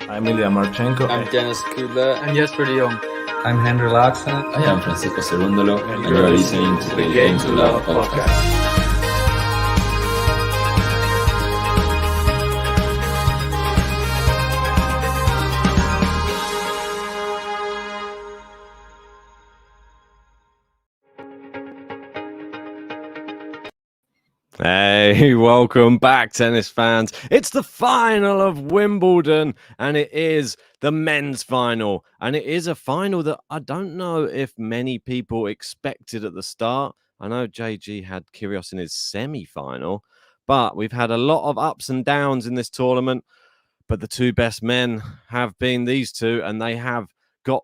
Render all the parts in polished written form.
I'm Ilya Marchenko. I'm Dennis Kudla. I'm Jesper de Jong. I'm Henry Laaksonen. I am Francisco Cerundolo, and you are listening to the Game to Love podcast. Hey, welcome back, tennis fans. It's the final of Wimbledon, and it is the men's final. And it is a final that I don't know if many people expected at the start. I know JG had Kyrgios in his semi-final, but we've had a lot of ups and downs in this tournament. But the two best men have been these two, and they have got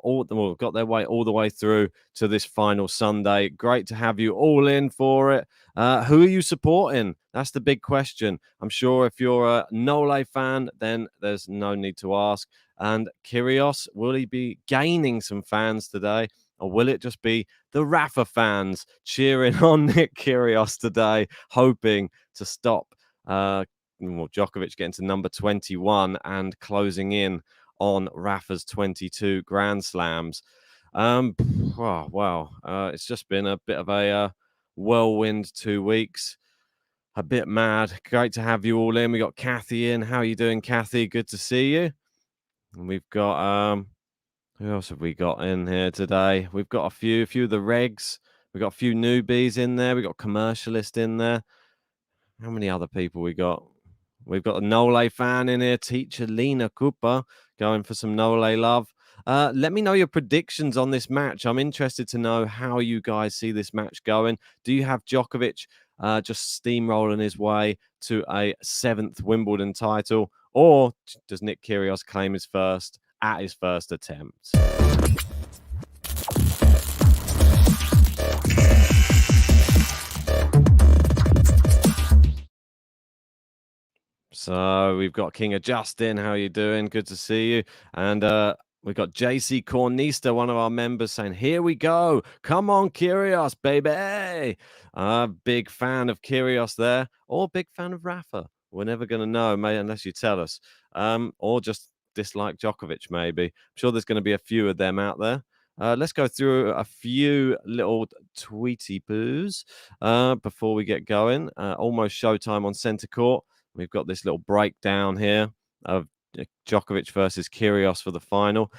their way all the way through to this final Sunday. Great to have you all in for it. Who are you supporting? That's the big question. I'm sure if you're a Nole fan, then there's no need to ask. And Kyrgios, will he be gaining some fans today? Or will it just be the Rafa fans cheering on Nick Kyrgios today, hoping to stop Djokovic getting to number 21 and closing in on Rafa's 22 Grand Slams? It's just been a bit of a whirlwind 2 weeks. A bit mad. Great to have you all in. We got Kathy in. How are you doing, Kathy? Good to see you. And we've got who else have we got in here today? We've got a few of the regs. We've got a few newbies in there. We've got a commercialist in there. How many other people we got? We've got a Nole fan in here, teacher Lena Cooper, going for some Nole love. Let me know your predictions on this match. I'm interested to know how you guys see this match going. Do you have Djokovic just steamrolling his way to a 7th Wimbledon title? Or does Nick Kyrgios claim his first at his first attempt? So we've got King of Justin. How are you doing? Good to see you. And we've got JC Cornista, one of our members, saying, here we go. Come on, Kyrgios, baby. Big fan of Kyrgios there, or big fan of Rafa. We're never going to know, unless you tell us. Or just dislike Djokovic, maybe. I'm sure there's going to be a few of them out there. Let's go through a few little tweety poos before we get going. Almost showtime on centre court. We've got this little breakdown here of Djokovic versus Kyrgios for the final.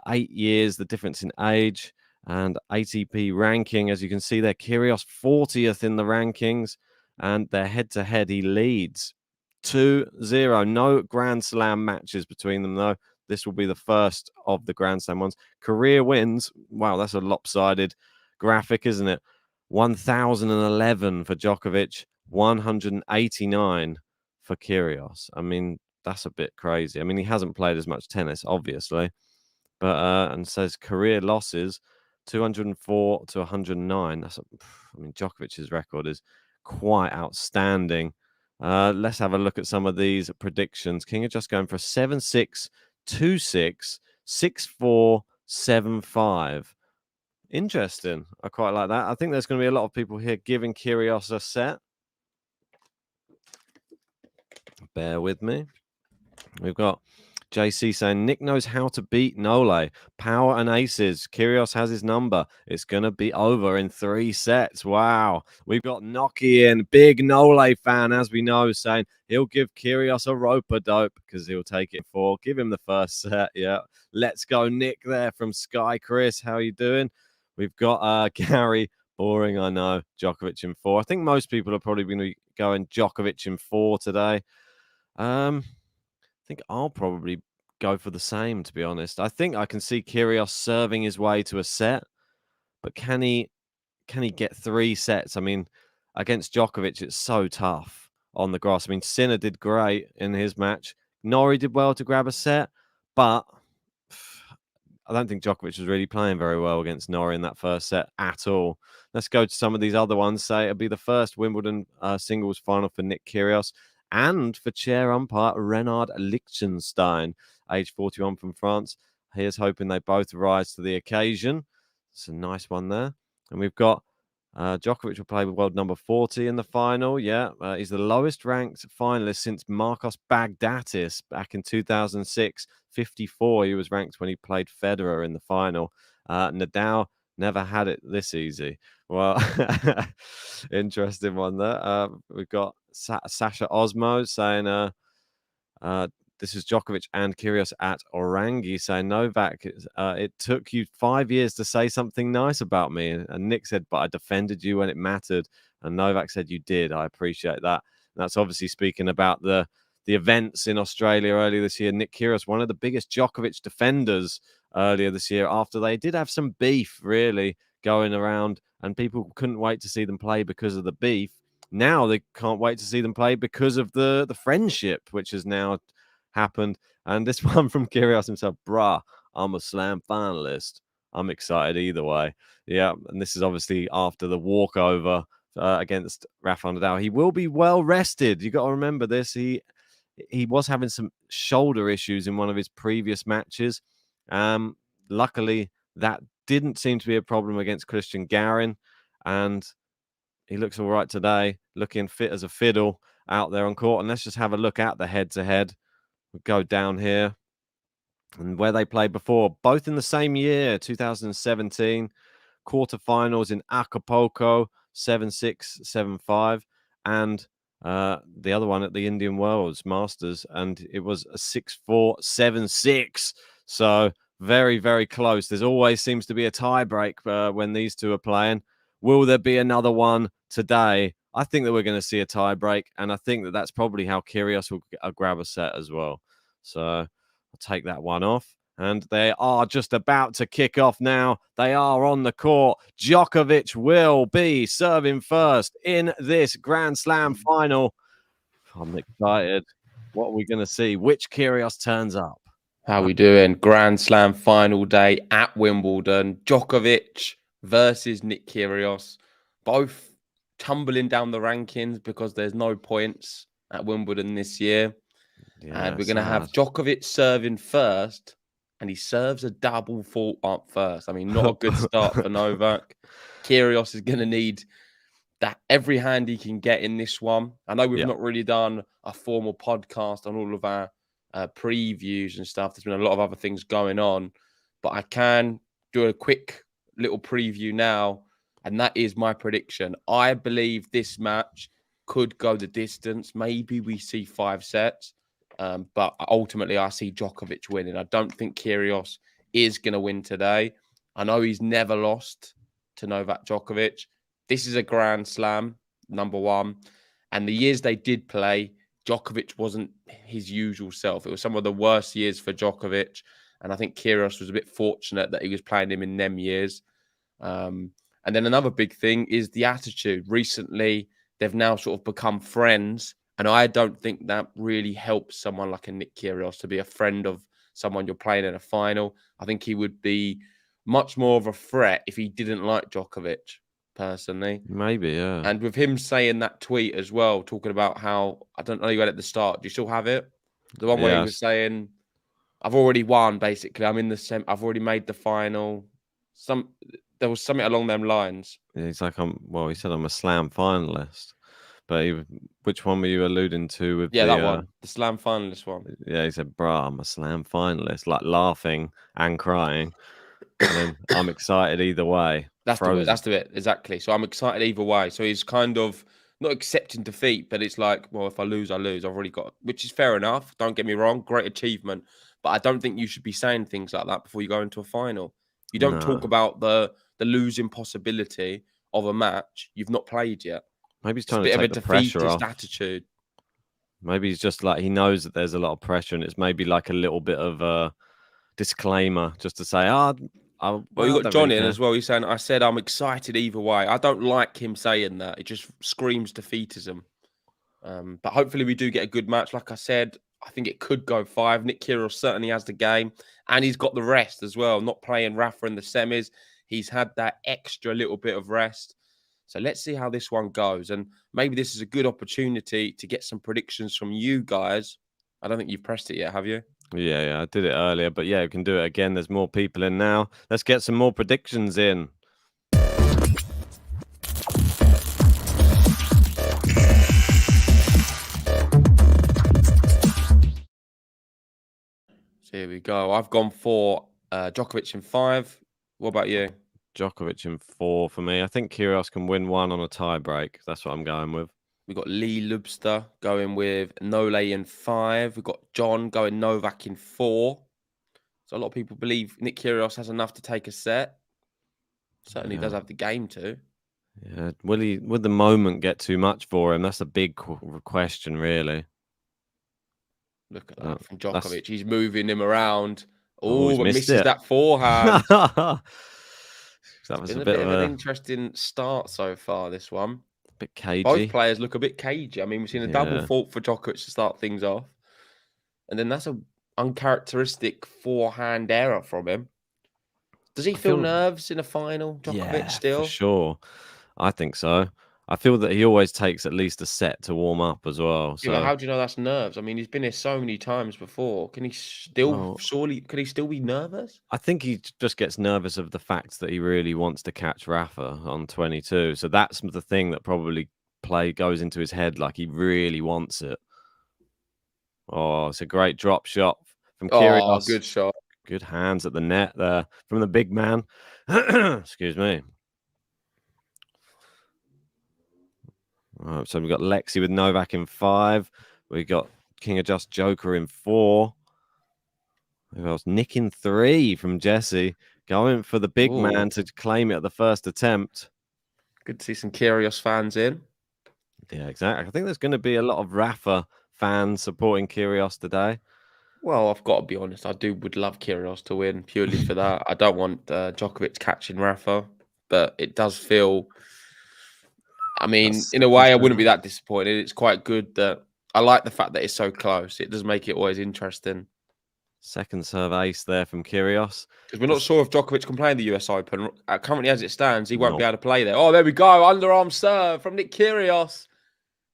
8 years, the difference in age and ATP ranking. As you can see there, Kyrgios 40th in the rankings, and their head-to-head, he leads 2-0. No Grand Slam matches between them, though. This will be the first of the Grand Slam ones. Career wins. Wow, that's a lopsided graphic, isn't it? 1,011 for Djokovic, 189 for Kyrgios. I mean, that's a bit crazy. I mean, he hasn't played as much tennis, obviously, but and says career losses 204 to 109. Djokovic's record is quite outstanding. Let's have a look at some of these predictions. King are just going for a 7-6, 2-6, 6-4, 7-5. Interesting. I quite like that. I think there's going to be a lot of people here giving Kyrgios a set. Bear with me. We've got JC saying, Nick knows how to beat Nole. Power and aces. Kyrgios has his number. It's going to be over in 3 sets. Wow. We've got Noki in, big Nole fan, as we know, saying he'll give Kyrgios a rope-a-dope because he'll take it 4. Give him the first set. Yeah. Let's go, Nick, there from Sky Chris. How are you doing? We've got Gary. Boring, I know. Djokovic in 4. I think most people are probably going to be going Djokovic in 4 today. I think I'll probably go for the same, to be honest. I think I can see Kyrgios serving his way to a set, but can he get 3 sets? I mean, against Djokovic, it's so tough on the grass. I mean, Sinner did great in his match. Norrie did well to grab a set, but I don't think Djokovic was really playing very well against Norrie in that first set at all. Let's go to some of these other ones. Say it'll be the first Wimbledon singles final for Nick Kyrgios, and for chair umpire Renard Liechtenstein, age 41 from France. Here's hoping they both rise to the occasion. It's a nice one there. And we've got Djokovic will play with world number 40 in the final. Yeah, he's the lowest ranked finalist since Marcos Baghdatis back in 2006. 54 he was ranked when he played Federer in the final. Nadal never had it this easy. Well, interesting one there. We've got Sasha Osmo saying, this is Djokovic and Kyrgios at Orangi saying, Novak, it took you 5 years to say something nice about me. And Nick said, but I defended you when it mattered. And Novak said, you did. I appreciate that. And that's obviously speaking about the events in Australia earlier this year. Nick Kyrgios, one of the biggest Djokovic defenders earlier this year, after they did have some beef really going around and people couldn't wait to see them play because of the beef. Now they can't wait to see them play because of the friendship, which has now happened. And this one from Kyrgios himself, bruh, I'm a slam finalist. I'm excited either way. Yeah, and this is obviously after the walkover against Rafa Nadal. He will be well rested. You got to remember this. He was having some shoulder issues in one of his previous matches. Luckily, that didn't seem to be a problem against Christian Garin, and he looks all right today, looking fit as a fiddle out there on court. And let's just have a look at the head-to-head. We'll go down here and where they played before, both in the same year, 2017, quarterfinals in Acapulco, 7-6, 7-5, and the other one at the Indian Wells Masters, and it was a 6-4, 7-6. So very, very close. There's always seems to be a tiebreak when these two are playing. Will there be another one today? I think that we're going to see a tiebreak, and I think that that's probably how Kyrgios will grab a set as well. So I'll take that one off. And they are just about to kick off now. They are on the court. Djokovic will be serving first in this Grand Slam final. I'm excited. What are we going to see? Which Kyrgios turns up? How we doing? Grand Slam final day at Wimbledon. Djokovic versus Nick Kyrgios. Both tumbling down the rankings because there's no points at Wimbledon this year. Yeah, and we're going to have Djokovic serving first, and he serves a double fault up first. I mean, not a good start for Novak. Kyrgios is going to need that every hand he can get in this one. I know we've not really done a formal podcast on all of our previews and stuff. There's been a lot of other things going on, but I can do a quick little preview now, and that is my prediction. I believe this match could go the distance. Maybe we see 5 sets. But ultimately, I see Djokovic winning. I don't think Kyrgios is going to win today. I know he's never lost to Novak Djokovic. This is a Grand Slam, number one. And the years they did play, Djokovic wasn't his usual self. It was some of the worst years for Djokovic. And I think Kyrgios was a bit fortunate that he was playing him in them years. And then another big thing is the attitude. Recently, they've now sort of become friends. And I don't think that really helps someone like a Nick Kyrgios to be a friend of someone you're playing in a final. I think he would be much more of a threat if he didn't like Djokovic, personally. Maybe, yeah. And with him saying that tweet as well, talking about how, I don't know, you had it at the start. Do you still have it? The one where he was saying, I've already won, basically. I'm in the I've already made the final. There was something along them lines. Yeah, he's like, he said I'm a slam finalist. But which one were you alluding to? With that one, the slam finalist one. Yeah, he said, "Bruh, I'm a slam finalist," like laughing and crying. And then I'm excited either way. That's the bit, exactly. So I'm excited either way. So he's kind of not accepting defeat, but it's like, well, if I lose, I lose. I've already got, which is fair enough. Don't get me wrong, great achievement. But I don't think you should be saying things like that before you go into a final. You don't talk about the losing possibility of a match you've not played yet. Maybe he's trying to take the pressure off. Attitude. Maybe he's just like, he knows that there's a lot of pressure, and it's maybe like a little bit of a disclaimer just to say, well, you got John in as well. He's saying, I said I'm excited either way. I don't like him saying that. It just screams defeatism. But hopefully we do get a good match. Like I said, I think it could go 5. Nick Kyrgios certainly has the game, and he's got the rest as well. Not playing Rafa in the semis. He's had that extra little bit of rest. So let's see how this one goes. And maybe this is a good opportunity to get some predictions from you guys. I don't think you've pressed it yet, have you? Yeah, I did it earlier. But yeah, we can do it again. There's more people in now. Let's get some more predictions in. Here we go. I've gone for Djokovic in 5. What about you? Djokovic in 4 for me. I think Kyrgios can win 1 on a tiebreak. That's what I'm going with. We've got Lee Lubster going with Nole in 5. We've got John going Novak in 4. So a lot of people believe Nick Kyrgios has enough to take a set. Certainly does have the game to. Yeah, would the moment get too much for him? That's a big question, really. Look at that from Djokovic. He's moving him around. Oh, but misses it. that forehand. That was Been a a bit bit of an interesting start so far, this one. bit cagey. Both players look a bit cagey. I mean, we've seen a double fault for Djokovic to start things off. And then that's an uncharacteristic forehand error from him. Does he feel nerves in a final, Djokovic, still? For sure. I think so. I feel that he always takes at least a set to warm up as well. So How do you know that's nerves? I mean, he's been here so many times before. Can he still could he still be nervous? I think he just gets nervous of the fact that he really wants to catch Rafa on 22. So that's the thing that probably goes into his head, like he really wants it. Oh, it's a great drop shot from Kyrgios. Oh, good shot. Good hands at the net there from the big man. Excuse me. So we've got Lexi with Novak in 5. We've got King of Just Joker in 4. Who else? Nick in 3 from Jesse. Going for the big man to claim it at the first attempt. Good to see some Kyrgios fans in. Yeah, exactly. I think there's going to be a lot of Rafa fans supporting Kyrgios today. Well, I've got to be honest. I would love Kyrgios to win purely for that. I don't want Djokovic catching Rafa, but it does feel. I mean, in a way, I wouldn't be that disappointed. It's quite good that I like the fact that it's so close. It does make it always interesting. Second serve ace there from Kyrgios. Because we're not sure if Djokovic can play in the US Open. Currently, as it stands, he won't be able to play there. Oh, there we go. Underarm serve from Nick Kyrgios.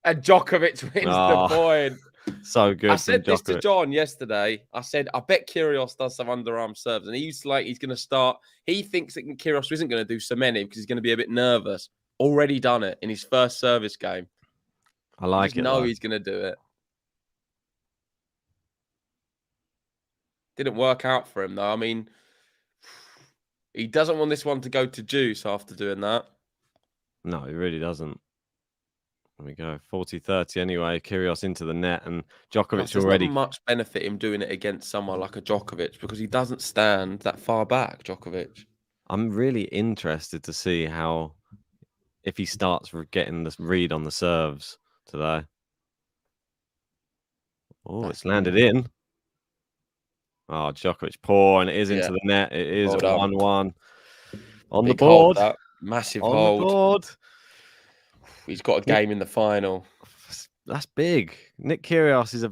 And Djokovic wins the point. So good. I said this to John yesterday. I said, I bet Kyrgios does some underarm serves. And he's like, he's going to start. He thinks that Kyrgios isn't going to do so many because he's going to be a bit nervous. Already done it in his first service game. I like it. He's going to do it. Didn't work out for him, though. I mean, he doesn't want this one to go to juice after doing that. No, he really doesn't. There we go. 40-30 anyway. Kyrgios into the net and Djokovic already. Not much benefit him doing it against someone like a Djokovic because he doesn't stand that far back, Djokovic. I'm really interested to see if he starts getting this read on the serves today. Oh, it's landed in. Oh, Djokovic poor, and it is into the net. It is 1-1 on the board. Massive on hold. The board. He's got a game in the final. That's big. Nick Kyrgios is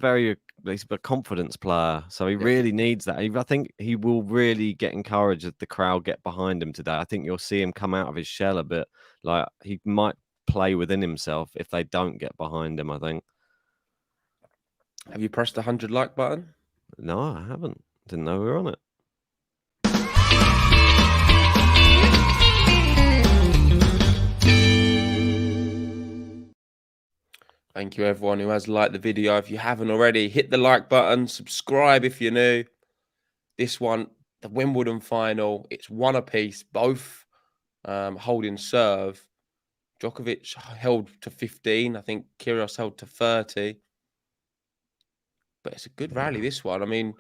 he's a confidence player, so he really needs that. I think he will really get encouraged if the crowd get behind him today. I think you'll see him come out of his shell a bit. Like he might play within himself if they don't get behind him, I think. Have you pressed the 100 like button? No, I haven't. Didn't know we were on it. Thank you, everyone who has liked the video. If you haven't already, hit the like button, subscribe if you're new. This one, the Wimbledon final, it's 1 apiece, both holding serve. Djokovic held to 15. I think Kyrgios held to 30. But it's a good rally, this one. I mean,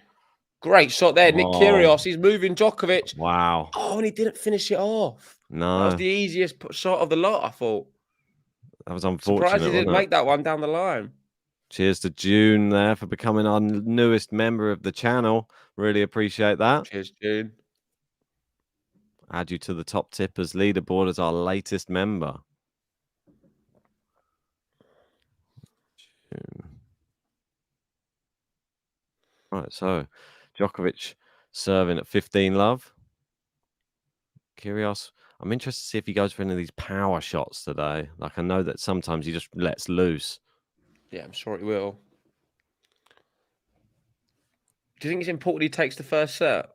great shot there. Nick Kyrgios, he's moving Djokovic. Wow. Oh, and he didn't finish it off. No. That was the easiest shot of the lot, I thought. That was unfortunate. Surprised he didn't make that one down the line. Cheers to June there for becoming our newest member of the channel. Really appreciate that. Cheers, June. Add you to the top tippers leaderboard as our latest member. Right, so Djokovic serving at 15 love. Kyrgios. I'm interested to see if he goes for any of these power shots today. Like I know that sometimes he just lets loose. Yeah, I'm sure he will. Do you think it's important he takes the first set?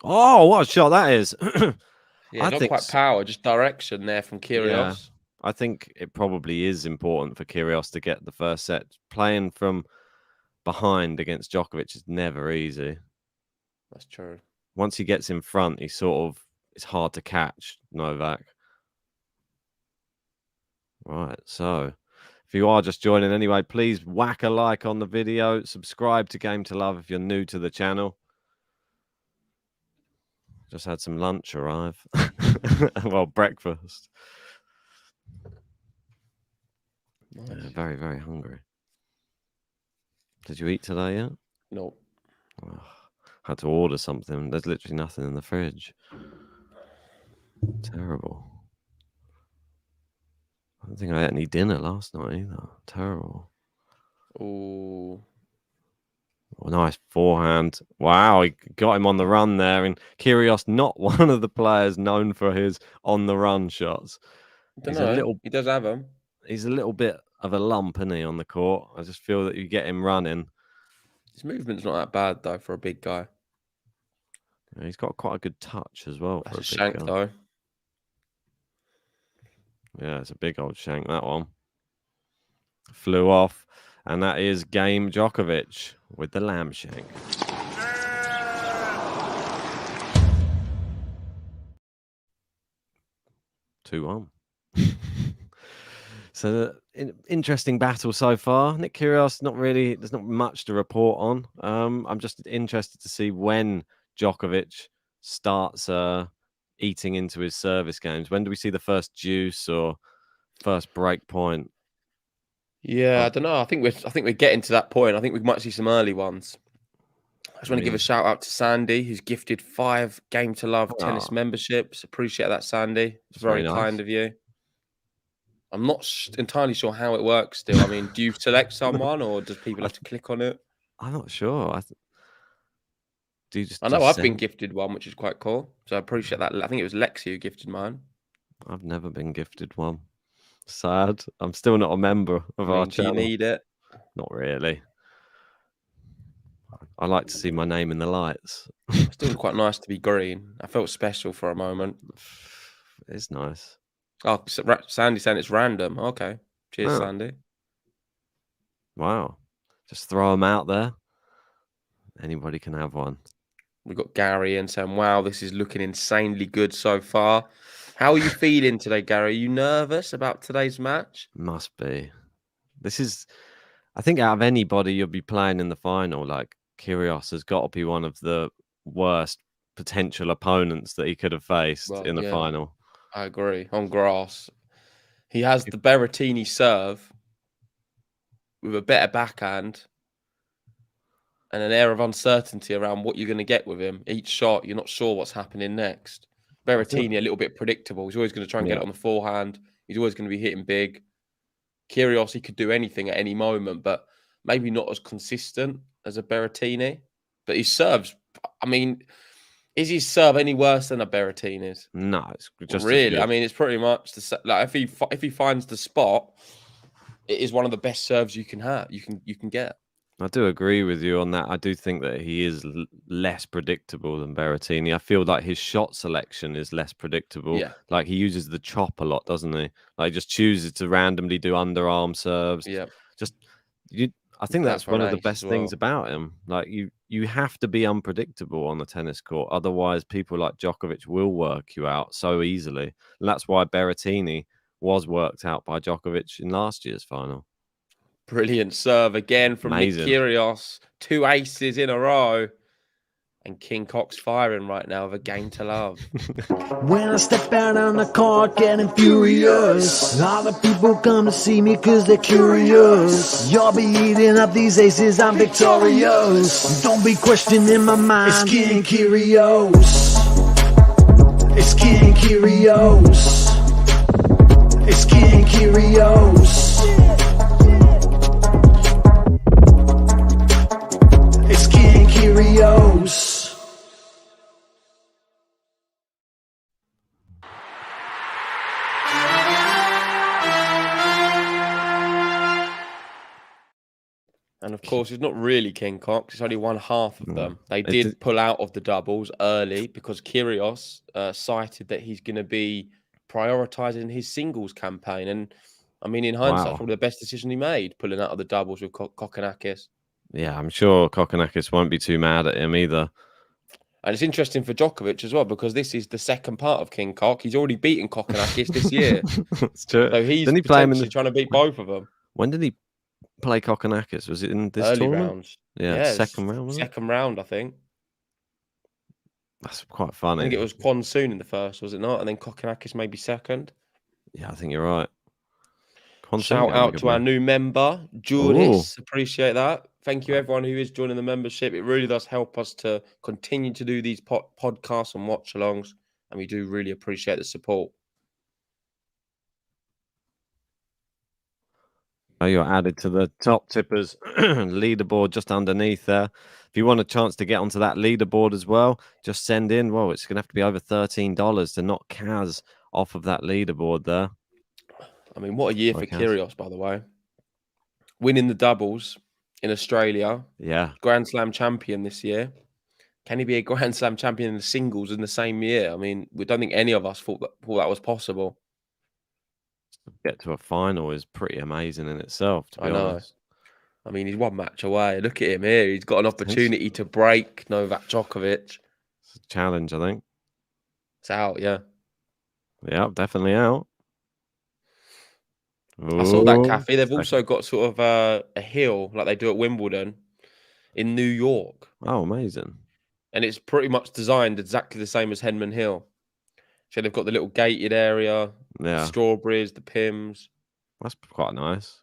Oh, what a shot that is. Yeah, not quite power, just direction there from Kyrgios. Yeah, I think it probably is important for Kyrgios to get the first set. Playing from behind against Djokovic is never easy. That's true. Once he gets in front, it's hard to catch Novak. Right, so if you are just joining anyway, please whack a like on the video. Subscribe to Game to Love if you're new to the channel. Just had some lunch arrive. Well, breakfast. Nice. Yeah, very, very hungry. Did you eat today yet? No. Oh, had to order something. There's literally nothing in the fridge. Terrible. I don't think I ate any dinner last night either. Terrible. Oh. Oh, nice forehand. Wow, he got him on the run there. And Kyrgios, not one of the players known for his on-the-run shots. I don't know. He does have them. He's a little bit of a lump, isn't he, on the court? I just feel that you get him running. His movement's not that bad, though, for a big guy. Yeah, he's got quite a good touch as well. That's for a shank, guy. though. Yeah, it's a big old shank, that one. Flew off. And that is game Djokovic with the lamb shank. Two-1. So interesting battle so far. Nick Kyrgios, there's not much to report on. I'm just interested to see when Djokovic starts eating into his service games. When do we see the first juice or first break point? Yeah, I don't know. I think we're getting to that point. I think we might see some early ones. I just want to give a shout out to Sandy, who's gifted 5 Game to Love tennis memberships. Appreciate that, Sandy. It's very kind of you. I'm not entirely sure how it works still. I mean, do you select someone or does people have to click on it? I'm not sure. I know I've been gifted one, which is quite cool. So I appreciate that. I think it was Lexi who gifted mine. I've never been gifted one. Sad. I'm still not a member of our channel. Do you need it? Not really. I like to see my name in the lights. Still quite nice to be green. I felt special for a moment. It's nice. Oh, Sandy saying it's random. Okay. Cheers, Sandy. Wow. Just throw them out there. Anybody can have one. We've got Gary in saying, wow, this is looking insanely good so far. How are you feeling today, Gary? Are you nervous about today's match? Must be. I think out of anybody you'll be playing in the final, like Kyrgios has got to be one of the worst potential opponents that he could have faced in the final. I agree. On grass. He has the Berrettini serve with a better backhand and an air of uncertainty around what you're going to get with him. Each shot, you're not sure what's happening next. Berrettini, a little bit predictable. He's always going to try and get it on the forehand. He's always going to be hitting big. Kyrgios, he could do anything at any moment, but maybe not as consistent as a Berrettini. But his serves, I mean, is his serve any worse than a Berrettini's? No, it's just really. I mean, it's pretty much like if he finds the spot, it is one of the best serves you can have. You can get. I do agree with you on that. I do think that he is less predictable than Berrettini. I feel like his shot selection is less predictable. Yeah. Like he uses the chop a lot, doesn't he? Like just chooses to randomly do underarm serves. Yeah. I think that's one of the best things about him. Like you have to be unpredictable on the tennis court. Otherwise, people like Djokovic will work you out so easily. And that's why Berrettini was worked out by Djokovic in last year's final. Brilliant serve again from Nick Kyrgios. 2 aces in a row. And King Cock's firing right now with a Game to Love. When I step out on the court getting furious, all the people come to see me cause they're curious. You'll be eating up these aces, I'm victorious. Don't be questioning my mind, it's King Kyrgios. It's King Kyrgios. It's King Kyrgios. It's King Kyrgios. And of course, it's not really King Cox. It's only one half of them. They did pull out of the doubles early because Kyrgios cited that he's going to be prioritising his singles campaign. And I mean, in hindsight, probably the best decision he made, pulling out of the doubles with Kokkinakis. Yeah, I'm sure Kokkinakis won't be too mad at him either. And it's interesting for Djokovic as well, because this is the second part of King Cock. He's already beaten Kokkinakis this year. It's true. So he's Didn't he play him potentially trying to beat both of them. When did he play Kokkinakis? Was it in this Early tournament? rounds. Yeah, second round, wasn't it? Second round, I think. That's quite I funny. think it was Kwon Soon in the first, was it not? And then Kokkinakis maybe second. Yeah, I think you're right. Shout out to our new member, Juris. Appreciate that. Thank you, everyone who is joining the membership. It really does help us to continue to do these podcasts and watch-alongs, and we do really appreciate the support. Oh, you're added to the top tippers leaderboard just underneath there. If you want a chance to get onto that leaderboard as well, just send in. Well, it's going to have to be over $13 to knock Kaz off of that leaderboard there. I mean, what a year for Kyrgios, by the way. Winning the doubles in Australia. Yeah. Grand Slam champion this year. Can he be a Grand Slam champion in the singles in the same year? I mean, we don't think any of us thought that was possible. To get to a final is pretty amazing in itself, to be honest. I mean, he's one match away. Look at him here. He's got an opportunity to break Novak Djokovic. It's a challenge, I think. It's out, yeah. Yeah, definitely out. I saw that, Cafe. They've also got sort of a hill like they do at Wimbledon in New York. Oh, amazing. And it's pretty much designed exactly the same as Henman Hill. So they've got the little gated area, the strawberries, the Pims. That's quite nice.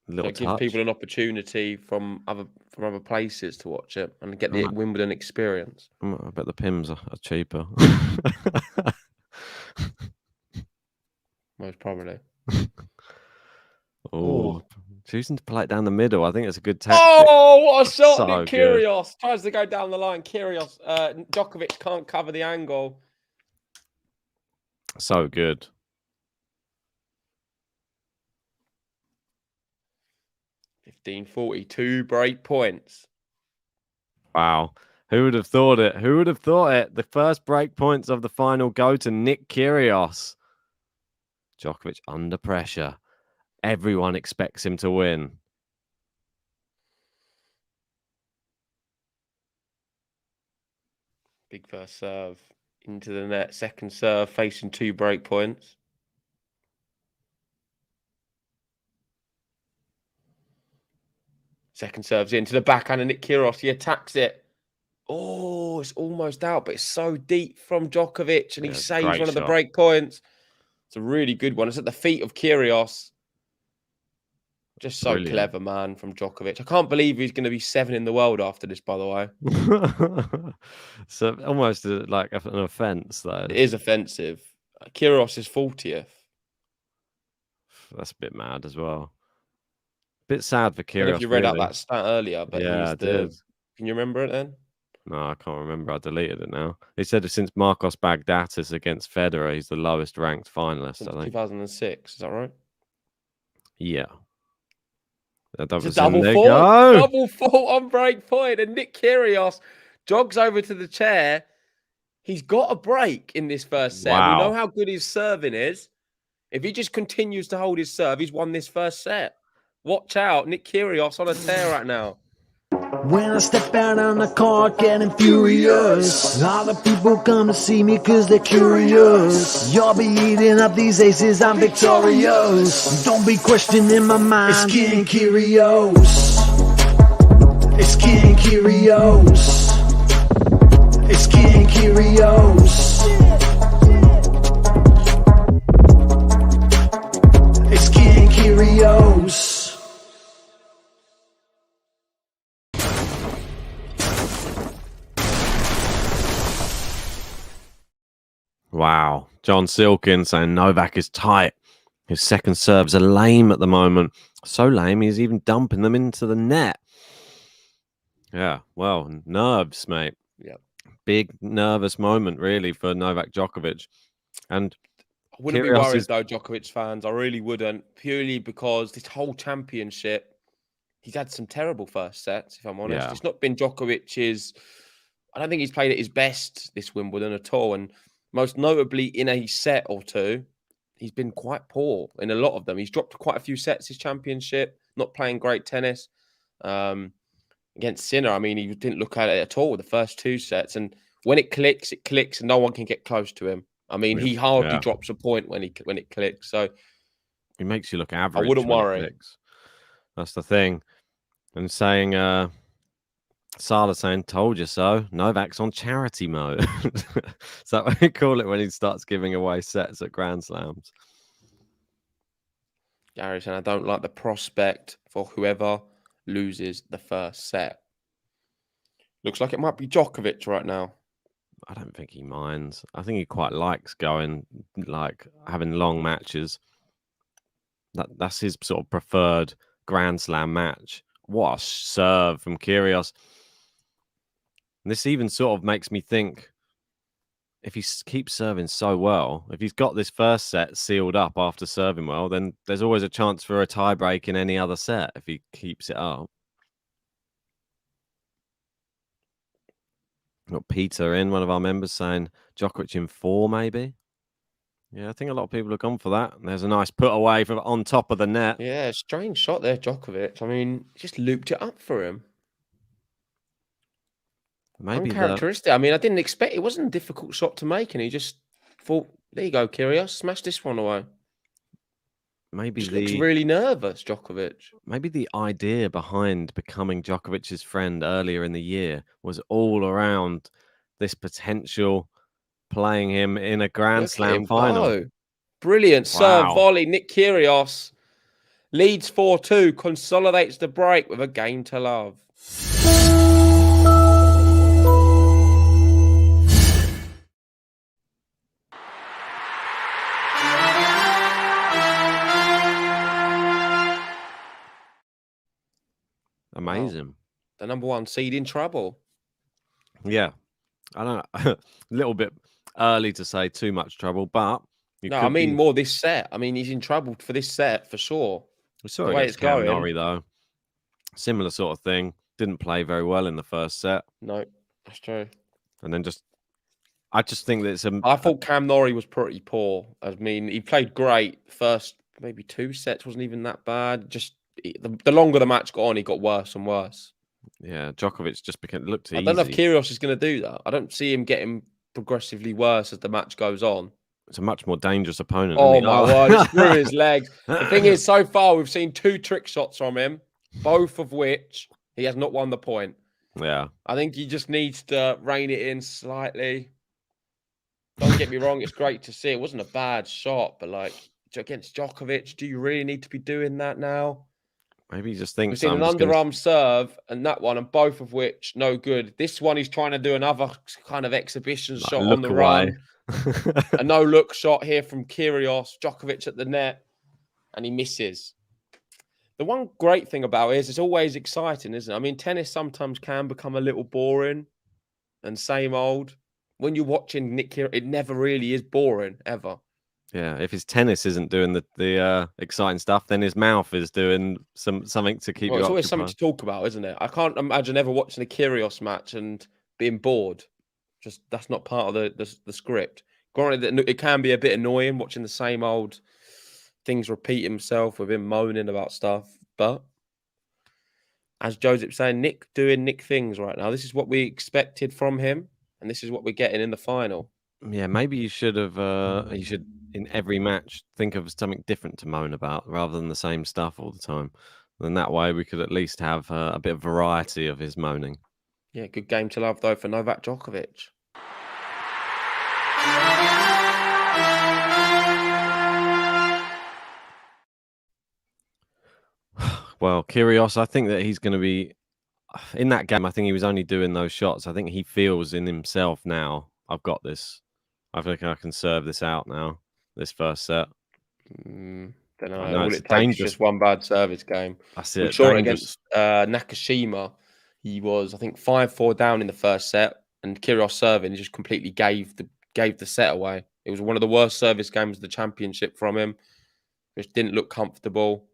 So it gives people an opportunity from other places to watch it and get the Wimbledon experience. I bet the Pims are cheaper. Most probably. Choosing to play it down the middle. I think it's a good tactic. Oh, what a shot! Nick Kyrgios tries to go down the line. Kyrgios, Djokovic can't cover the angle. So good. $15.42 break points. Wow. Who would have thought it? Who would have thought it? The first break points of the final go to Nick Kyrgios. Djokovic under pressure. Everyone expects him to win. Big first serve into the net. Second serve facing 2 break points. Second serve's into the backhand and Nick Kyrgios. He attacks it. Oh, it's almost out, but it's so deep from Djokovic, and he saves one of the break points. It's a really good one. It's at the feet of Kyrgios. Just so clever, man, from Djokovic. I can't believe he's going to be 7 in the world after this, by the way. So almost like an offence, though. It is offensive. Kyrgios is 40th. That's a bit mad as well. Bit sad for Kyrgios. I don't know if you read out that stat earlier, but yeah, I did. Can you remember it then? No, I can't remember. I deleted it now. He said since Marcos Baghdatis against Federer, he's the lowest ranked finalist. Since I think 2006. Is that right? Yeah. It's a double fault. Double fault on break point, and Nick Kyrgios jogs over to the chair. He's got a break in this first set. Wow. We know how good his serving is. If he just continues to hold his serve, he's won this first set. Watch out, Nick Kyrgios on a tear right now. When I step out on the court getting furious, all the people come to see me cause they're curious. You'll be eating up these aces, I'm victorious. Don't be questioning my mind. It's King Kyrgios. It's King Kyrgios. It's King Kyrgios. It's King Kyrgios. Wow. John Silkin saying Novak is tight. His second serves are lame at the moment. So lame, he's even dumping them into the net. Yeah, well, nerves, mate. Yeah. Big nervous moment, really, for Novak Djokovic. And I wouldn't be worried, though, Djokovic fans. I really wouldn't. Purely because this whole championship, he's had some terrible first sets, if I'm honest. Yeah. It's not been Djokovic's... I don't think he's played at his best this Wimbledon at all. And most notably in a set or two, he's been quite poor in a lot of them. He's dropped quite a few sets his championship, not playing great tennis. against Sinner. I mean, he didn't look at it at all the first 2 sets. And when it clicks, and no one can get close to him. I mean, he hardly drops a point when it clicks. So he makes you look average. I wouldn't worry. That's the thing. And saying, Sala saying, "Told you so." Novak's on charity mode. Is that what we call it when he starts giving away sets at Grand Slams? Gary saying, I don't like the prospect for whoever loses the first set. Looks like it might be Djokovic right now. I don't think he minds. I think he quite likes going, like, having long matches. That's his sort of preferred Grand Slam match. What a serve from Kyrgios. And this even sort of makes me think, if he keeps serving so well, if he's got this first set sealed up after serving well, then there's always a chance for a tiebreak in any other set if he keeps it up. Got Peter in, one of our members, saying Djokovic in 4, maybe. Yeah, I think a lot of people have gone for that. And there's a nice put away from on top of the net. Yeah, strange shot there, Djokovic. I mean, just looped it up for him. Maybe uncharacteristic. I mean, I didn't expect it. Wasn't a difficult shot to make, and he just thought, "There you go, Kyrgios, smash this one away." Maybe just looks really nervous, Djokovic. Maybe the idea behind becoming Djokovic's friend earlier in the year was all around this potential playing him in a Grand Slam final. Go. Brilliant serve volley. Nick Kyrgios leads 4-2, consolidates the break with a game to love. Amazing. Wow. The number 1 seed in trouble. Yeah. I don't know. A little bit early to say too much trouble, but I mean more this set. I mean, he's in trouble for this set for sure. We saw the way it's going. Norrie, though. Similar sort of thing. Didn't play very well in the first set. No, that's true. And then I just think that it's I thought Cam Norrie was pretty poor. I mean, he played great. First maybe 2 sets wasn't even that bad. Just the longer the match got on, he got worse and worse. Yeah, Djokovic just looked easy. I don't know if Kyrgios is going to do that. I don't see him getting progressively worse as the match goes on. It's a much more dangerous opponent. Oh my word, it's through his legs. The thing is, so far we've seen 2 trick shots from him, both of which he has not won the point. Yeah. I think he just needs to rein it in slightly. Don't get me wrong, it's great to see. It wasn't a bad shot, but like against Djokovic, do you really need to be doing that now? Maybe he just thinks we've seen an underarm serve and that one, and both of which no good. This one he's trying to do another kind of exhibition shot on the run. A no-look shot here from Kyrgios, Djokovic at the net, and he misses. The one great thing about it is it's always exciting, isn't it? I mean, tennis sometimes can become a little boring and same old. When you're watching Nick Kyrgios, it never really is boring, ever. Yeah, if his tennis isn't doing the exciting stuff, then his mouth is doing something to keep you occupied. It's always something to talk about, isn't it? I can't imagine ever watching a Kyrgios match and being bored. Just that's not part of the script. Granted, it can be a bit annoying watching the same old things repeat himself with him moaning about stuff. But as Joseph's saying, Nick doing Nick things right now. This is what we expected from him, and this is what we're getting in the final. Yeah, maybe you should have. You should in every match think of something different to moan about rather than the same stuff all the time. Then that way we could at least have a bit of variety of his moaning. Yeah, good game to love though for Novak Djokovic. Well, Kyrgios, I think that he's going to be in that game. I think he was only doing those shots. I think he feels in himself now, I've got this. I think I can serve this out now, this first set. Don't know. All it takes is just one bad service game. That's it. We saw it against Nakashima. He was, I think, 5-4 down in the first set, and Kyrgios serving, he just completely gave the set away. It was one of the worst service games of the championship from him. Just didn't look comfortable.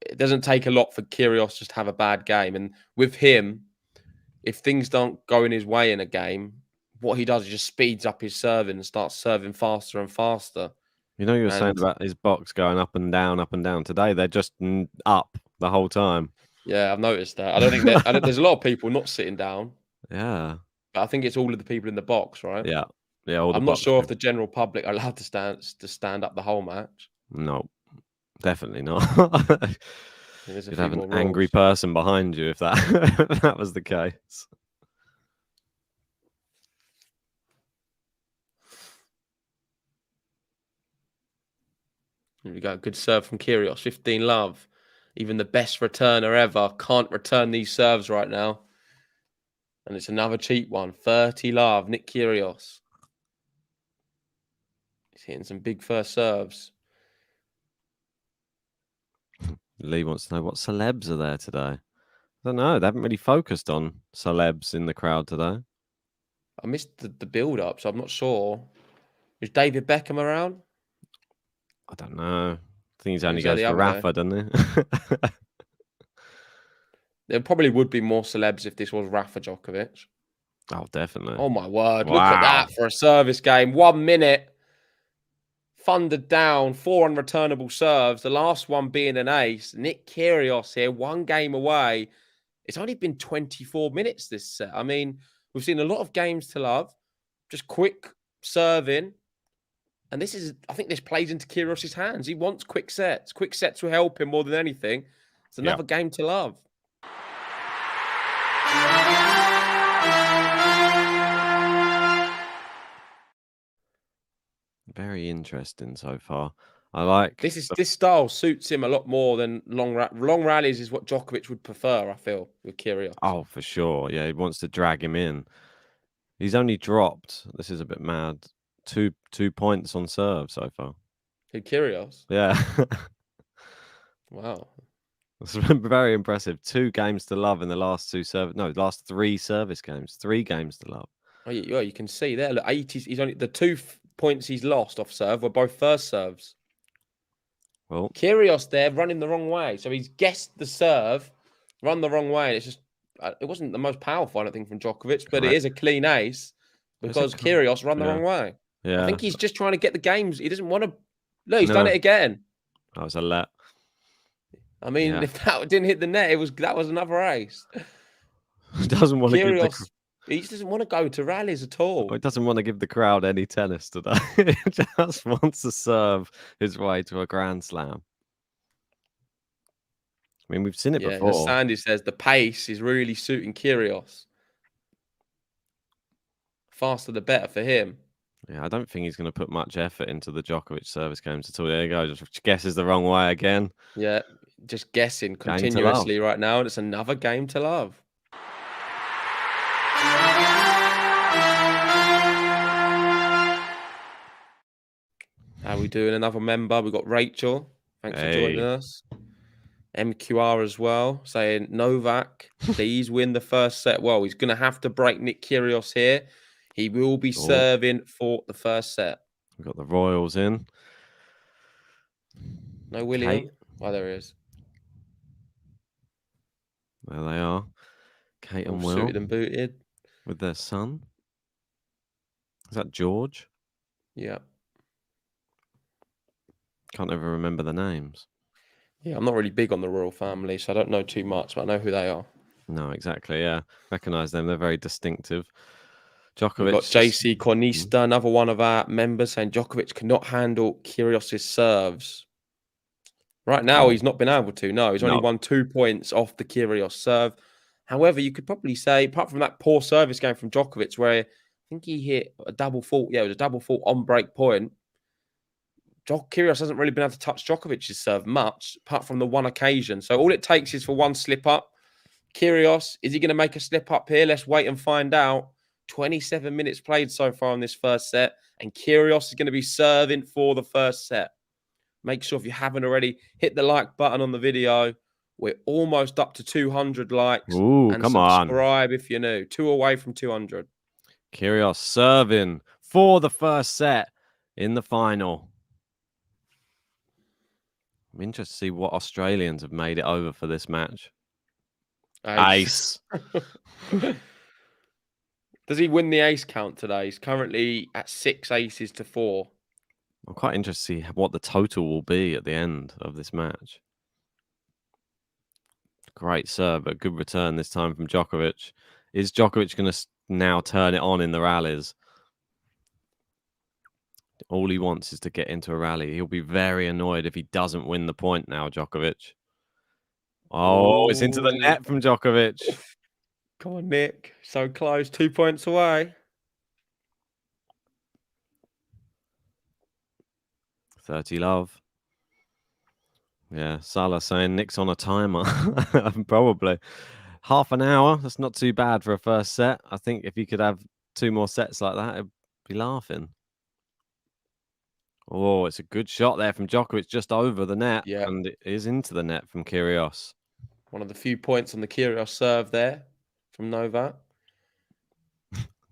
It doesn't take a lot for Kyrgios just to have a bad game. And with him, if things don't go in his way in a game, what he does is just speeds up his serving and starts serving faster and faster. You know, you were saying about his box going up and down, up and down. Today, they're just up the whole time. Yeah, I've noticed that. I don't think that there's a lot of people not sitting down, Yeah. but I think it's all of the people in the box, right? Yeah. Yeah. All the I'm not box sure if people. the general public are allowed to stand up the whole match. No, definitely not. There's a You'd few have an more angry rules. person behind you if that if that was the case. Here we go. Good serve from Kyrgios. 15 love. Even the best returner ever can't return these serves right now. And it's another cheap one. 30 love. Nick Kyrgios. He's hitting some big first serves. Lee wants to know what celebs are there today. I don't know. They haven't really focused on celebs in the crowd today. I missed the build-up, so I'm not sure. Is David Beckham around? I don't know. I think he's only Who's that goes the for other guy? Rafa, doesn't he? There probably would be more celebs if this was Rafa Djokovic. Oh, definitely. Oh, my word. Wow. Look at that for a service game. 1 minute. Thundered down, 4 unreturnable serves. The last one being an ace. Nick Kyrgios here, 1 game away. It's only been 24 minutes this set. I mean, we've seen a lot of games to love. Just quick serving. And this is, I think this plays into Kyrgios' hands. He wants quick sets. Quick sets will help him more than anything. It's another game to love. Very interesting so far. I like This style suits him a lot more than long rallies is what Djokovic would prefer, I feel, with Kyrgios. Oh, for sure. Yeah, he wants to drag him in. He's only dropped. This is a bit mad. 2 points on serve so far. Who, Kyrgios? Yeah. Wow. It's very impressive. 2 games to love in the last 3 service games. 3 games to love. Oh, yeah, you can see there. Look, 80s. He's only the 2 points he's lost off serve were both first serves. Well, Kyrgios there running the wrong way, so he's guessed the serve, run the wrong way, and it's just it wasn't the most powerful, I don't think, from Djokovic, but it is a clean ace because Kyrgios run the wrong way. Yeah, I think he's just trying to get the games. He doesn't want to. Look, he's done it again. That was a let. I mean, if that didn't hit the net, that was another ace. He doesn't want to give Kyrgios, he just doesn't want to go to rallies at all. He doesn't want to give the crowd any tennis today. He just wants to serve his way to a Grand Slam. I mean, we've seen it before. As Sandy says, the pace is really suiting Kyrgios. Faster the better for him. Yeah, I don't think he's going to put much effort into the Djokovic service games at all. There you go. Just guesses the wrong way again. Yeah, just guessing continuously right now, and it's another game to love. How are we doing? Another member. We've got Rachel. Thanks for joining us. MQR as well, saying Novak, please win the first set. Well, he's going to have to break Nick Kyrgios here. He will be serving for the first set. We've got the Royals in. No William. Oh, there he is. There they are. Kate and Will. Suited and booted. With their son. Is that George? Yeah. Can't ever remember the names. Yeah, I'm not really big on the royal family, so I don't know too much, but I know who they are. No, exactly. Yeah. Recognise them. They're very distinctive. Djokovic. We've got JC Cornista, another one of our members, saying Djokovic cannot handle Kyrgios' serves. Right now, he's not been able to. No, he's only won 2 points off the Kyrgios serve. However, you could probably say, apart from that poor service game from Djokovic, where I think he hit a double fault. Yeah, it was a double fault on break point. Kyrgios hasn't really been able to touch Djokovic's serve much, apart from the one occasion. So all it takes is for one slip up. Kyrgios, is he going to make a slip up here? Let's wait and find out. 27 minutes played so far in this first set, and Kyrgios is going to be serving for the first set. Make sure if you haven't already, hit the like button on the video. We're almost up to 200 likes. Ooh, and come on. Subscribe if you're new. 2 away from 200. Kyrgios serving for the first set in the final. I'm interested to see what Australians have made it over for this match. Ace. Does he win the ace count today? He's currently at 6 aces to 4. I'm quite interested to see what the total will be at the end of this match. Great serve, but good return this time from Djokovic. Is Djokovic going to now turn it on in the rallies? All he wants is to get into a rally. He'll be very annoyed if he doesn't win the point now, Djokovic. Oh, it's into the Ooh. net from Djokovic. Come on, Nick. So close. 2 points away. 30 love. Yeah, Salah saying Nick's on a timer. Probably. Half an hour. That's not too bad for a first set. I think if you could have 2 more sets like that, it'd be laughing. Oh, it's a good shot there from Djokovic just over the net. Yeah. And it is into the net from Kyrgios. One of the few points on the Kyrgios serve there from Novak.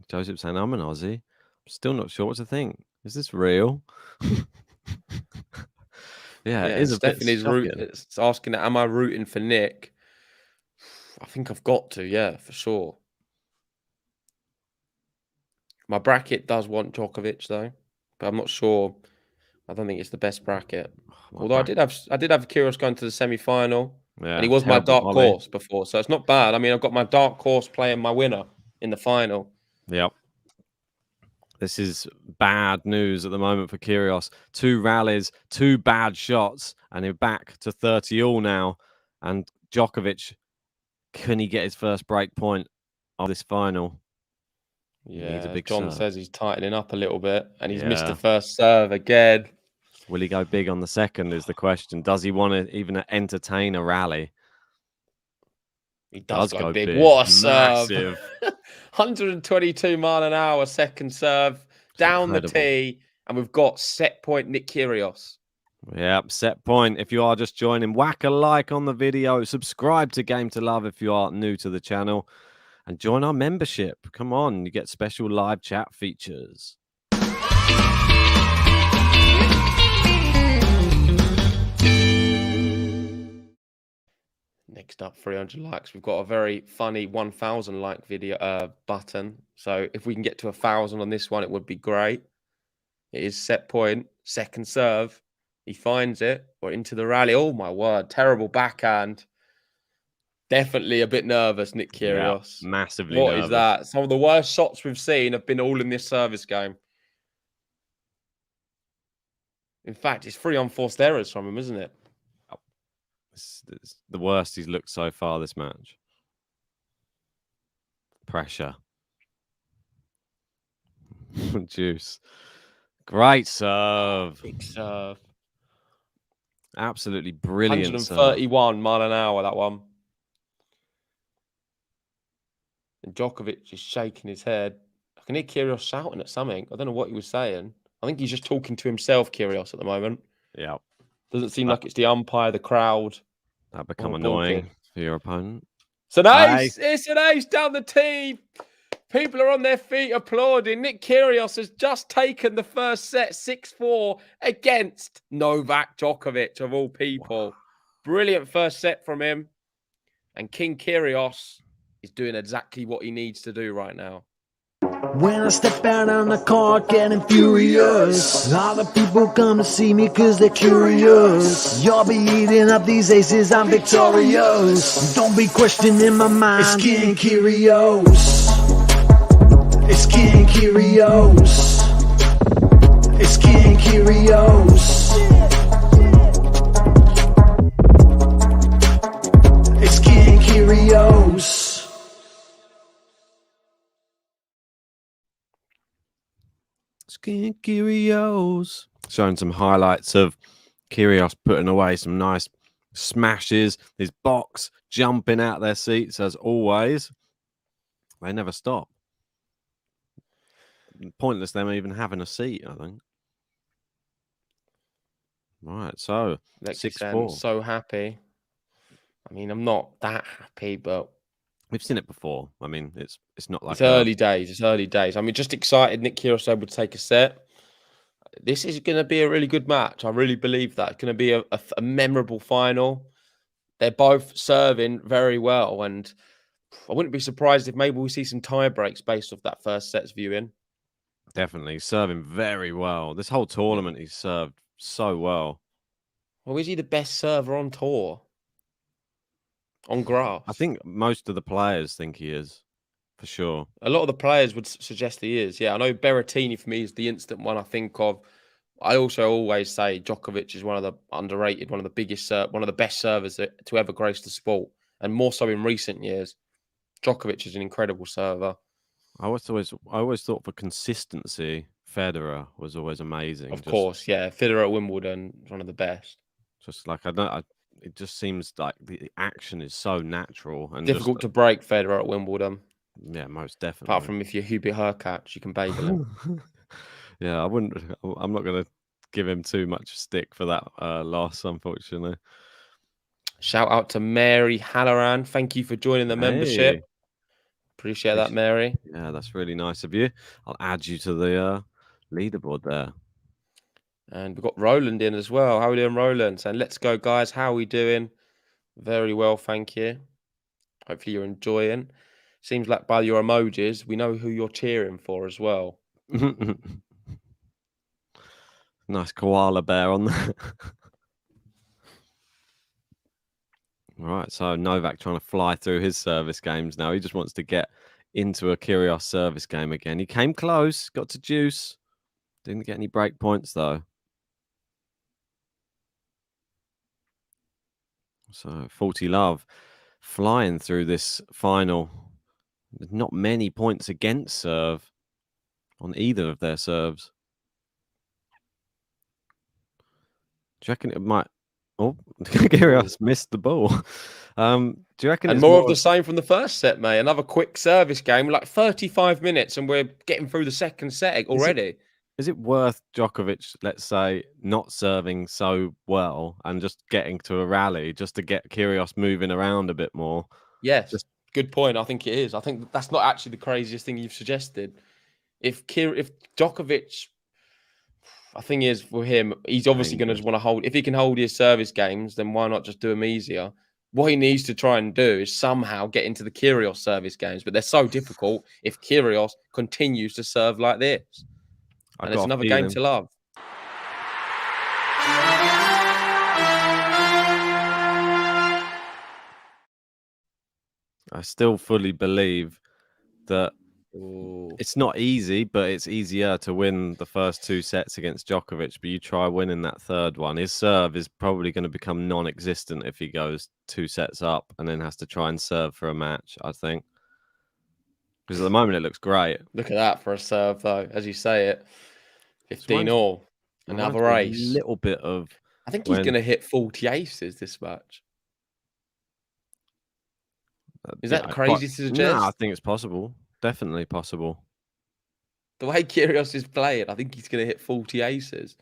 Joseph saying, I'm an Aussie. I'm still not sure what to think. Is this real? Yeah, it is a bit shocking. It's asking, am I rooting for Nick? I think I've got to, yeah, for sure. My bracket does want Djokovic though, but I'm not sure. I don't think it's the best bracket. Although I did have Kyrgios going to the semi-final, and he was my dark horse before, so it's not bad. I mean, I've got my dark horse playing my winner in the final. Yep. This is bad news at the moment for Kyrgios. 2 rallies, 2 bad shots, and he's back to 30 all now. And Djokovic, can he get his first break point of this final? Yeah, John says he's tightening up a little bit, and he's missed the first serve again. Will he go big on the second is the question. Does he want to even entertain a rally? He does go big. What a serve. 122 mile an hour second serve. Down the tee. And we've got set point Nick Kyrgios. Yep, set point. If you are just joining, whack a like on the video. Subscribe to Game to Love if you are new to the channel. And join our membership. Come on, you get special live chat features. Next up, 300 likes. We've got a very funny 1,000 like video button. So if we can get to 1,000 on this one, it would be great. It is set point, second serve. He finds it. We're into the rally. Oh my word! Terrible backhand. Definitely a bit nervous, Nick Kyrgios. Yeah, massively What nervous. is that? Some of the worst shots we've seen have been all in this service game. In fact, it's 3 unforced errors from him, isn't it? It's the worst he's looked so far this match. Pressure. Juice. Great serve. Big serve. Absolutely brilliant 131 mile an hour, that one. And Djokovic is shaking his head. I can hear Kyrgios shouting at something. I don't know what he was saying. I think he's just talking to himself, Kyrgios, at the moment. Yeah. Doesn't seem like it's the umpire, the crowd. That become annoying for your opponent. It's an ace. It's an ace down the tee. People are on their feet applauding. Nick Kyrgios has just taken the first set 6-4 against Novak Djokovic, of all people. Wow. Brilliant first set from him. And King Kyrgios is doing exactly what he needs to do right now. When I step out on the court getting furious, all the people come to see me cause they're curious. You'll be eating up these aces, I'm victorious. Don't be questioning my mind, it's King Kyrgios. It's King Kyrgios. It's King Kyrgios. It's King Kyrgios. King Kyrgios. Showing some highlights of Kyrgios putting away some nice smashes. His box jumping out their seats as always. They never stop. Pointless them even having a seat, I think. Right, so 6-4. So happy. I mean, I'm not that happy, but we've seen it before. I mean, it's not like it's early days. It's early days. I mean, just excited. Nick Kyrgios able to take a set. This is going to be a really good match. I really believe that. It's going to be a memorable final. They're both serving very well, and I wouldn't be surprised if maybe we see some tie breaks based off that first set's viewing. Definitely serving very well. This whole tournament, he's served so well. Well, is he the best server on tour? on grass. I think most of the players think he is, for sure. A lot of the players would suggest he is. Yeah, I know Berrettini for me is the instant one I think of. I also always say Djokovic is one of the underrated, one of the biggest, one of the best servers to ever grace the sport, and more so in recent years. Djokovic is an incredible server. I always thought for consistency, Federer was always amazing. Of course, yeah. Federer at Wimbledon, one of the best. Just like it just seems like the action is so natural and Difficult to break Federer at Wimbledon. Yeah, most definitely. Apart from if you're Hubert Hurkacz, you can bagel him. Yeah, I'm not going to give him too much stick for that loss, unfortunately. Shout out to Mary Halloran. Thank you for joining the membership. Appreciate that, Mary. Yeah, that's really nice of you. I'll add you to the leaderboard there. And we've got Roland in as well. How are we doing, Roland? Saying, let's go, guys. How are we doing? Very well, thank you. Hopefully you're enjoying. Seems like by your emojis, we know who you're cheering for as well. Nice koala bear on there. Right, so Novak trying to fly through his service games now. He just wants to get into a Kyrgios service game again. He came close, got to juice. Didn't get any break points, though. So, 40 love flying through this final. There's not many points against serve on either of their serves. Do you reckon it might... Oh, Kyrgios missed the ball. Do you reckon and it's more of the same from the first set, mate? Another quick service game, like 35 minutes, and we're getting through the second set already. Is it worth Djokovic, let's say, not serving so well and just getting to a rally just to get Kyrgios moving around a bit more? Yes, good point. I think it is. I think that's not actually the craziest thing you've suggested. If Djokovic... I think is for him, he's obviously going to want to hold. If he can hold his service games, then why not just do them easier? What he needs to try and do is somehow get into the Kyrgios service games, but they're so difficult if Kyrgios continues to serve like this. And it's another game to love. I still fully believe that Ooh. It's not easy, but it's easier to win the first two sets against Djokovic. But you try winning that third one. His serve is probably going to become non-existent if he goes 2 sets up and then has to try and serve for a match, I think. Because at the moment it looks great. Look at that for a serve, though. As you say it, 15-all. Another race. A little bit of... I think he's going to hit 40 aces this match. Is that crazy to suggest? No, I think it's possible. Definitely possible. The way Kyrgios is playing, I think he's going to hit 40 aces.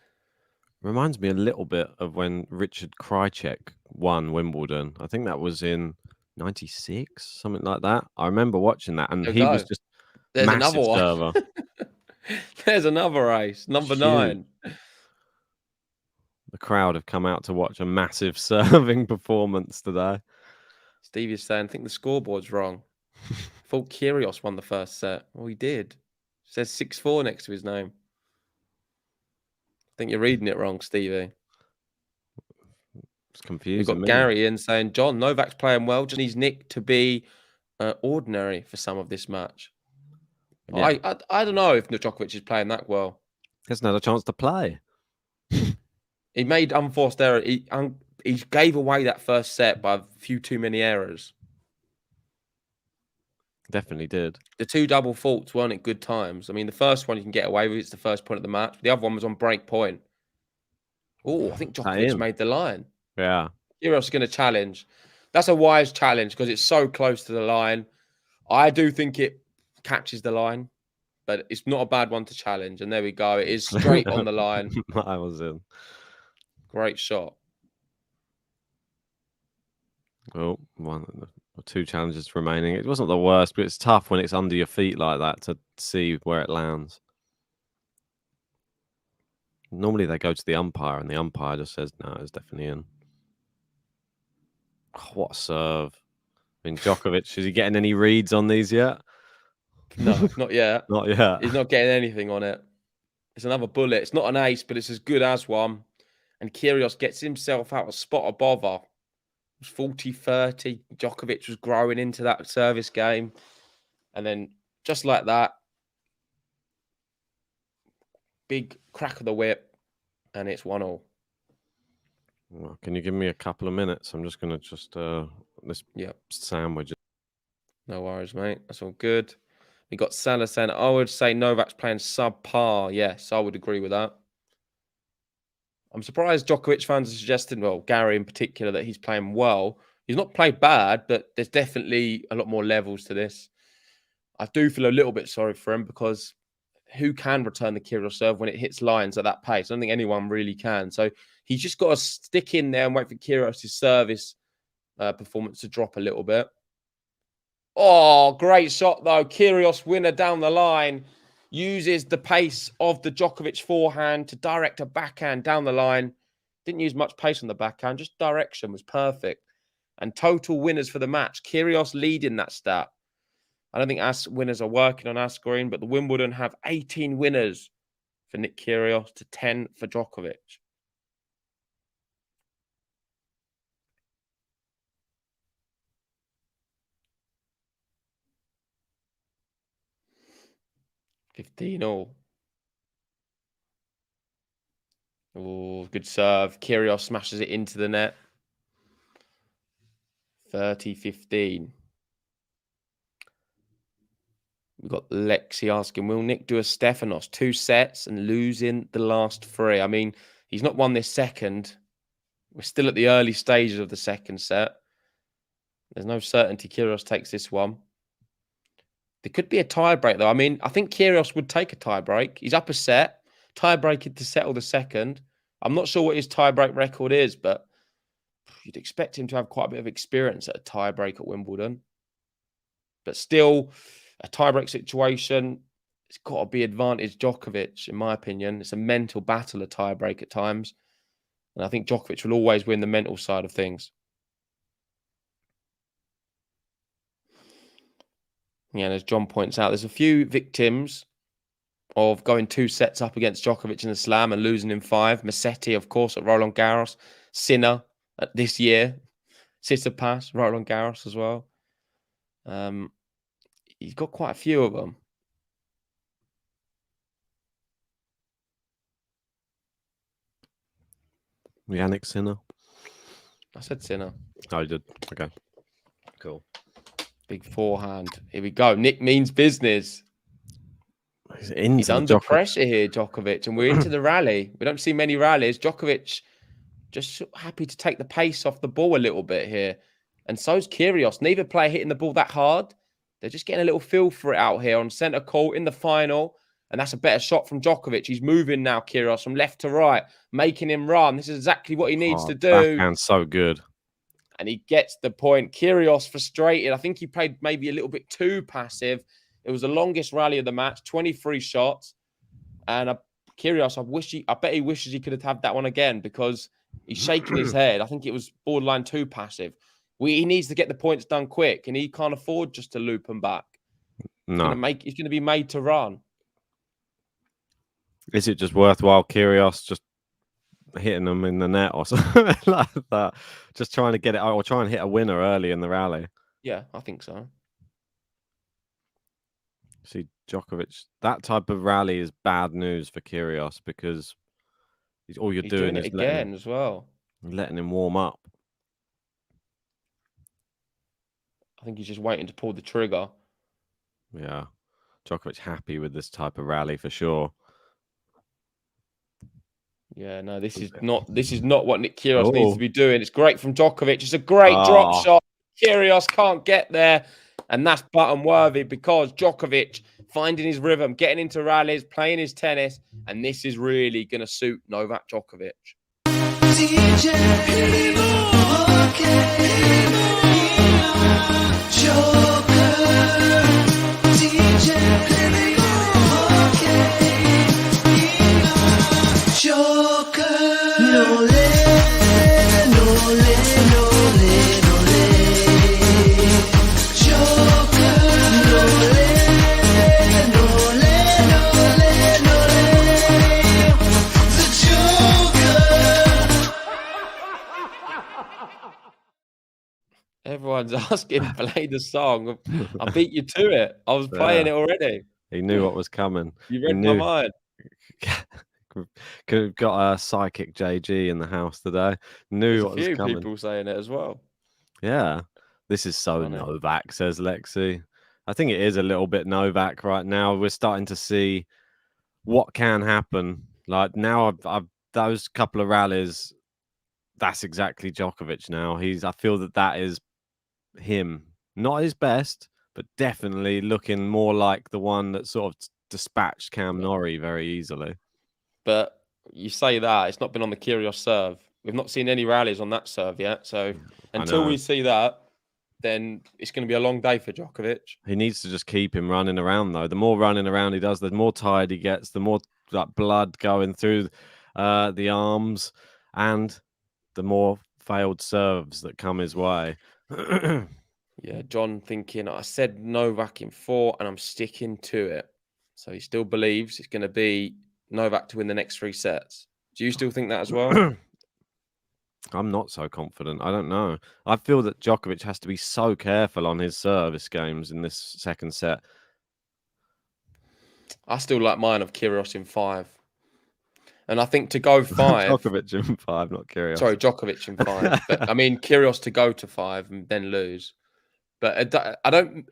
Reminds me a little bit of when Richard Krajicek won Wimbledon. I think that was in 96, something like that. I remember watching that, and he was just There's massive another server. There's another ace, number 9. The crowd have come out to watch a massive serving performance today. Steve is saying, I think the scoreboard's wrong. I thought Kyrgios won the first set. Well, he did. It says 6-4 next to his name. I think you're reading it wrong, Stevie. It's confusing. We've got Gary in saying, John, Novak's playing well. Just needs Nick to be ordinary for some of this match. Yeah. I don't know if Djokovic is playing that well. He hasn't had a chance to play. He made unforced error. He gave away that first set by a few too many errors. Definitely did. The 2 double faults weren't at good times. I mean, the first one you can get away with. It's the first point of the match. The other one was on break point. Oh, I think Djokovic made the line. Yeah. Kyrgios is going to challenge. That's a wise challenge because it's so close to the line. I do think it catches the line, but it's not a bad one to challenge. And there we go. It is straight on the line. I was in. Great shot. Well, 1 or 2 challenges remaining. It wasn't the worst, but it's tough when it's under your feet like that to see where it lands. Normally they go to the umpire and the umpire just says, no, it's definitely in. Oh, what a serve. I mean, Djokovic, is he getting any reads on these yet? No, not yet. Not yet. He's not getting anything on it. It's another bullet. It's not an ace, but it's as good as one. And Kyrgios gets himself out a spot of bother. was 40-30. Djokovic was growing into that service game. And then just like that, big crack of the whip, and it's 1-1. Well, can you give me a couple of minutes? I'm just going to this sandwich. No worries, mate. That's all good. We got Salah saying, I would say Novak's playing subpar. Yes, I would agree with that. I'm surprised Djokovic fans are suggesting, well, Gary in particular, that he's playing well. He's not played bad, but there's definitely a lot more levels to this. I do feel a little bit sorry for him because who can return the Kyrgios serve when it hits lines at that pace? I don't think anyone really can. So he's just got to stick in there and wait for Kyrgios' service performance to drop a little bit. Oh, great shot, though. Kyrgios winner down the line. Uses the pace of the Djokovic forehand to direct a backhand down the line. Didn't use much pace on the backhand. Just direction was perfect. And total winners for the match. Kyrgios leading that stat. I don't think us winners are working on our screen, but the Wimbledon have 18 winners for Nick Kyrgios to 10 for Djokovic. $15-all. Oh, good serve. Kyrgios smashes it into the net. 30-15. We've got Lexi asking, will Nick do a Stefanos? 2 sets and losing the last 3. I mean, he's not won this second. We're still at the early stages of the second set. There's no certainty Kyrgios takes this one. There could be a tiebreak, though. I mean, I think Kyrgios would take a tiebreak. He's up a set. Tiebreak to settle the second. I'm not sure what his tiebreak record is, but you'd expect him to have quite a bit of experience at a tiebreak at Wimbledon. But still, a tiebreak situation, it's got to be advantage Djokovic, in my opinion. It's a mental battle, a tiebreak at times. And I think Djokovic will always win the mental side of things. Yeah, and as John points out, there's a few victims of going 2 sets up against Djokovic in the slam and losing in 5. Musetti, of course, at Roland Garros. Sinner at this year. Tsitsipas, Roland Garros as well. He's got quite a few of them. Yannick Sinner. I said Sinner. Oh, you did. Okay. Cool. Big forehand. Here we go. Nick means business. He's under pressure here, Djokovic, and we're into the rally. We don't see many rallies. Djokovic just happy to take the pace off the ball a little bit here. And so's Kyrgios. Neither player hitting the ball that hard. They're just getting a little feel for it out here on centre court in the final. And that's a better shot from Djokovic. He's moving now, Kyrgios, from left to right, making him run. This is exactly what he needs to do. Backhand's so good. And he gets the point. Kyrgios frustrated. I think he played maybe a little bit too passive. It was the longest rally of the match, 23 shots. And Kyrgios, I bet he wishes he could have had that one again because he's shaking his head. I think it was borderline too passive. He needs to get the points done quick, and he can't afford just to loop them back. No. He's going to be made to run. Is it just worthwhile, Kyrgios, just hitting them in the net or something like that? Just trying to get it out or try and hit a winner early in the rally? Yeah, I think so. See, Djokovic, that type of rally is bad news for Kyrgios because all you're doing is letting him warm up. I think he's just waiting to pull the trigger. Yeah, Djokovic happy with this type of rally for sure. Yeah, no, this is not what Nick Kyrgios needs to be doing. It's great from Djokovic. It's a great drop shot. Kyrgios can't get there. And that's button worthy because Djokovic finding his rhythm, getting into rallies, playing his tennis, and this is really going to suit Novak Djokovic. Everyone's asking, play the song. I beat you to it. I was playing Yeah. it already. He knew what was coming. You He read my knew. mind. Could have got a psychic JG in the house today. Knew There's a what was few coming. people saying it as well. Yeah. This is so Funny. Novak, says Lexi. I think it is a little bit Novak right now. We're starting to see what can happen. Like now, I've those couple of rallies. That's exactly Djokovic now. I feel that is him. Not his best, but definitely looking more like the one that sort of dispatched Cam Norrie very easily. But you say that it's not been on the Kyrgios serve. We've not seen any rallies on that serve yet. So until we see that, then it's going to be a long day for Djokovic. He needs to just keep him running around, though. The more running around he does, the more tired he gets, the more blood going through the arms, and the more failed serves that come his way. Yeah, John thinking, I said Novak in 4 and I'm sticking to it. So he still believes it's going to be Novak to win the next 3 sets. Do you still think that as well? I'm not so confident. I don't know. I feel that Djokovic has to be so careful on his service games in this second set. I still like mine of Kyrgios in 5. And I think to go 5... Djokovic in 5, not Kyrgios. Sorry, Djokovic in 5. But I mean, Kyrgios to go to 5 and then lose. But it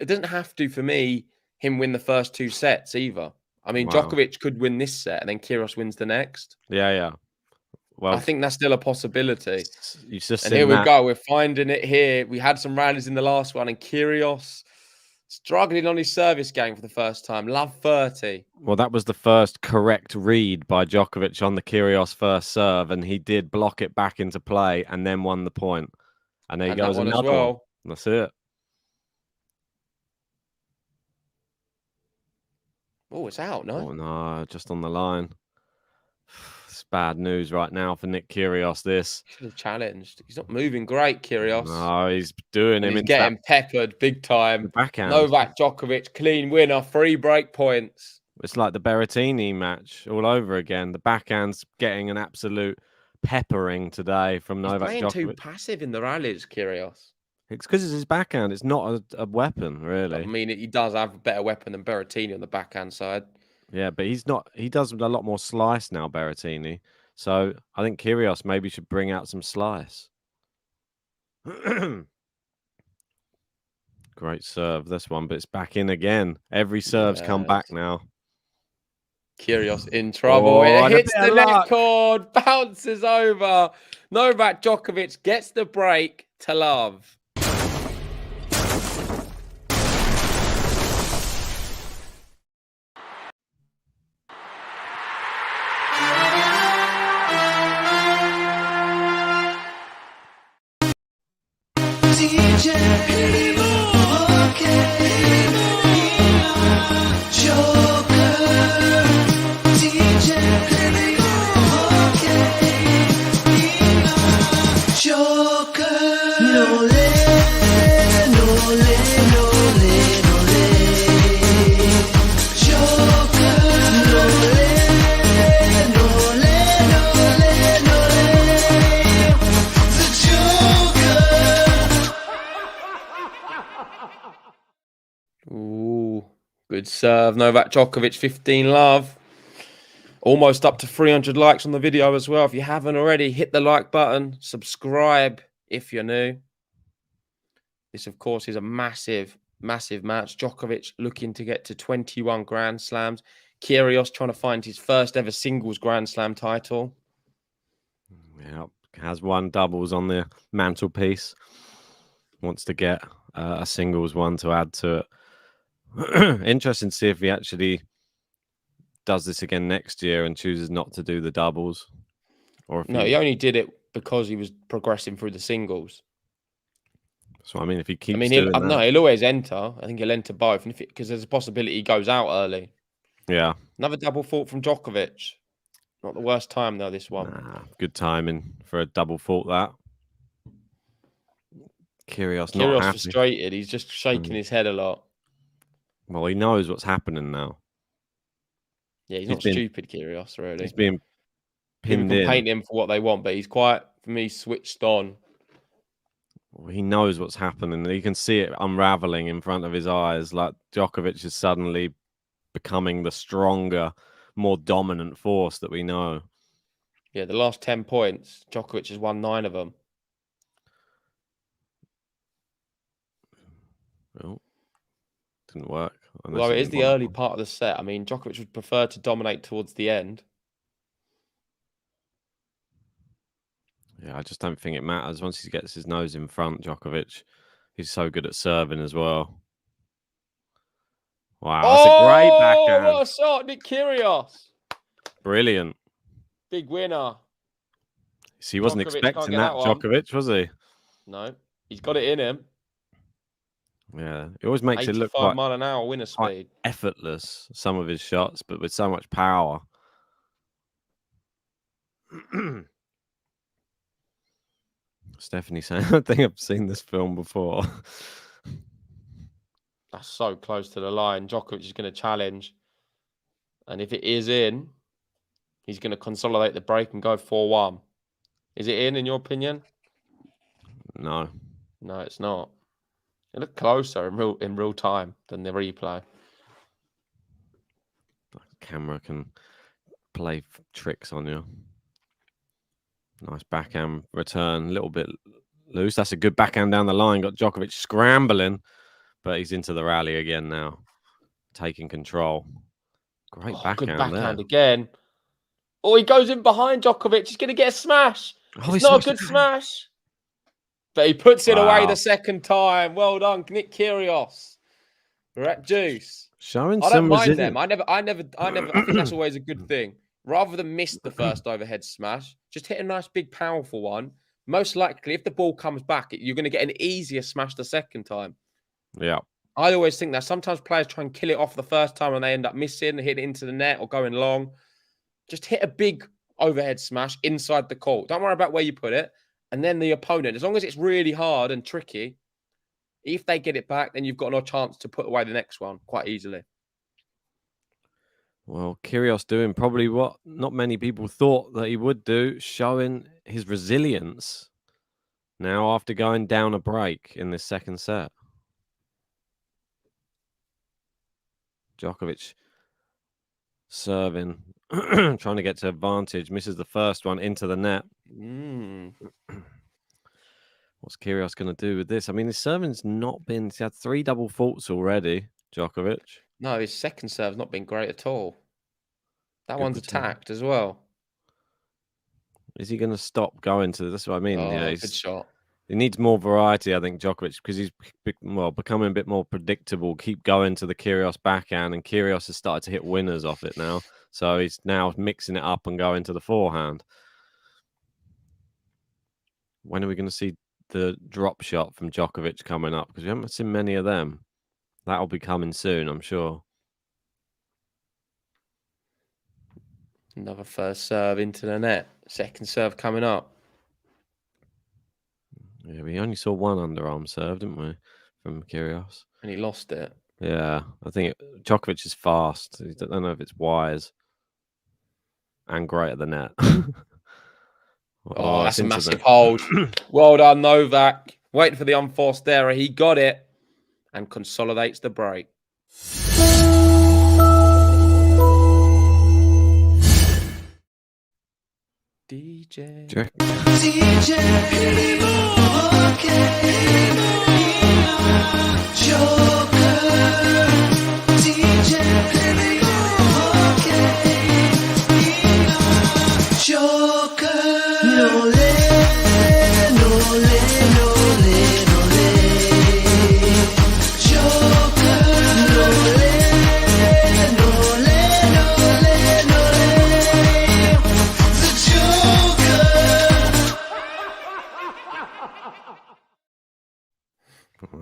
doesn't have to, for me, him win the first 2 sets either. I mean, Wow. Djokovic could win this set and then Kyrgios wins the next. Yeah. Well, I think that's still a possibility. You just and here we go. We're finding it here. We had some rallies in the last one, and Kyrgios struggling on his service game for the first time. Love 30. Well, that was the first correct read by Djokovic on the Kyrgios first serve, and he did block it back into play and then won the point. And there goes another one. That's it. Oh, it's out, no? Oh, no, just on the line. It's bad news right now for Nick Kyrgios, this. Should have challenged. He's not moving great, Kyrgios. No, he's doing him. He's getting peppered big time. Backhand. Novak Djokovic, clean winner, 3 break points. It's like the Berrettini match all over again. The backhand's getting an absolute peppering today from Novak Djokovic. He's playing too passive in the rallies, Kyrgios. It's because it's his backhand. It's not a weapon, really. I mean, he does have a better weapon than Berrettini on the backhand side. Yeah, but he's not. He does a lot more slice now, Berrettini. So I think Kyrgios maybe should bring out some slice. Great serve, this one, but it's back in again. Every serve's come back now. Kyrgios in trouble. It hits the net cord, bounces over. Novak Djokovic gets the break to love. Ooh, good serve. Novak Djokovic, 15 love. Almost up to 300 likes on the video as well. If you haven't already, hit the like button. Subscribe if you're new. This, of course, is a massive, massive match. Djokovic looking to get to 21 Grand Slams. Kyrgios trying to find his first ever singles Grand Slam title. Yeah, has won doubles on the mantelpiece. Wants to get a singles one to add to it. Interesting to see if he actually does this again next year and chooses not to do the doubles. Or if he only did it because he was progressing through the singles. So I mean, if he keeps doing that... No, he'll always enter. I think he'll enter both, because there's a possibility he goes out early. Yeah. Another double fault from Djokovic. Not the worst time though, this one. Good timing for a double fault, that. Kyrgios not happy. Frustrated. He's just shaking his head a lot. Well, he knows what's happening now. Yeah, he's not stupid, Kyrgios, really. He's being pinned People in. Paint him for what they want, but he's quite, for me, switched on. He knows what's happening. He can see it unraveling in front of his eyes. Like Djokovic is suddenly becoming the stronger, more dominant force that we know. Yeah, the last 10 points, Djokovic has won 9 of them. Well, didn't work. Although it is the early part of the set. I mean, Djokovic would prefer to dominate towards the end. Yeah, I just don't think it matters. Once he gets his nose in front, Djokovic, he's so good at serving as well. Wow, that's a great backhand. What a shot, Nick Kyrgios. Brilliant. Big winner. See, he wasn't Djokovic expecting that, one. Djokovic, was he? No, he's got it in him. Yeah, it always makes it look 85 mile an hour winner speed. Effortless, some of his shots, but with so much power. Stephanie saying, I think I've seen this film before. That's so close to the line. Djokovic is going to challenge. And if it is in, he's going to consolidate the break and go 4-1. Is it in your opinion? No. No, it's not. It looked closer in real time than the replay. The camera can play tricks on you. Nice backhand return, a little bit loose. That's a good backhand down the line. Got Djokovic scrambling, but he's into the rally again now, taking control. Great backhand, good backhand there. again. Oh, he goes in behind Djokovic. He's going to get a smash. Oh, it's not a good smash. But he puts it away the second time. Well done, Nick Kyrgios. We're at deuce. Showing I some don't mind resilience. them. I think that's always a good thing. Rather than miss the first overhead smash, just hit a nice, big, powerful one. Most likely, if the ball comes back, you're going to get an easier smash the second time. Yeah. I always think that sometimes players try and kill it off the first time and they end up missing, hit it into the net or going long. Just hit a big overhead smash inside the court. Don't worry about where you put it. And then the opponent, as long as it's really hard and tricky, if they get it back, then you've got no chance to put away the next one quite easily. Well, Kyrgios doing probably what not many people thought that he would do, showing his resilience now after going down a break in this second set. Djokovic serving, trying to get to advantage, misses the first one into the net. What's Kyrgios going to do with this? I mean, his serving's not been... He's had 3 double faults already, Djokovic. No, his second serve's not been great at all. That one's attacked as well. Is he going to stop going to... That's what I mean. Oh, good shot. He needs more variety, I think, Djokovic, because he's becoming a bit more predictable. Keep going to the Kyrgios backhand, and Kyrgios has started to hit winners off it now. So he's now mixing it up and going to the forehand. When are we going to see the drop shot from Djokovic coming up? Because we haven't seen many of them. That'll be coming soon, I'm sure. Another first serve into the net. Second serve coming up. Yeah, we only saw one underarm serve, didn't we, from Kyrgios? And he lost it. Yeah, I think Djokovic is fast. I don't know if it's wise and great at the net. That's a massive hold. Well done, Novak. Waiting for the unforced error. He got it and consolidates the break. DJ.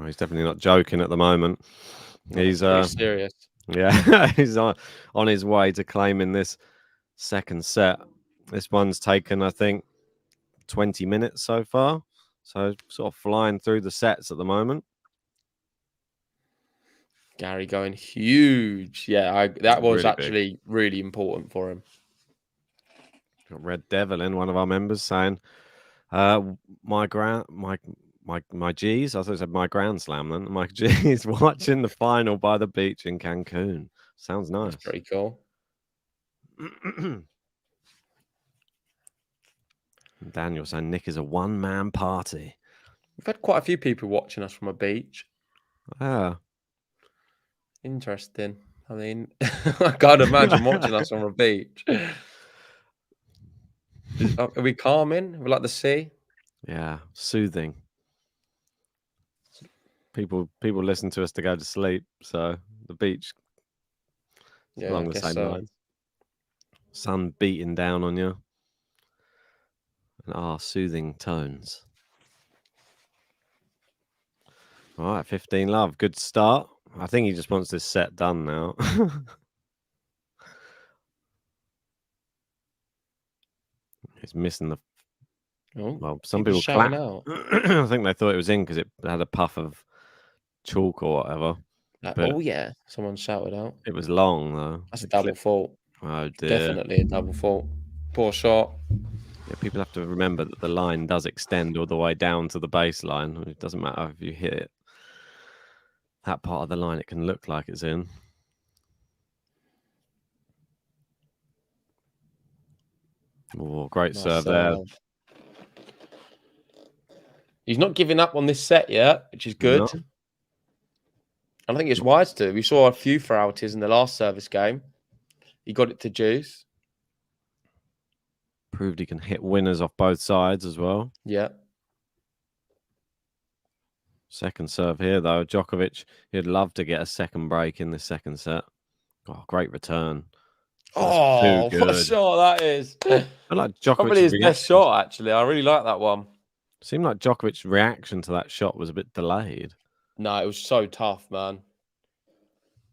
He's definitely not joking at the moment. He's serious. Yeah, he's on his way to claiming this second set. This one's taken, I think, 20 minutes so far. So sort of flying through the sets at the moment. Gary going huge. Yeah, that was really actually really important for him. Got Red Devil in, one of our members, saying, my my G's. I thought it said my Grand Slam then. My G's watching the final by the beach in Cancun. Sounds nice. That's pretty cool. Daniel saying Nick is a one-man party. We've had quite a few people watching us from a beach. Ah, Interesting. I mean, I can't imagine watching us on a beach. Are we calming? We like the sea? yeah, soothing. People listen to us to go to sleep, so the beach is Yeah, along I the guess same so. lines. Sun beating down on you, and soothing tones. All right, 15 love, good start. I think he just wants this set done now. He's missing the. Oh, Well, some people people shouting clap. out. I think they thought it was in because it had a puff of chalk or whatever. Like, But oh yeah, someone shouted out. it was long though. That's a It double clipped. fault. Oh dear. Definitely a double fault. Poor shot. Yeah, people have to remember that the line does extend all the way down to the baseline. It doesn't matter if you hit it. That part of the line, it can look like it's in. Oh, great Nice serve there. He's not giving up on this set yet, which is good. No. I don't think it's wise to. We saw a few frailties in the last service game. He got it to juice. Proved he can hit winners off both sides as well. Yeah. Second serve here, though. Djokovic, he'd love to get a second break in the second set. Oh, great return. Oh, what a shot that is. I like Djokovic's Probably his reaction. best shot, actually. I really like that one. Seemed like Djokovic's reaction to that shot was a bit delayed. No, it was so tough, man.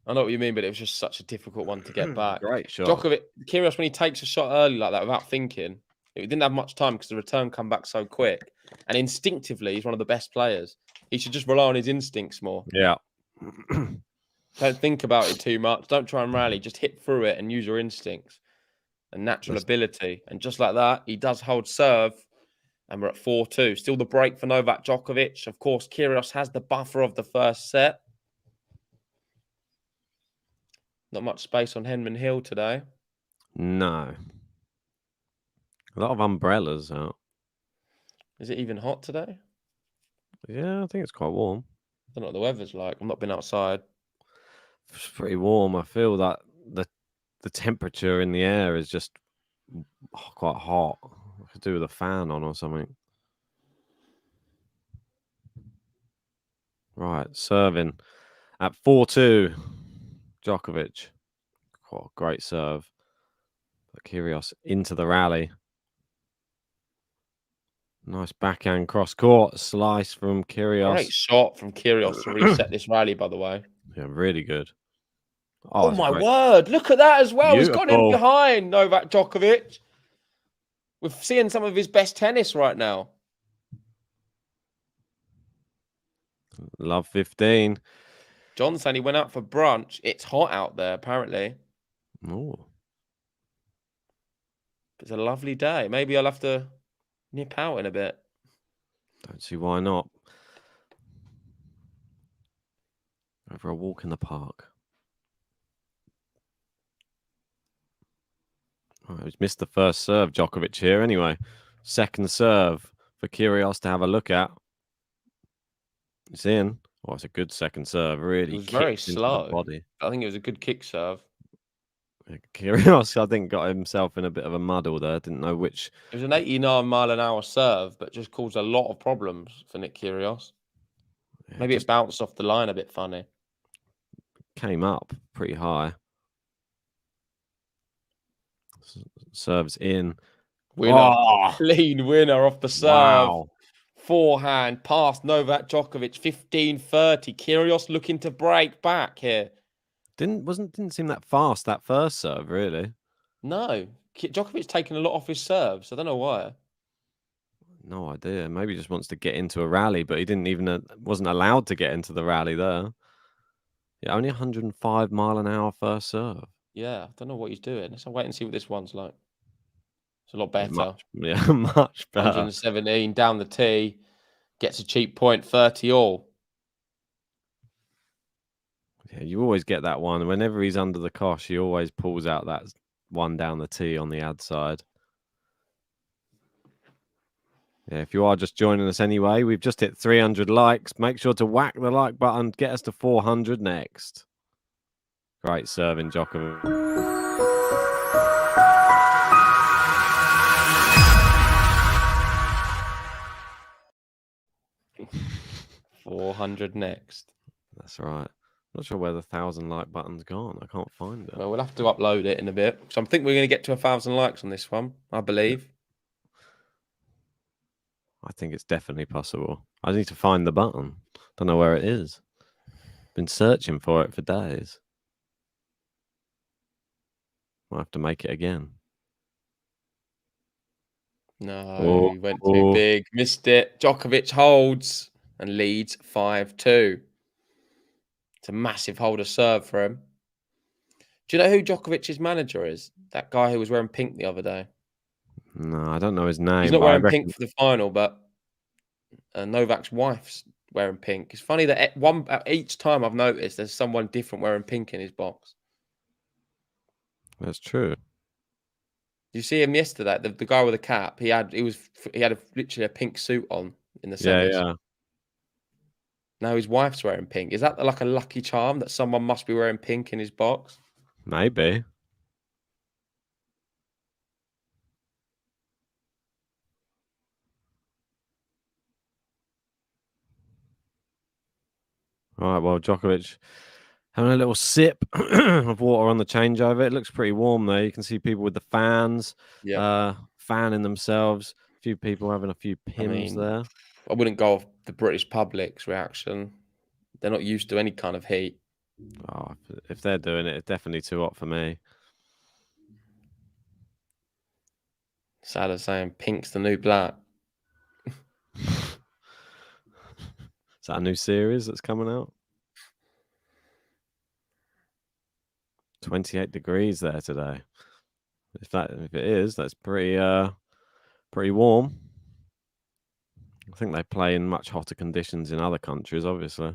I know what you mean, but it was just such a difficult one to get back. Great shot. Djokovic, Kyrgios, when he takes a shot early like that without thinking, he didn't have much time because the return come back so quick. And instinctively, he's one of the best players. He should just rely on his instincts more. Yeah. Don't think about it too much. Don't try and rally. Just hit through it and use your instincts and natural ability. And just like that, he does hold serve. And we're at 4-2. Still the break for Novak Djokovic. Of course, Kyrgios has the buffer of the first set. Not much space on Henman Hill today. No. A lot of umbrellas out. Is it even hot today? Yeah, I think it's quite warm. I don't know what the weather's like. I've not been outside. It's pretty warm. I feel that the temperature in the air is just quite hot. I could do with a fan on or something. Right, serving at 4-2. Djokovic. Oh, great serve. But Kyrgios into the rally. Nice backhand cross court slice from Kyrgios. Great shot from Kyrgios to reset this rally, by the way. Yeah, really good. Oh my word. Look at that as well. Beautiful. He's got him behind Novak Djokovic. We're seeing some of his best tennis right now. Love 15. John saying he went out for brunch. It's hot out there, apparently. Oh. It's a lovely day. Maybe I'll have to nip out in a bit. Don't see why not. Go for a walk in the park. Oh, he's missed the first serve, Djokovic here anyway. Second serve for Kyrgios to have a look at. It's in. Oh, it's a good second serve. Really, it was very slow. Body. I think it was a good kick serve. Kyrgios, I think, got himself in a bit of a muddle there. Didn't know which. It was an 89-mile-an-hour serve, but just caused a lot of problems for Nick Kyrgios. Yeah, maybe it bounced off the line a bit funny. Came up pretty high. Serves in. Winner. Oh, clean winner off the serve. Wow. Forehand past Novak Djokovic, 15-30. Kyrgios looking to break back here. Didn't seem that fast, that first serve, really. No. Djokovic's taken a lot off his serves. I don't know why. No idea. Maybe he just wants to get into a rally, but he wasn't allowed to get into the rally there. Yeah, only 105-mile-an-hour first serve. Yeah, I don't know what he's doing. Let's wait and see what this one's like. It's a lot better. Much better. 117 down the tee. Gets a cheap point, 30 all. Yeah, you always get that one. Whenever he's under the cosh, he always pulls out that one down the tee on the ad side. Yeah, if you are just joining us anyway, we've just hit 300 likes. Make sure to whack the like button. Get us to 400 next. Great serving, Djokovic. 400 next. That's right. Not sure where the 1,000 like button's gone. I can't find it. Well, we'll have to upload it in a bit. So I think we're going to get to 1,000 likes on this one, I believe. I think it's definitely possible. I need to find the button. Don't know where it is. Been searching for it for days. Might have to make it again. No, he went too big. Missed it. Djokovic holds and leads 5-2. It's a massive holder serve for him. Do you know who Djokovic's manager is? That guy who was wearing pink the other day. No, I don't know his name. He's not wearing pink for the final, but Novak's wife's wearing pink. It's funny that each time I've noticed there's someone different wearing pink in his box. That's true. You see him yesterday, the guy with the cap. He had literally a pink suit on in the semis. Yeah. Now his wife's wearing pink. Is that like a lucky charm that someone must be wearing pink in his box? Maybe. All right, well, Djokovic having a little sip of water on the changeover. It looks pretty warm there. You can see people with the fans fanning themselves. A few people having a few pims there. I wouldn't go off the British public's reaction. They're not used to any kind of heat. Oh, if they're doing it, it's definitely too hot for me. Sad as saying pink's the new black. Is that a new series that's coming out? 28 degrees there today. If it is, that's pretty warm. I think they play in much hotter conditions in other countries, obviously.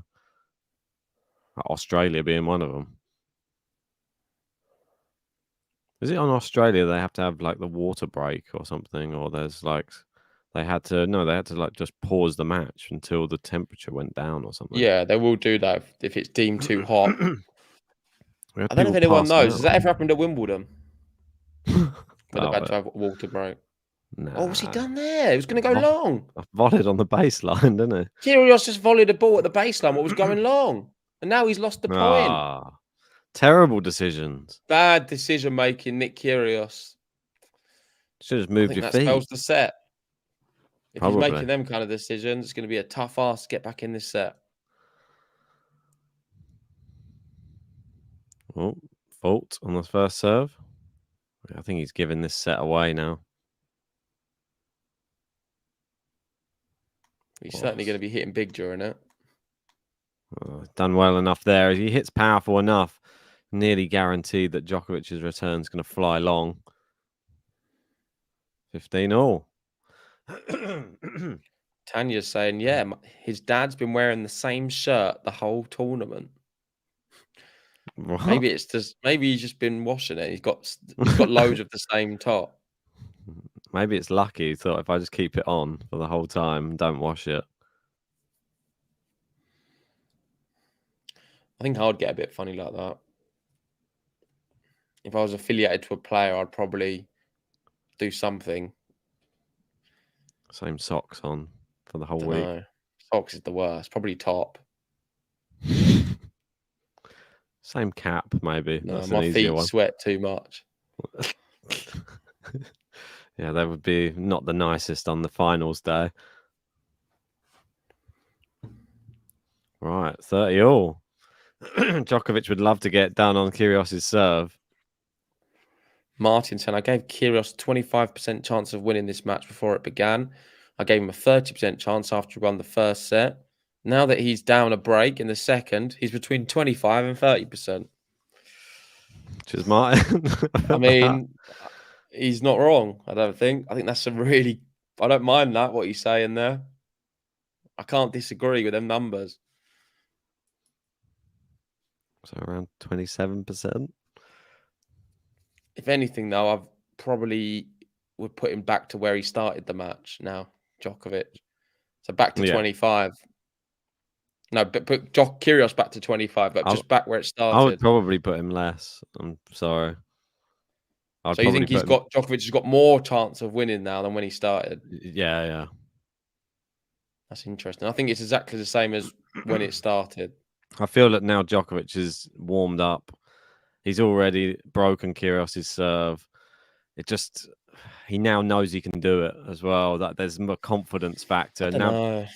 Australia being one of them. Is it on Australia they have to have like the water break or something, or there's like they had to like just pause the match until the temperature went down or something? Yeah, they will do that if it's deemed too hot. I don't know if anyone knows. Has that ever happened at Wimbledon? Where they've had to have a water break. Nah. Oh, what's he done there? He was going to go long. I volleyed on the baseline, didn't he? Kyrgios just volleyed a ball at the baseline. What was going long? And now he's lost the point. Terrible decisions. Bad decision making, Nick Kyrgios. Should have moved your that feet. spells the set. If Probably. he's making them kind of decisions, it's going to be a tough ask to get back in this set. Oh, fault on the first serve. I think he's giving this set away now. He's certainly going to be hitting big during it. Done well enough there. If he hits powerful enough, nearly guaranteed that Djokovic's return is going to fly long. 15 all. Tanya's saying, yeah, his dad's been wearing the same shirt the whole tournament. What? Maybe he's just been washing it. He's got loads of the same top. Maybe it's lucky. He thought if I just keep it on for the whole time and don't wash it. I think I'd get a bit funny like that. If I was affiliated to a player, I'd probably do something. Same socks on for the whole week. Socks is the worst. Probably top. Same cap, maybe. No, that's my an easier feet one. sweat too much. Yeah, that would be not the nicest on the finals day. Right, 30 all. Djokovic would love to get done on Kyrgios' serve. Martin saying, I gave Kyrgios a 25% chance of winning this match before it began. I gave him a 30% chance after he won the first set. Now that he's down a break in the second, he's between 25 and 30%. Which is Martin. I mean, he's not wrong, I don't think. I think that's I don't mind that, what he's saying there. I can't disagree with them numbers. So around 27%. If anything, though, I've probably would put him back to where he started the match now, Djokovic. So back to 25. No, but put Kyrgios back to 25, but just back where it started. I would probably put him less. I'm sorry. So you think Djokovic has got more chance of winning now than when he started? Yeah. That's interesting. I think it's exactly the same as when it started. I feel that now Djokovic is warmed up. He's already broken Kyrgios' serve. He now knows he can do it as well. That there's more confidence factor now.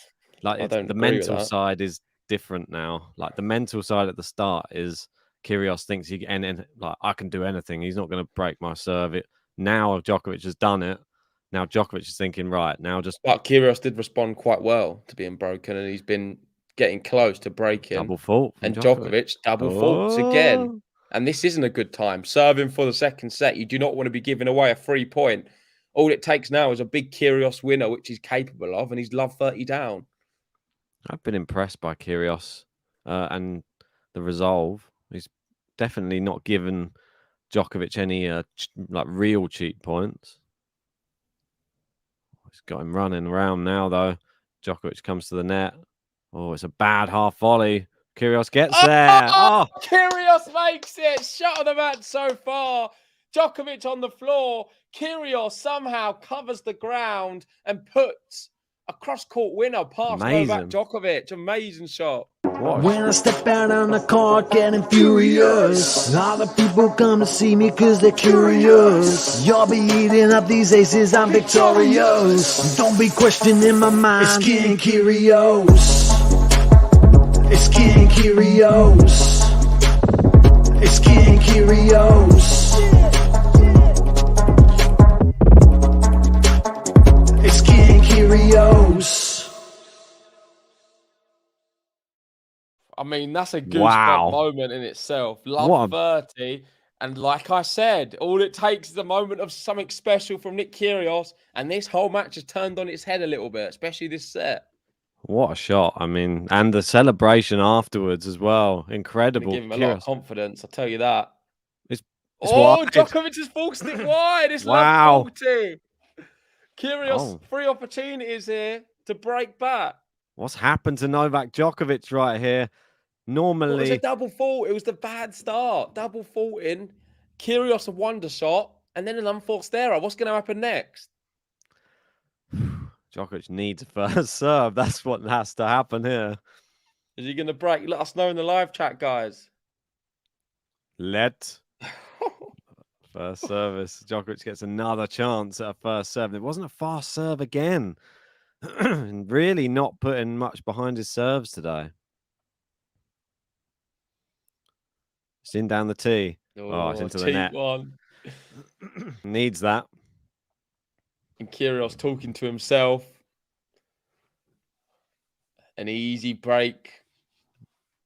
Like the mental side is different now. Like the mental side at the start is Kyrgios thinks I can do anything. He's not going to break my serve. Now Djokovic has done it. Now Djokovic is thinking, right now But Kyrgios did respond quite well to being broken, and he's been getting close to breaking. Double fault. And Djokovic double faults again. And this isn't a good time. Serving for the second set, you do not want to be giving away a 3-point. All it takes now is a big Kyrgios winner, which he's capable of, and he's love 30 down. I've been impressed by Kyrgios and the resolve. He's definitely not given Djokovic any real cheat points. He's got him running around now, though. Djokovic comes to the net. Oh, it's a bad half volley. Kyrgios gets there. Oh, Kyrgios makes it. Shot of the match so far. Djokovic on the floor. Kyrgios somehow covers the ground and puts a cross-court winner past Novak Djokovic. Amazing shot. When I step out on the court getting furious, all the people come to see me cause they're curious. You'll be eating up these aces, I'm victorious. Don't be questioning my mind, it's King Kyrgios. It's King Kyrgios. It's King Kyrgios. It's King Kyrgios. I mean, that's a goosebump moment in itself. Love 30. And like I said, all it takes is a moment of something special from Nick Kyrgios, and this whole match has turned on its head a little bit, especially this set. What a shot. I mean, and the celebration afterwards as well. Incredible. Give him a lot of confidence, I'll tell you that. It's wide. Djokovic has forced it wide. It's love 40. Kyrgios, 3 opportunities here to break back. What's happened to Novak Djokovic right here? Normally, it was a double fault. It was the bad start. Double faulting. Kyrgios a wonder shot, and then an unforced error. What's going to happen next? Djokovic needs a first serve. That's what has to happen here. Is he going to break? Let us know in the live chat, guys. First service. Djokovic gets another chance at a first serve. It wasn't a fast serve again. Really not putting much behind his serves today. It's in down the tee. It's into the net. One. Needs that. And Kyrgios talking to himself. An easy break.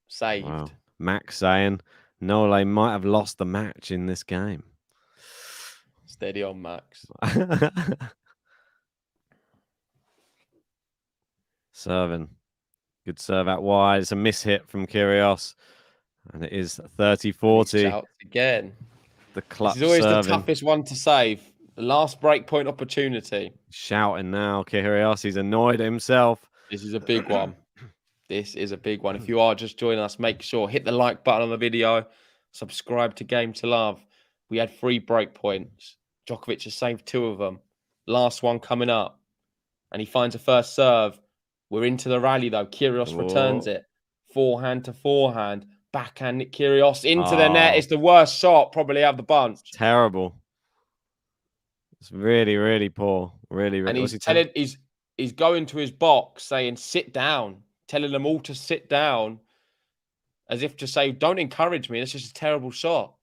Saved. Wow. Max saying Nole might have lost the match in this game. Steady on, Max. Serving. Good serve out wide. It's a mishit from Kyrgios. And it is 30-40. Again. The clutch This is always serving. the toughest one to save. The last break point opportunity. Shouting now, Kyrgios. He's annoyed at himself. This is a big one. This is a big one. If you are just joining us, make sure hit the like button on the video. Subscribe to Game to Love. We had 3 break points. Djokovic has saved 2 of them. Last one coming up. And he finds a first serve. We're into the rally, though. Kyrgios returns it. Forehand to forehand. Backhand Nick Kyrgios into the net. It's the worst shot probably out of the bunch. It's terrible. It's really, really poor. Really, really. And he's going to his box saying, sit down. Telling them all to sit down. As if to say, don't encourage me. That's just a terrible shot.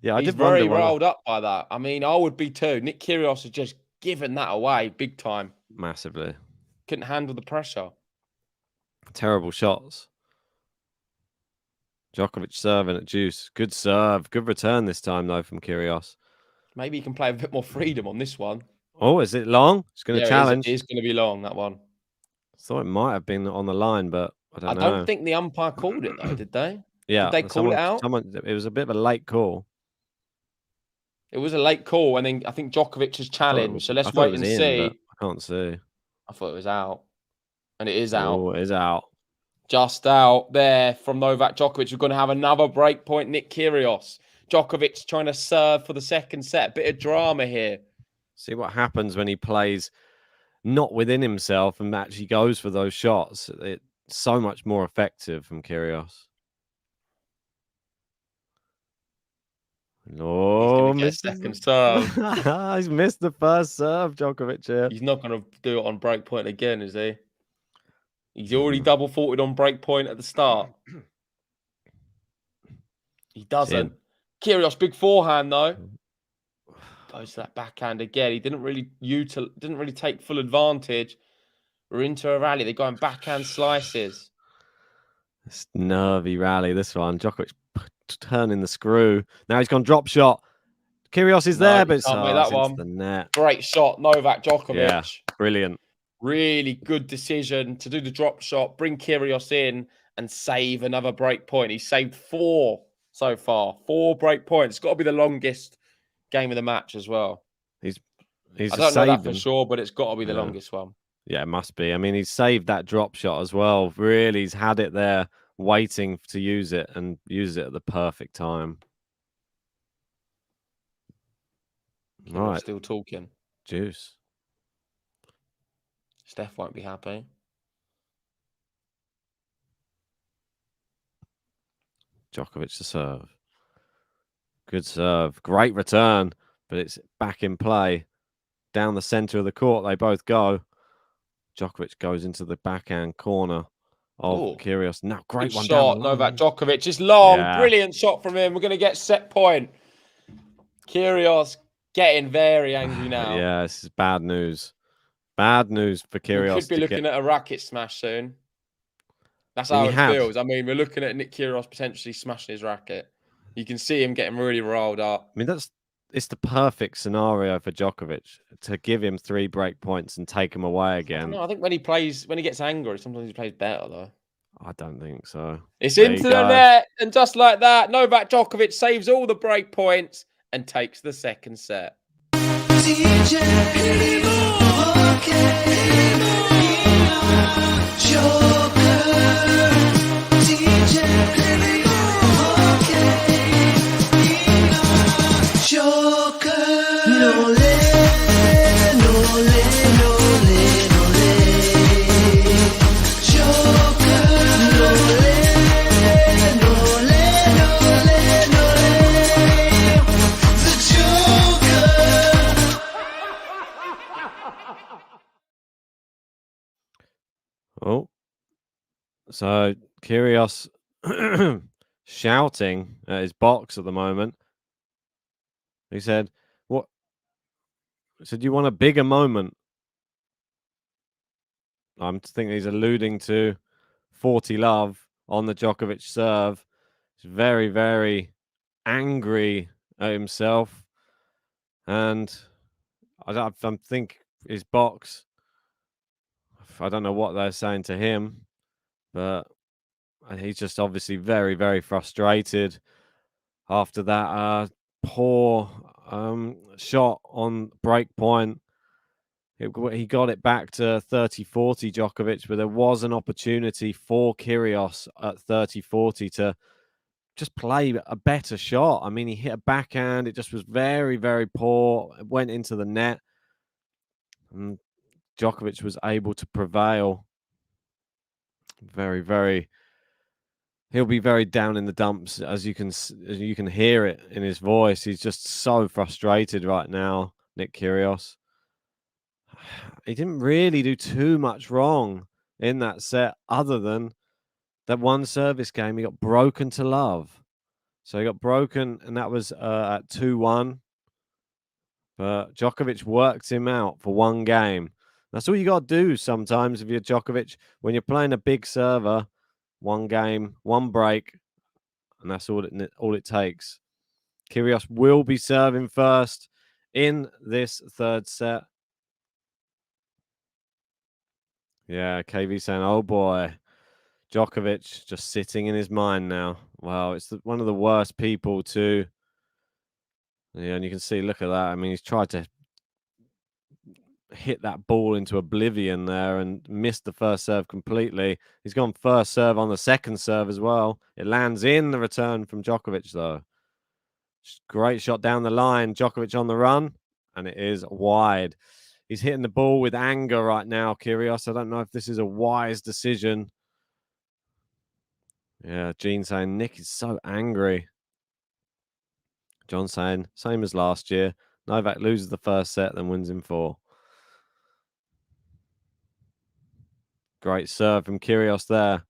Yeah, He's very riled up by that. I mean, I would be too. Nick Kyrgios has just given that away big time. Massively. Couldn't handle the pressure. Terrible shots. Djokovic serving at juice. Good serve. Good return this time, though, from Kyrgios. Maybe he can play a bit more freedom on this one. Oh, is it long? It's going to Yeah, challenge. it is going to be long, that one. Thought it might have been on the line, but I don't know. I don't think the umpire called it, though, did they? Yeah, Did they call it out? It was a bit of a late call. It was a late call, and then I think Djokovic has challenged. So I let's thought it wait was and in, see. but I can't see. I thought it was out. And it is out. Oh, it is out. Just out there from Novak Djokovic. We're going to have another break point. Nick Kyrgios. Djokovic trying to serve for the second set. Bit of drama here. See what happens when he plays not within himself and actually goes for those shots. It's so much more effective from Kyrgios. No, He's going to get a second serve. He's missed the first serve, Djokovic here. He's not going to do it on break point again, is he? He's already double faulted on break point at the start. He doesn't. Kyrgios, big forehand though. Goes to that backhand again. He didn't really take full advantage. We're into a rally. They're going backhand slices. It's nervy rally, this one. Djokovic turning the screw. Now he's gone drop shot. Kyrgios is there, but it's into the net. Great shot, Novak Djokovic. Yeah, brilliant. Really good decision to do the drop shot, bring Kyrgios in and save another break point. He's saved 4 so far. 4 break points. It's got to be the longest game of the match as well. He's I don't know that for sure, but it's got to be the longest one. Yeah, it must be. I mean, he's saved that drop shot as well. Really, he's had it there waiting to use it and use it at the perfect time. All right. Still talking. Juice. Steph won't be happy. Djokovic to serve. Good serve. Great return, but it's back in play. Down the center of the court, they both go. Djokovic goes into the backhand corner of Kyrgios. Now, great good one shot. down the line. Novak Djokovic is long. Yeah. Brilliant shot from him. We're going to get set point. Kyrgios getting very angry now. Yeah, this is bad news. Bad news for Kyrgios. We could be looking at a racket smash soon. That's how it feels. I mean, we're looking at Nick Kyrgios potentially smashing his racket. You can see him getting really rolled up. I mean, it's the perfect scenario for Djokovic to give him 3 break points and take him away again. I think when he gets angry, sometimes he plays better though. I don't think so. It's into the net, and just like that, Novak Djokovic saves all the break points and takes the second set. Oh, so Kyrgios shouting at his box at the moment. He said, "What?" He said, "You want a bigger moment?" I'm thinking he's alluding to 40 love on the Djokovic serve. He's very, very angry at himself, and I think his box. I don't know what they're saying to him, but he's just obviously very, very frustrated after that poor shot on break point. He got it back to 30-40 Djokovic, but there was an opportunity for Kyrgios at 30-40 to just play a better shot. I mean, he hit a backhand. It just was very, very poor. It went into the net. And Djokovic was able to prevail. Very, very. He'll be very down in the dumps, as you can hear it in his voice. He's just so frustrated right now, Nick Kyrgios. He didn't really do too much wrong in that set, other than that one service game. He got broken to love. So he got broken, and that was at 2-1. But Djokovic worked him out for one game. That's all you got to do sometimes if you're Djokovic. When you're playing a big server, one game, one break, and that's all it takes. Kyrgios will be serving first in this third set. Yeah, KV saying, oh boy, Djokovic just sitting in his mind now. Wow, it's one of the worst people to. Yeah, and you can see, look at that. I mean, he's tried to hit that ball into oblivion there and missed the first serve completely. He's gone first serve on the second serve as well. It lands in the return from Djokovic, though. Great shot down the line. Djokovic on the run, and it is wide. He's hitting the ball with anger right now, Kyrgios. I don't know if this is a wise decision. Yeah, Gene saying Nick is so angry. John saying same as last year. Novak loses the first set, then wins in 4. Great serve from Kyrgios there.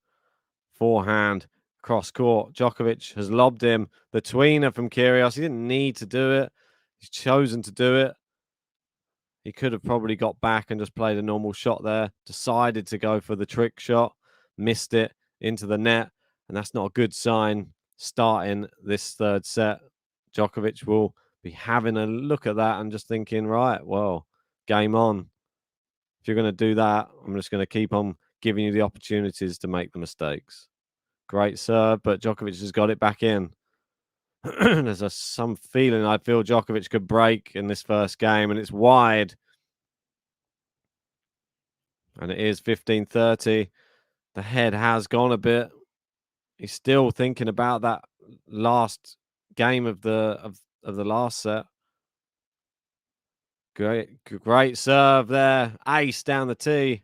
Forehand, cross court. Djokovic has lobbed him. The tweener from Kyrgios. He didn't need to do it. He's chosen to do it. He could have probably got back and just played a normal shot there. Decided to go for the trick shot. Missed it into the net. And that's not a good sign starting this third set. Djokovic will be having a look at that and just thinking, right, well, game on. If you're going to do that, I'm just going to keep on giving you the opportunities to make the mistakes. Great serve, but Djokovic has got it back in. There's some feeling I feel Djokovic could break in this first game, and it's wide. And it is 15-30. The head has gone a bit. He's still thinking about that last game of the last set. Great serve there. Ace down the tee.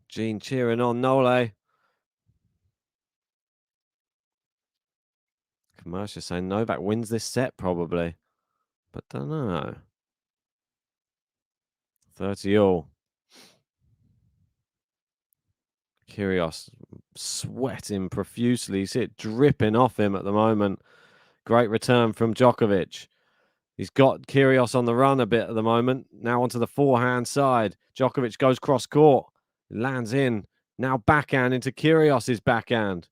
Gene cheering on Nole. Commercial saying Novak wins this set probably. But don't know. 30 all. Kyrgios sweating profusely. You see it dripping off him at the moment. Great return from Djokovic. He's got Kyrgios on the run a bit at the moment. Now onto the forehand side. Djokovic goes cross court. Lands in. Now backhand into Kyrgios's backhand.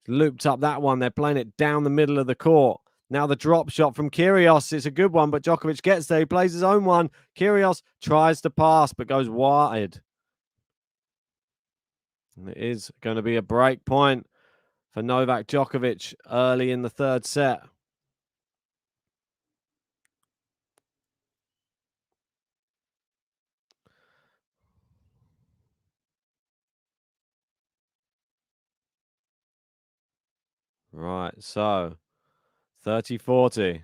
Looped up that one. They're playing it down the middle of the court. Now the drop shot from Kyrgios. It's a good one, but Djokovic gets there. He plays his own one. Kyrgios tries to pass, but goes wide. And it is going to be a break point for Novak Djokovic early in the third set. Right, so 30-40.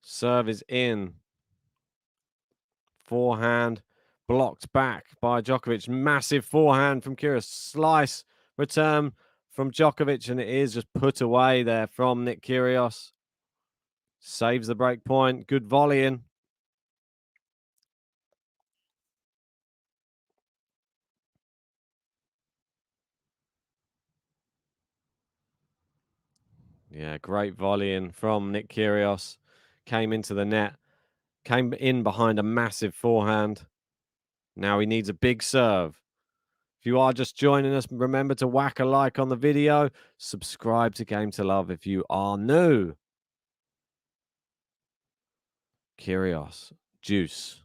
Serve is in. Forehand blocked back by Djokovic. Massive forehand from Kyrgios. Slice return from Djokovic, and it is just put away there from Nick Kyrgios. Saves the break point. Good volleying. Yeah, great volleying from Nick Kyrgios. Came into the net. Came in behind a massive forehand. Now he needs a big serve. If you are just joining us, remember to whack a like on the video. Subscribe to Game to Love if you are new. Kyrgios. Juice.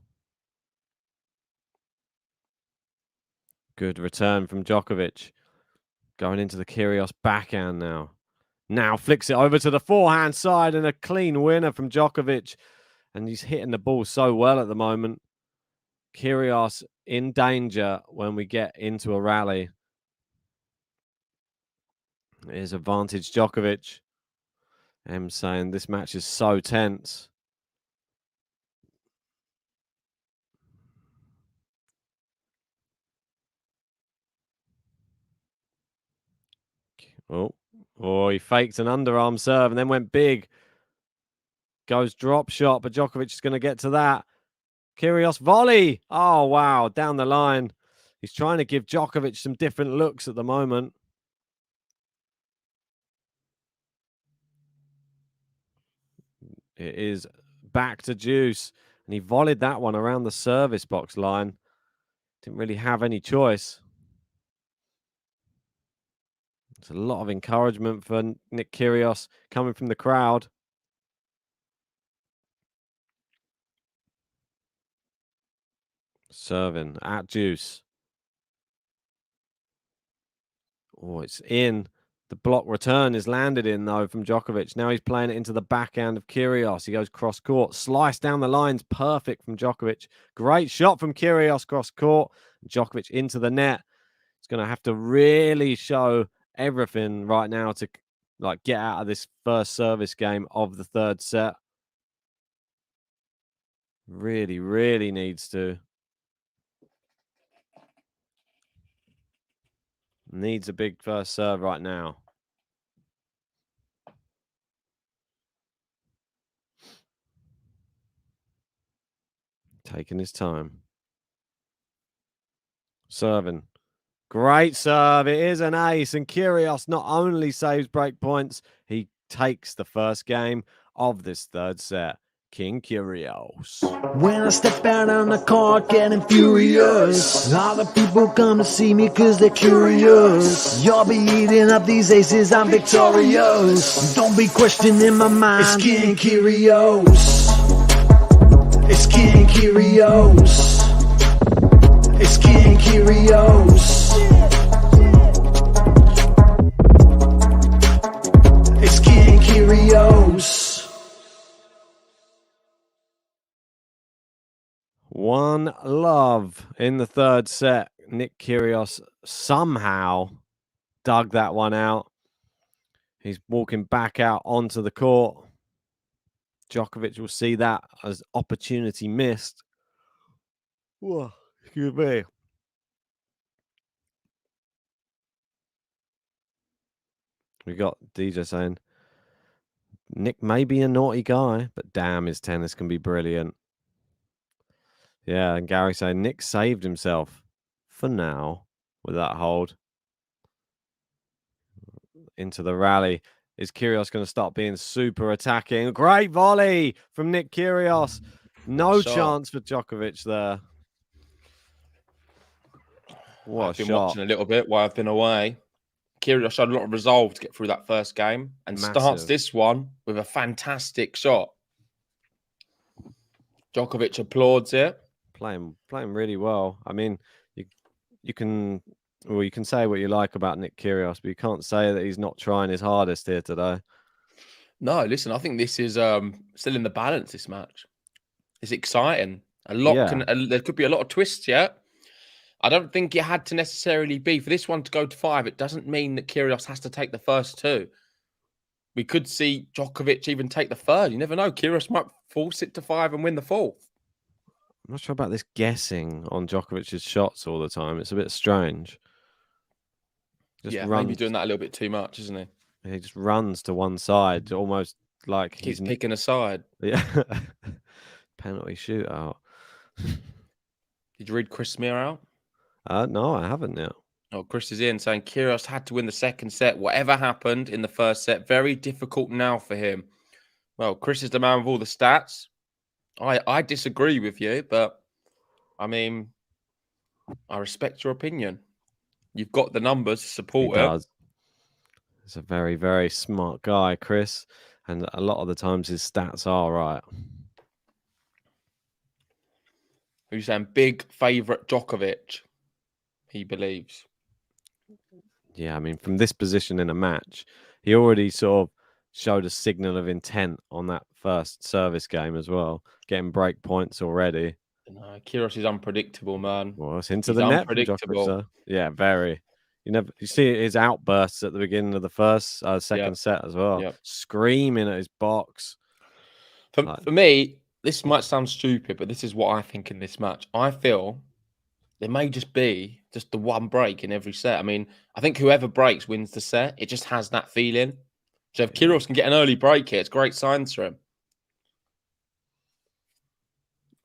Good return from Djokovic. Going into the Kyrgios backhand now. Now flicks it over to the forehand side and a clean winner from Djokovic. And he's hitting the ball so well at the moment. Kyrgios in danger when we get into a rally. Here's advantage Djokovic. I'm saying this match is so tense. Oh, he faked an underarm serve and then went big. Goes drop shot, but Djokovic is going to get to that. Kyrgios volley. Oh, wow. Down the line. He's trying to give Djokovic some different looks at the moment. It is back to Juice. And he volleyed that one around the service box line. Didn't really have any choice. It's a lot of encouragement for Nick Kyrgios coming from the crowd. Serving at deuce. Oh, it's in. The block return is landed in, though, from Djokovic. Now he's playing it into the backhand of Kyrgios. He goes cross court. Slice down the lines. Perfect from Djokovic. Great shot from Kyrgios cross court. Djokovic into the net. He's going to have to really show everything right now to get out of this first service game of the third set. Really, really needs to. Needs a big first serve right now. Taking his time. Serving. Great serve. It is an ace. And Kyrgios not only saves break points, he takes the first game of this third set. King Kyrgios. When I step out on the court getting furious, all the people come to see me cause they're curious. You'll be eating up these aces, I'm victorious. Don't be questioning my mind, it's King Kyrgios. It's King Kyrgios. It's King Kyrgios. It's King Kyrgios. One love in the third set. Nick Kyrgios somehow dug that one out. He's walking back out onto the court. Djokovic will see that as opportunity missed. Whoa, excuse me. We got DJ saying, Nick may be a naughty guy, but damn, his tennis can be brilliant. Yeah, and Gary saying Nick saved himself for now with that hold. Into the rally. Is Kyrgios going to start being super attacking? Great volley from Nick Kyrgios. No chance for Djokovic there. What I've been watching a little bit while I've been away. Kyrgios showed a lot of resolve to get through that first game and starts this one with a fantastic shot. Djokovic applauds it. Playing really well. I mean, you can say what you like about Nick Kyrgios, but you can't say that he's not trying his hardest here today. No, listen, I think this is still in the balance, this match. It's exciting. There could be a lot of twists yet. I don't think it had to necessarily be for this one to go to 5. It doesn't mean that Kyrgios has to take the first 2. We could see Djokovic even take the third. You never know. Kyrgios might force it to 5 and win the 4th. I'm not sure about this guessing on Djokovic's shots all the time. It's a bit strange. Maybe doing that a little bit too much, isn't he? He just runs to one side, almost like he's picking a side. Yeah. Penalty shootout. Did you read Chris Smear out? No, I haven't yet. Oh, Chris is in saying Kyrgios had to win the second set. Whatever happened in the first set, very difficult now for him. Well, Chris is the man with all the stats. I disagree with you, but I mean, I respect your opinion. You've got the numbers to support it. He's a very, very smart guy, Chris. And a lot of the times his stats are right. Who's saying big favourite Djokovic, he believes. Yeah, I mean, from this position in a match, he already sort of showed a signal of intent on that first service game as well, getting break points already. No, Kyrgios is unpredictable, man. Well, it's into the net for Djokovic, so. Yeah, very. You see his outbursts at the beginning of the first, second set as well, screaming at his box. For me, this might sound stupid, but this is what I think in this match. I feel there may just be the one break in every set. I mean, I think whoever breaks wins the set. It just has that feeling. So if Kyrgios can get an early break here, it's great signs for him.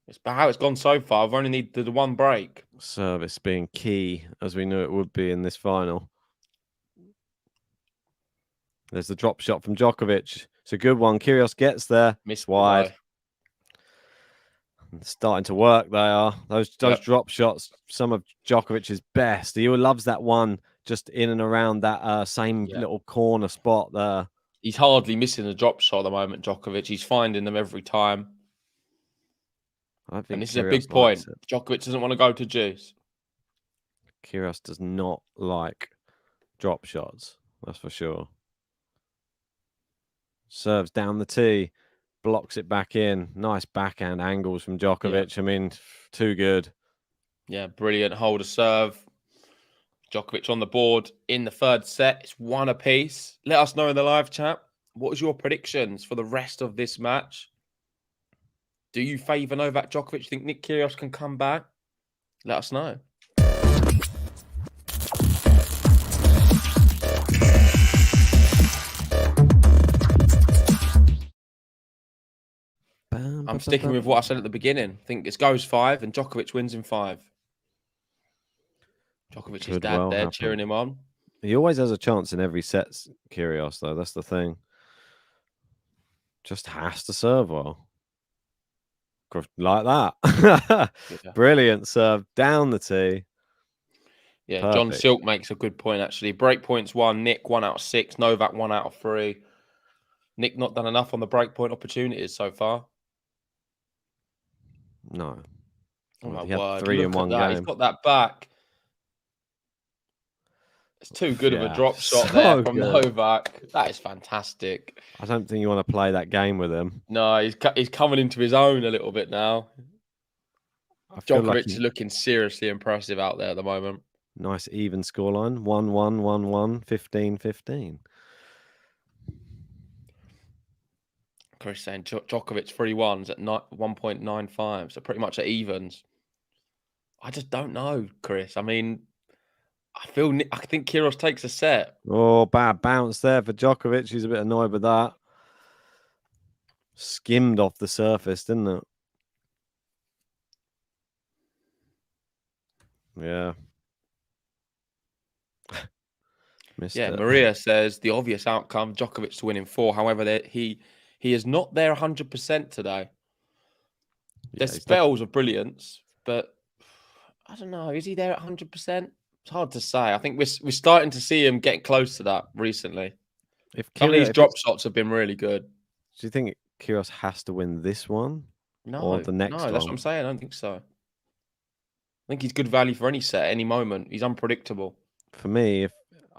It's how it's gone so far. I've only needed the one break. Service being key, as we knew it would be in this final. There's the drop shot from Djokovic. It's a good one. Kyrgios gets there. Missed wide. Starting to work, they are. Those drop shots, some of Djokovic's best. He loves that one just in and around that same little corner spot there. He's hardly missing a drop shot at the moment, Djokovic. He's finding them every time. I think And this is a Kyrgios big likes point. it. Djokovic doesn't want to go to juice. Kyrgios does not like drop shots. That's for sure. Serves down the tee, blocks it back in. Nice backhand angles from Djokovic. I mean, too good. Yeah, brilliant hold of serve. Djokovic on the board in the third set. It's 1 apiece. Let us know in the live chat. What was your predictions for the rest of this match? Do you favour Novak Djokovic? Think Nick Kyrgios can come back? Let us know. I'm sticking with what I said at the beginning. I think this goes 5 and Djokovic wins in 5. Djokovic's dad there cheering him on. He always has a chance in every set, Kyrgios, though. That's the thing. Just has to serve well. Like that. Yeah. Brilliant serve. Down the tee. Yeah, Perfect. John Silk makes a good point, actually. Break points 1, Nick 1 out of 6, Novak 1 out of 3. Nick not done enough on the break point opportunities so far. No. Oh, my he had word. 3 Look in one at that. game. He's got that back. It's too good of a drop shot so there from good. Novak. That is fantastic. I don't think you want to play that game with him. No, he's coming into his own a little bit now. Djokovic is looking seriously impressive out there at the moment. Nice even scoreline. 1-1, 1-1, 15-15. Chris saying Djokovic 3-1s at 1.95, so pretty much at evens. I just don't know, Chris. I mean, I think Kyrgios takes a set. Oh, bad bounce there for Djokovic. He's a bit annoyed with that. Skimmed off the surface, didn't it? Yeah. Missed it. Maria says the obvious outcome, Djokovic to win in 4. However, he is not there 100% today. There's spells of brilliance, but I don't know. Is he there at 100%? It's hard to say. I think we're starting to see him getting close to that recently. Some of these drop shots have been really good. Do you think Kyrgios has to win this one? No, or the next one? That's what I'm saying. I don't think so. I think he's good value for any set, any moment. He's unpredictable. For me,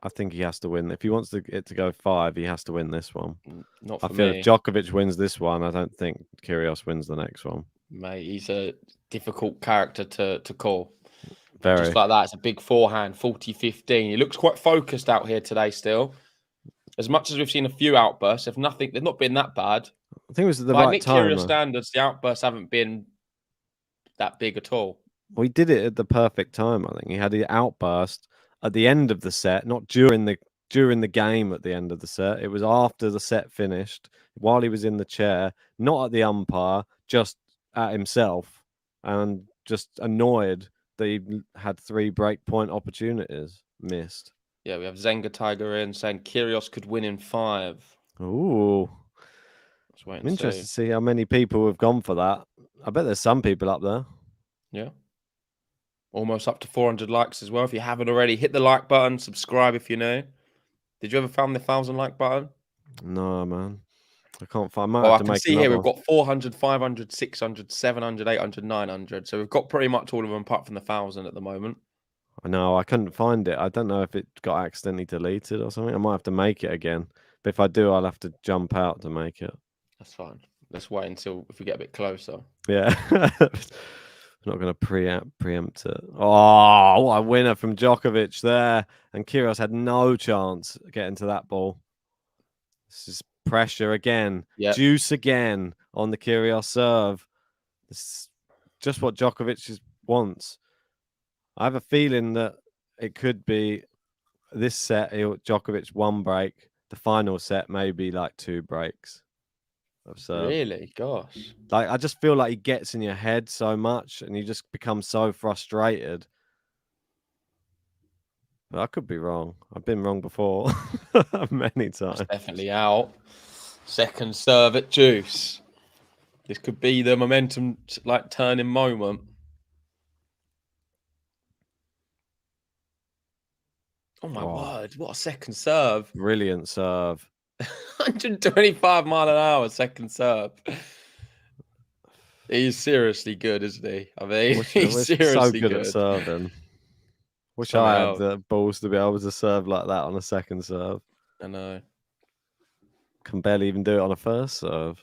I think he has to win. If he wants it to go 5, he has to win this one. Not for me. I feel if Djokovic wins this one, I don't think Kyrgios wins the next one. Mate, he's a difficult character to call. Very. Just like that, it's a big forehand, 40-15. He looks quite focused out here today still. As much as we've seen a few outbursts, they've not been that bad. I think it was the By right Nick time. Kyrgios standards, the outbursts haven't been that big at all. Well, he did it at the perfect time, I think. He had the outburst at the end of the set, not during the game at the end of the set. It was after the set finished, while he was in the chair, not at the umpire, just at himself, and just annoyed that he had 3 break point opportunities missed. Yeah, we have Zenga Tiger in saying Kyrgios could win in 5. Ooh. I'm interested to see how many people have gone for that. I bet there's some people up there. Yeah. Almost up to 400 likes as well. If you haven't already, hit the like button, subscribe if you're new. Did you ever find the 1,000 like button? No, man. I can't find. I can see here we've got 400, 500, 600, 700, 800, 900. So we've got pretty much all of them apart from the 1,000 at the moment. I know. I couldn't find it. I don't know if it got accidentally deleted or something. I might have to make it again. But if I do, I'll have to jump out to make it. That's fine. Let's wait until if we get a bit closer. Yeah. I'm not going to preempt it. Oh, what a winner from Djokovic there. And Kyrgios had no chance getting to that ball. This is pressure again. Yep. Juice again on the Kyrgios serve. This is just what Djokovic wants. I have a feeling that it could be this set, Djokovic 1 break. The final set, maybe like 2 breaks. Really? Gosh. Like, I just feel like he gets in your head so much and you just become so frustrated. But I could be wrong. I've been wrong before many times. That's definitely out. Second serve at juice. This could be the momentum turning moment. Oh my word, what a second serve. Brilliant serve. 125 mile an hour second serve. He's seriously good, isn't he? I mean, Wish, he's wish so seriously good at good. serving. Wish Something I had else. the balls to be able to serve like that on a second serve. I know. Can barely even do it on a first serve.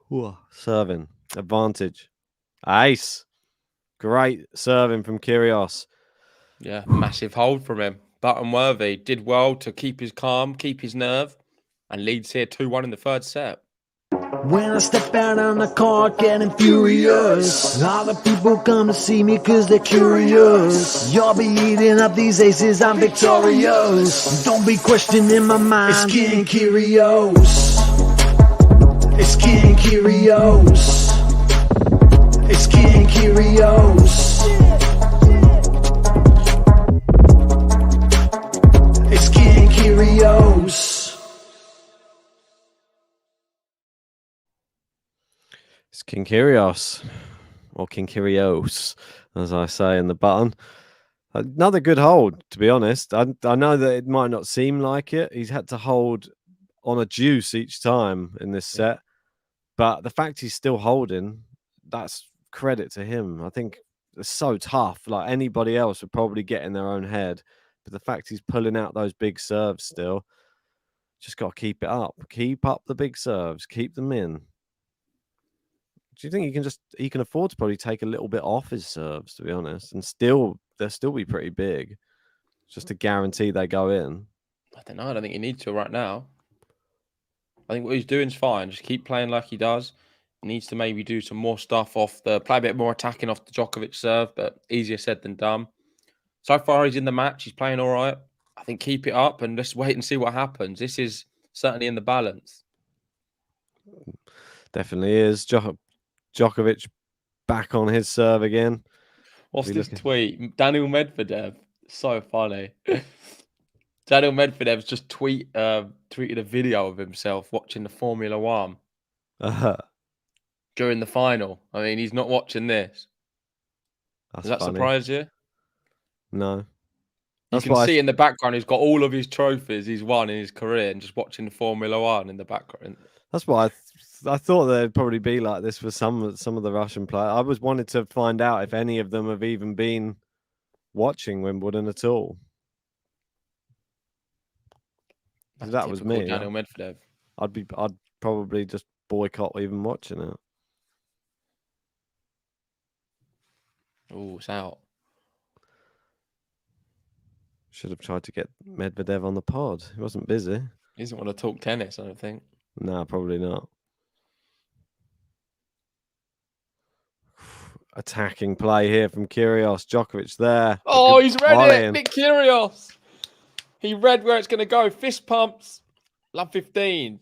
Whoa. Serving. Advantage. Ace. Great serving from Kyrgios. Yeah, massive hold from him. Button worthy. Did well to keep his calm, keep his nerve, and leads here 2-1 in the third set. When I step out on the court getting furious, all the people come to see me cause they're curious. You'll be eating up these aces, I'm victorious. Don't be questioning my mind, it's King Kyrgios. It's King Kyrgios. It's King Kyrgios. It's King Kyrgios. It's King Kyrgios, or King Kyrgios, as I say in the button. Another good hold, to be honest. I know that it might not seem like it. He's had to hold on a deuce each time in this set, but the fact he's still holding, that's credit to him. I think it's so tough. Like anybody else would probably get in their own head, but the fact he's pulling out those big serves still, just got to keep it up. Keep up the big serves. Keep them in. Do you think he can afford to probably take a little bit off his serves, to be honest, and they'll still be pretty big, just to guarantee they go in? I don't know. I don't think he needs to right now. I think what he's doing is fine. Just keep playing like he does. He needs to maybe do some more stuff play a bit more attacking off the Djokovic serve, but easier said than done. So far, he's in the match. He's playing all right. I think keep it up and just wait and see what happens. This is certainly in the balance. Definitely is. Djokovic back on his serve again. What's this tweet? Daniel Medvedev. So funny. Daniel Medvedev's just tweeted a video of himself watching the Formula One during the final. I mean, he's not watching this. Does that surprise you? No. You can see in the background he's got all of his trophies he's won in his career and just watching the Formula One in the background. That's what I thought there'd probably be like this for some of the Russian players. I was wanted to find out if any of them have even been watching Wimbledon at all. If that was me, Daniel Medvedev. I'd probably just boycott even watching it. Oh, it's out. Should have tried to get Medvedev on the pod. He wasn't busy. He doesn't want to talk tennis, I don't think. No, probably not. Attacking play here from Kyrgios. Djokovic there. Oh, he's read it. Nick Kyrgios. He read where it's going to go. Fist pumps. Love 15.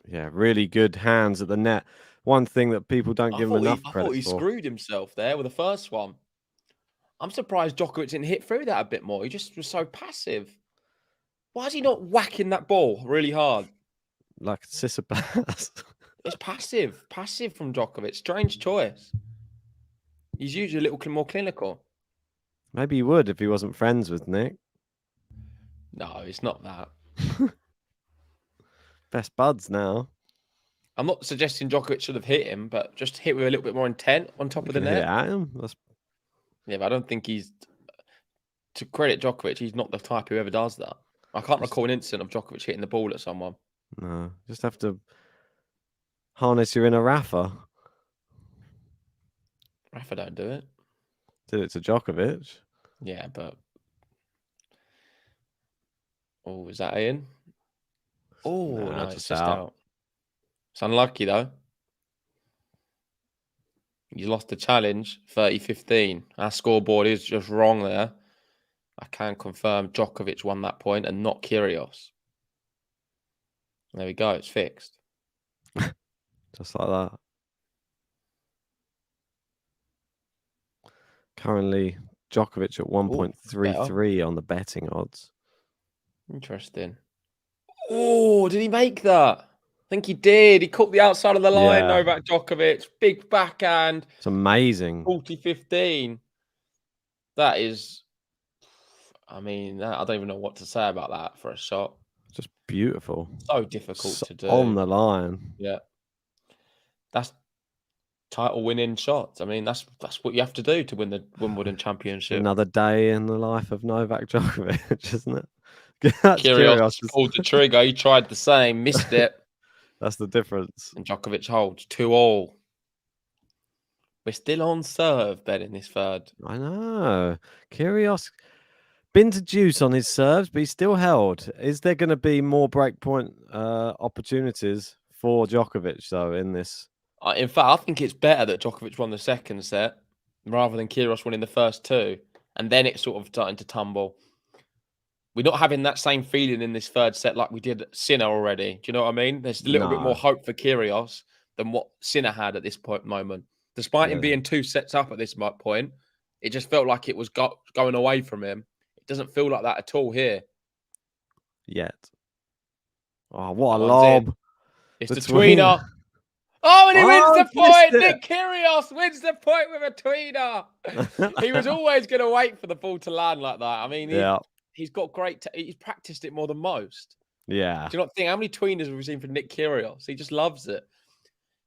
Yeah, really good hands at the net. One thing that people don't give him enough credit for. I thought he screwed himself there with the first one. I'm surprised Djokovic didn't hit through that a bit more. He just was so passive. Why is he not whacking that ball really hard? Like Sissipas. It's passive. Passive from Djokovic. Strange choice. He's usually a little more clinical. Maybe he would if he wasn't friends with Nick. No, it's not that. Best buds now. I'm not suggesting Djokovic should have hit him, but just hit with a little bit more intent on top of the net. Hit at him. Yeah, but I don't think he's... To credit Djokovic, he's not the type who ever does that. I can't recall an incident of Djokovic hitting the ball at someone. No, just have to harness your inner Rafa. Rafa don't do it. Did it to Djokovic. Yeah, but... Oh, is that in? Oh, no, it's just out. It's unlucky, though. You lost the challenge, 30-15. Our scoreboard is just wrong there. I can confirm Djokovic won that point and not Kyrgios. There we go. It's fixed. Just like that. Currently, Djokovic at 1.33 on the betting odds. Interesting. Oh, did he make that? I think he did. He caught the outside of the line, Novak Djokovic. Big backhand. It's amazing. 40-15. That is... I mean, I don't even know what to say about that for a shot. Just beautiful. So difficult to do. On the line. Yeah. That's title winning shots. I mean, that's what you have to do to win the Wimbledon Championship. Another day in the life of Novak Djokovic, isn't it? That's Kyrgios pulled the trigger. He tried the same, missed it. That's the difference. And Djokovic holds 2-2. We're still on serve, Ben, in this third. I know. Kyrgios been to juice on his serves, but he's still held. Is there going to be more breakpoint opportunities for Djokovic, though, in this? In fact, I think it's better that Djokovic won the second set rather than Kyrgios winning the first two. And then it's sort of starting to tumble. We're not having that same feeling in this third set like we did at Sinner already. Do you know what I mean? There's a little bit more hope for Kyrgios than what Sinner had at this moment. Despite him being 2 sets up at this point, it just felt like it was going away from him. It doesn't feel like that at all here. Yet. Oh, what a lob. It's the tweener. Oh, and he wins the point. Nick Kyrgios wins the point with a tweener. He was always going to wait for the ball to land like that. I mean, he's got great... he's practiced it more than most. Yeah. Do you not think how many tweeners have we seen from Nick Kyrgios? He just loves it.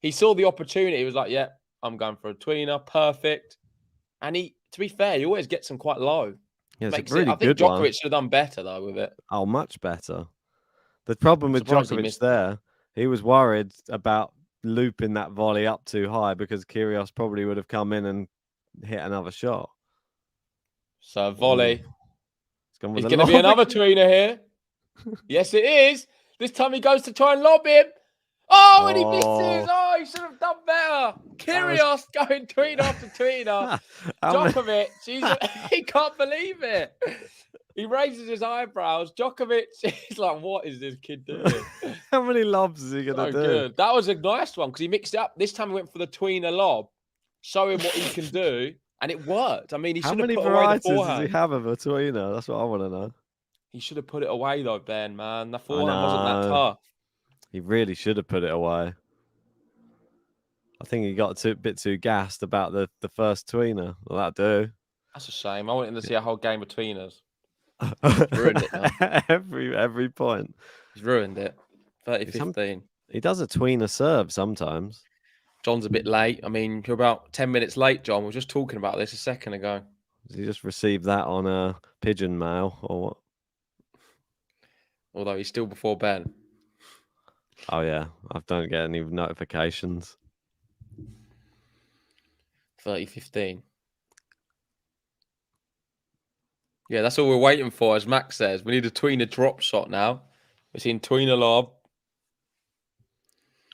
He saw the opportunity. He was like, yeah, I'm going for a tweener. Perfect. And to be fair, he always gets them quite low. Yeah, I think Djokovic should have done better, though, with it. Oh, much better. The problem with Djokovic there, he was worried about looping that volley up too high because Kyrgios probably would have come in and hit another shot. So, volley. It's going to be another tweener here. Yes, it is. This time he goes to try and lob him. Oh, and he misses. Oh, he should have done better. Kyrgios going tweener after tweener. Djokovic, he can't believe it. He raises his eyebrows. Djokovic is like, what is this kid doing? How many lobs is he going to do? Good. That was a nice one because he mixed it up. This time he went for the tweener lob, showing what he can do, and it worked. I mean, he should have put away the forehand. How many varieties does he have of a tweener? That's what I want to know. He should have put it away, though, Ben, man. The forehand wasn't that tough. He really should have put it away. I think he got a bit too gassed about the first tweener. Well, that'd do. That's a shame. I wanted to see a whole game of tweeners. He's ruined it now. every point. He's ruined it. 30-15. He does a tweener serve sometimes. John's a bit late. I mean, you're about 10 minutes late, John. We were just talking about this a second ago. Did he just receive that on a pigeon mail or what? Although he's still before Ben. Oh, yeah. I don't get any notifications. 30-15. Yeah, that's all we're waiting for, as Max says. We need a tweener drop shot now. We're seeing tweener lob.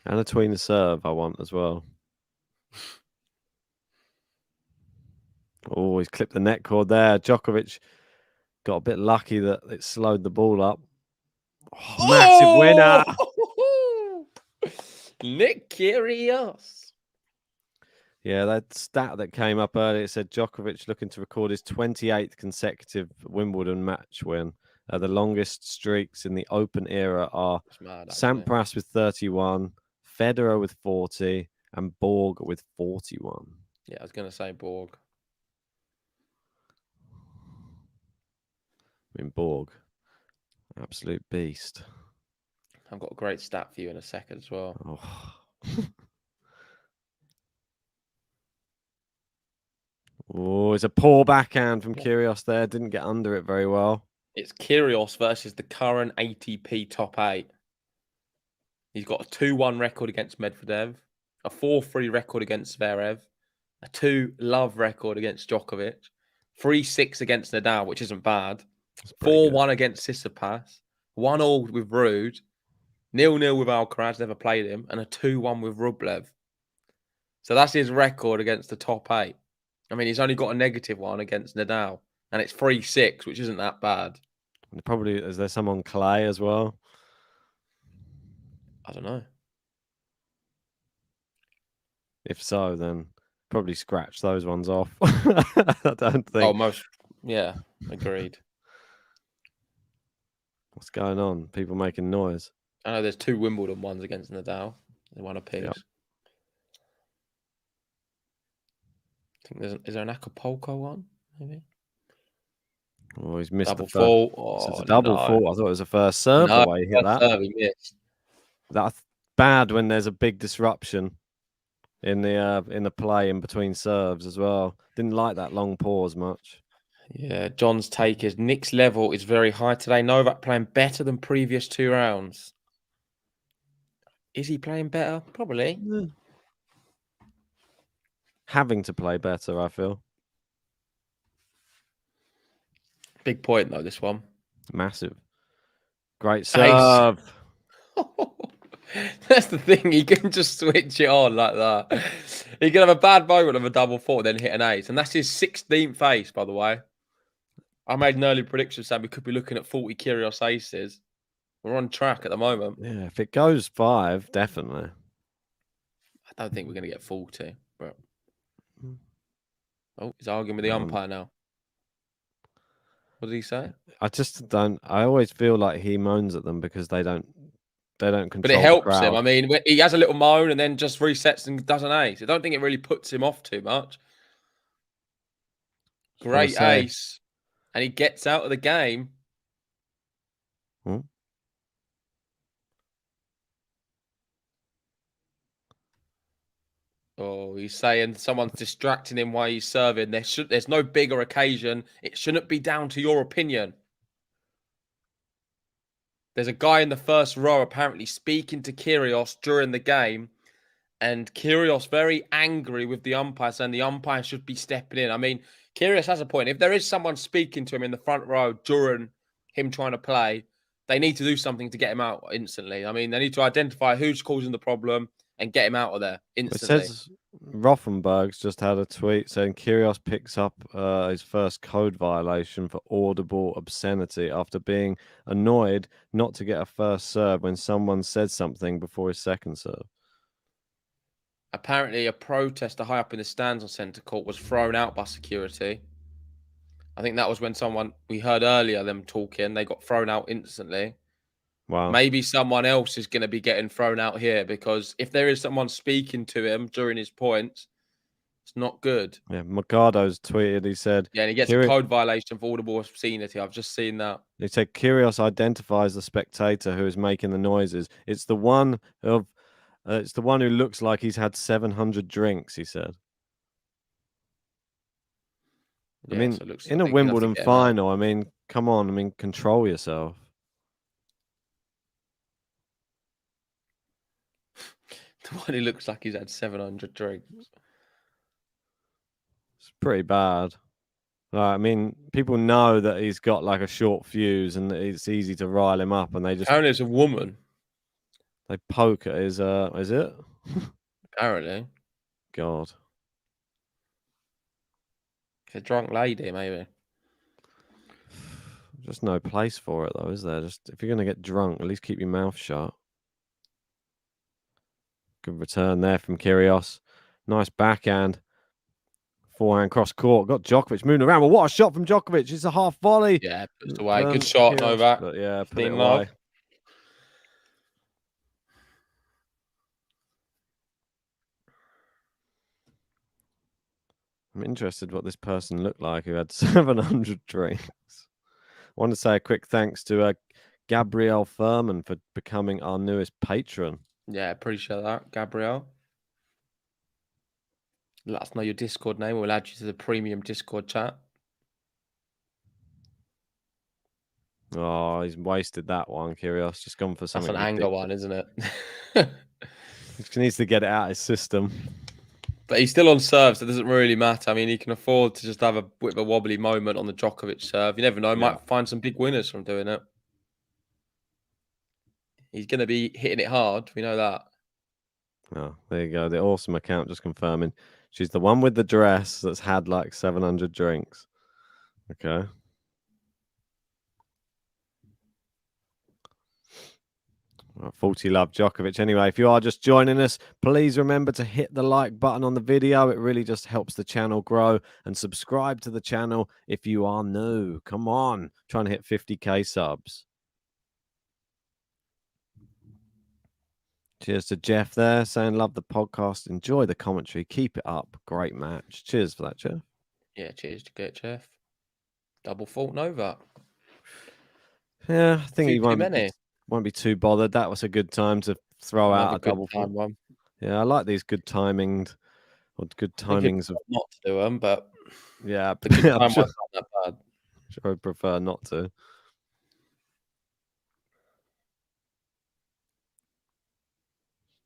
And a tweener serve I want as well. Oh, he's clipped the net cord there. Djokovic got a bit lucky that it slowed the ball up. Oh, massive winner. Nick Kyrgios. Yeah, that stat that came up earlier, it said Djokovic looking to record his 28th consecutive Wimbledon match win. The longest streaks in the Open era are Sampras with 31, Federer with 40, and Borg with 41. Yeah, I was going to say Borg. I mean, Borg, absolute beast. I've got a great stat for you in a second as well. Oh. Oh, it's a poor backhand from Kyrgios there. Didn't get under it very well. It's Kyrgios versus the current ATP top 8. He's got a 2-1 record against Medvedev, a 4-3 record against Zverev, a 2-love record against Djokovic, 3-6 against Nadal, which isn't bad, 4-1 against Tsitsipas, 1-1 with Ruud, 0-0 with Alcaraz, never played him, and a 2-1 with Rublev. So that's his record against the top 8. I mean, he's only got a negative one against Nadal, and it's 3-6, which isn't that bad. Probably, is there some on clay as well? I don't know. If so, then probably scratch those ones off. I don't think. Yeah, agreed. What's going on? People making noise. I know there's 2 Wimbledon ones against Nadal. They won a piece. Yep. I think is there an Acapulco one, maybe? Oh, he's missed Double the first. fault. So it's Oh, a double no. fault. I thought it was a first serve the No, way he hit that. serve, he missed. That's bad when there's a big disruption in the play in between serves as well. Didn't like that long pause much. Yeah, John's take is Nick's level is very high today. Novak playing better than previous 2 rounds. Is he playing better? Probably. Having to play better, I feel. Big point, though, this one. Massive. Great Ace. serve. That's the thing. He can just switch it on like that. He can have a bad moment of a double fault, then hit an ace. And that's his 16th ace, by the way. I made an early prediction saying we could be looking at 40 Kyrgios aces. We're on track at the moment. Yeah, if it goes 5, definitely. I don't think we're going to get 40. But... Oh, he's arguing with the umpire now. What did he say? I just don't. I always feel like he moans at them because they don't control. But it helps him. I mean, he has a little moan and then just resets and does an ace. I don't think it really puts him off too much. Great ace. And he gets out of the game. Oh, he's saying someone's distracting him while he's serving. There's no bigger occasion. It shouldn't be down to your opinion. There's a guy in the first row apparently speaking to Kyrgios during the game. And Kyrgios very angry with the umpire, saying the umpire should be stepping in. I mean, Kyrgios has a point. If there is someone speaking to him in the front row during him trying to play, they need to do something to get him out instantly. I mean, they need to identify who's causing the problem and get him out of there instantly. It says Rothenberg's just had a tweet saying Kyrgios picks up his first code violation for audible obscenity after being annoyed not to get a first serve when someone said something before his second serve. Apparently, a protester high up in the stands on centre court was thrown out by security. I think that was when we heard earlier them talking, they got thrown out instantly. Wow. Maybe someone else is going to be getting thrown out here because if there is someone speaking to him during his points, it's not good. Yeah, Mercado's tweeted, he said... Yeah, and he gets a code violation for audible obscenity. I've just seen that. He said Kyrgios identifies the spectator who is making the noises. It's the one who looks like he's had 700 drinks, he said. Yeah, I mean, so in a Wimbledon final, I mean, come on. I mean, control yourself. The one who looks like he's had 700 drinks. It's pretty bad. I mean, people know that he's got like a short fuse and that it's easy to rile him up, and they just... Apparently it's a woman. They poke at his, is it? Apparently. God. It's a drunk lady, maybe. Just no place for it, though, is there? Just if you're going to get drunk, at least keep your mouth shut. Good return there from Kyrgios. Nice backhand. Forehand cross court. Got Djokovic moving around. Well, what a shot from Djokovic. It's a half volley. Yeah, pushed away. Good shot, Novak. But yeah, put it away. I'm interested what this person looked like who had 700 drinks. I want to say a quick thanks to Gabrielle Furman for becoming our newest patron. Yeah, appreciate that, Gabrielle. Let us know your Discord name. We'll add you to the premium Discord chat. Oh, he's wasted that one, Kyrgios. Just gone for something. That's an anger one, isn't it? He needs to get it out of his system. But he's still on serve, so it doesn't really matter. I mean, he can afford to just have a bit of a wobbly moment on the Djokovic serve. You never know. He might find some big winners from doing it. He's going to be hitting it hard. We know that. Oh, there you go. The awesome account just confirming. She's the one with the dress that's had like 700 drinks. Okay. Well, 40 love Djokovic. Anyway, if you are just joining us, please remember to hit the like button on the video. It really just helps the channel grow. And subscribe to the channel if you are new. Come on. Trying to hit 50k subs. Cheers to Jeff there saying, love the podcast. Enjoy the commentary. Keep it up. Great match. Cheers for that, Jeff. Yeah, cheers to get Jeff. Double fault Novak. Yeah, I think he Too many. won't be too bothered. That was a good time to throw out a double fault. One. Yeah, I like these good timings of not to do them, but yeah, the good time I'm sure, ones aren't that bad. sure I'd prefer not to.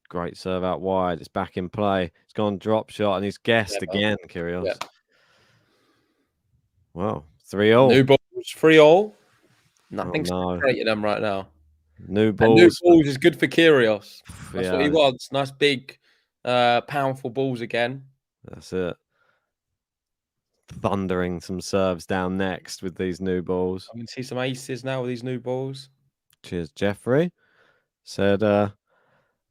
Great serve out wide. It's back in play. It's gone drop shot and he's guessed again, Kyrgios. Yeah. Wow, 3-0. New balls, 3-0. Nothing's separating them right now. New balls. And new balls is good for Kyrgios. That's what he Yeah. wants. Nice big, powerful balls again. That's it. Thundering some serves down next with these new balls. I can see some aces now with these new balls. Cheers, Jeffrey. Said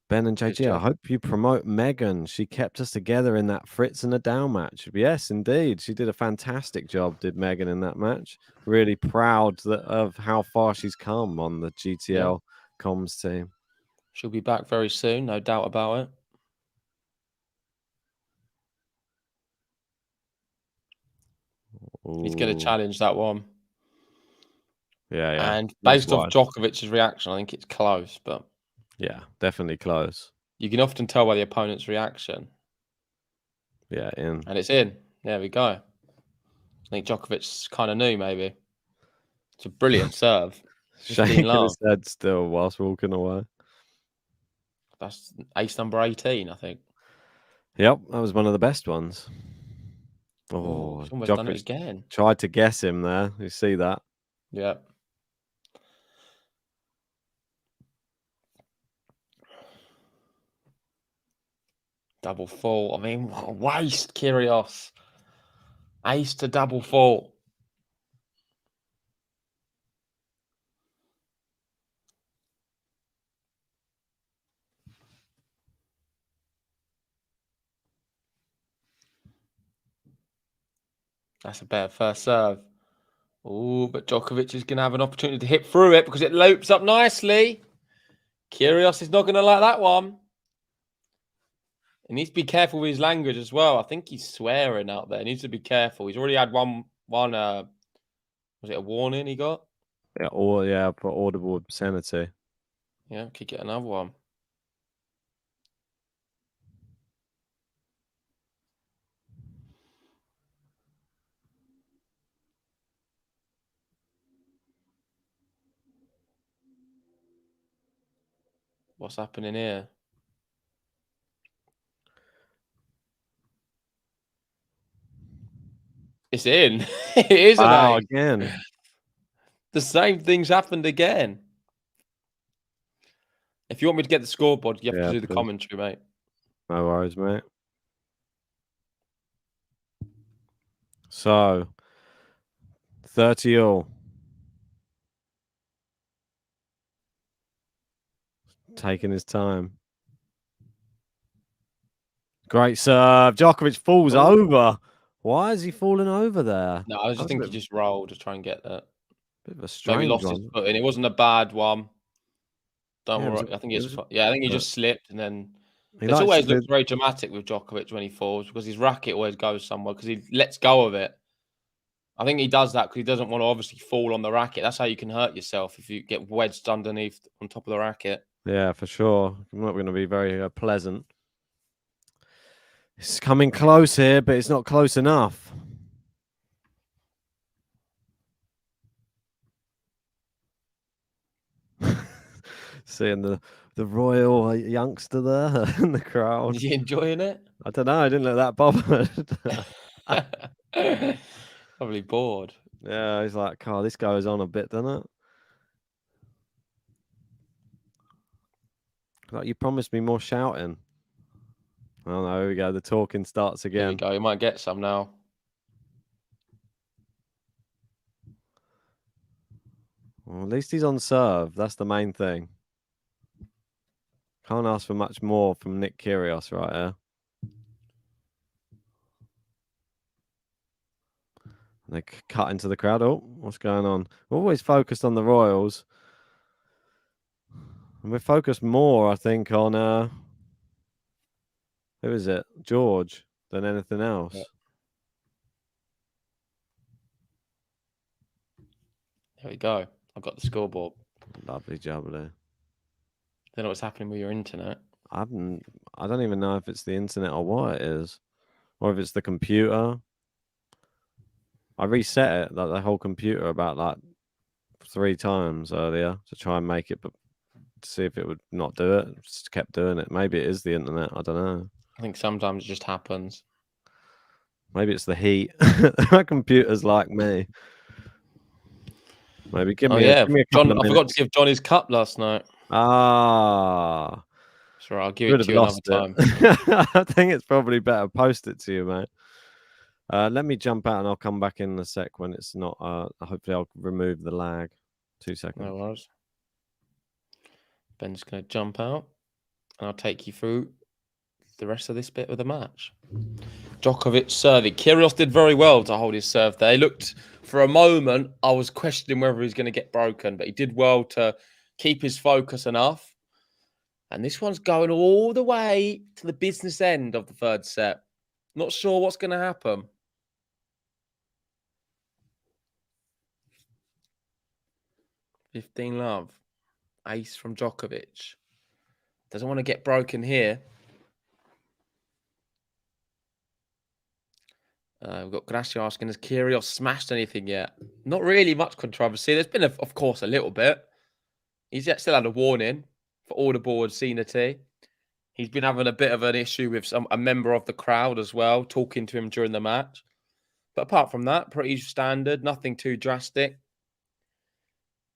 Ben and JG, I hope you promote Megan. She kept us together in that Fritz and Nadal match. Yes, indeed. She did a fantastic job, did Megan, in that match. Really proud of how far she's come on the GTL comms team. She'll be back very soon, no doubt about it. Ooh. He's going to challenge that one. Yeah. And based off Djokovic's reaction, I think it's close, but yeah, definitely close. You can often tell by the opponent's reaction. Yeah, in. And it's in. There we go. I think Djokovic kind of knew, maybe. It's a brilliant serve. Shaking his head still whilst walking away. That's ace number 18, I think. Yep, that was one of the best ones. Oh, he's almost done it again. Tried to guess him there. You see that? Yeah. Double fault. I mean, what a waste, Kyrgios. Ace to double fault. That's a better first serve. Oh, but Djokovic is going to have an opportunity to hit through it because it loops up nicely. Kyrgios is not going to like that one. He needs to be careful with his language as well. I think he's swearing out there. He needs to be careful. He's already had one. Was it a warning he got? Yeah, for audible obscenity. Yeah, could get another one. What's happening here? It's in. It is again. The same thing's happened again. If you want me to get the scoreboard, you have to do the commentary, mate. No worries, mate. So, 30-all. Taking his time. Great serve. Djokovic falls over. Why is he falling over there? No, I just think he just rolled to try and get that. Bit of a strange Maybe lost his foot, and it wasn't a bad one. Don't worry. I think I think he just slipped, and then it always looks very dramatic with Djokovic when he falls because his racket always goes somewhere because he lets go of it. I think he does that because he doesn't want to obviously fall on the racket. That's how you can hurt yourself if you get wedged underneath on top of the racket. Yeah, for sure. Not going to be very pleasant. It's coming close here, but it's not close enough. Seeing the royal youngster there in the crowd. Is he enjoying it? I don't know. I didn't look that bothered. Probably bored. Yeah, he's like, "Oh, this goes on a bit, doesn't it?" Like, you promised me more shouting. Oh no, here we go. The talking starts again. Here we go. You might get some now. Well, at least he's on serve. That's the main thing. Can't ask for much more from Nick Kyrgios right here. And they cut into the crowd. Oh, what's going on? We're always focused on the Royals. And we're focused more, I think, on who is it? George, than anything else. Yeah. There we go. I've got the scoreboard. Lovely jubbly. Don't know what's happening with your internet. I don't even know if it's the internet or what it is, or if it's the computer. I reset it, like the whole computer, about like 3 times earlier to try and make it, but to see if it would not do it. Just kept doing it. Maybe it is the internet. I don't know. I think sometimes it just happens. Maybe it's the heat. My computer's like me. Maybe give me a couple John, of I forgot to give John his cup last night. Ah, Sure, I'll give it to you another time. I think it's probably better post it to you, mate. Let me jump out and I'll come back in a sec when it's not. Hopefully, I'll remove the lag. 2 seconds. No worries. Ben's going to jump out and I'll take you through the rest of this bit of the match. Djokovic serving. Kyrgios did very well to hold his serve there. He looked, for a moment, I was questioning whether he was going to get broken, but he did well to keep his focus enough. And this one's going all the way to the business end of the third set. Not sure what's going to happen. $15 ace from Djokovic. Doesn't want to get broken here. We've got Gracia asking, has Kyrgios smashed anything yet? Not really much controversy. There's been, of course, a little bit. He's yet still had a warning for audible obscenity. He's been having a bit of an issue with a member of the crowd as well, talking to him during the match. But apart from that, pretty standard, nothing too drastic.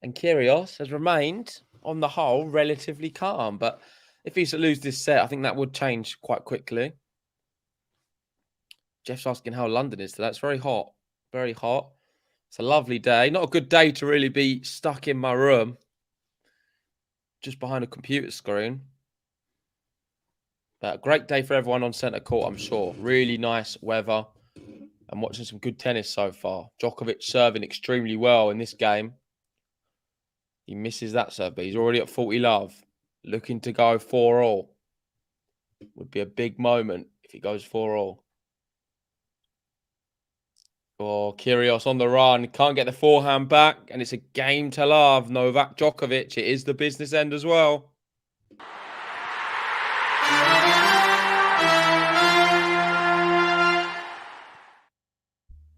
And Kyrgios has remained, on the whole, relatively calm. But if he's to lose this set, I think that would change quite quickly. Jeff's asking how London is today. It's very hot. Very hot. It's a lovely day. Not a good day to really be stuck in my room, just behind a computer screen. But a great day for everyone on centre court, I'm sure. Really nice weather. I'm watching some good tennis so far. Djokovic serving extremely well in this game. He misses that serve, but he's already at 40 love. Looking to go 4-all. Would be a big moment if he goes 4-all. Oh, Kyrgios on the run. Can't get the forehand back. And it's a game to love. Novak Djokovic. It is the business end as well.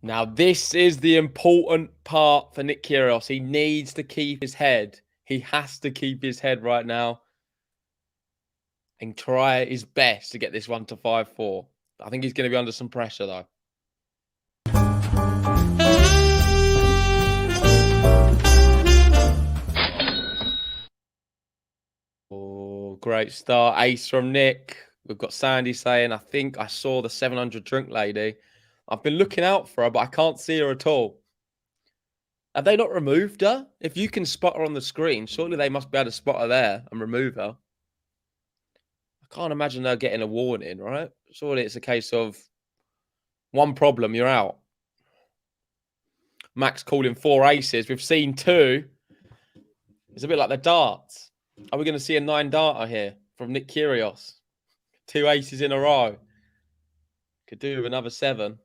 Now, this is the important part for Nick Kyrgios. He needs to keep his head. He has to keep his head right now and try his best to get this one to 5-4. I think he's going to be under some pressure, though. Oh, great start. Ace from Nick. We've got Sandy saying, I think I saw the 700 drink lady. I've been looking out for her, but I can't see her at all. Have they not removed her? If you can spot her on the screen, surely they must be able to spot her there and remove her. I can't imagine her getting a warning, right? Surely it's a case of one problem, you're out. Max calling 4 aces. We've seen 2. It's a bit like the darts. Are we going to see a 9-darter here from Nick Kyrgios? 2 aces in a row. Could do with another 7.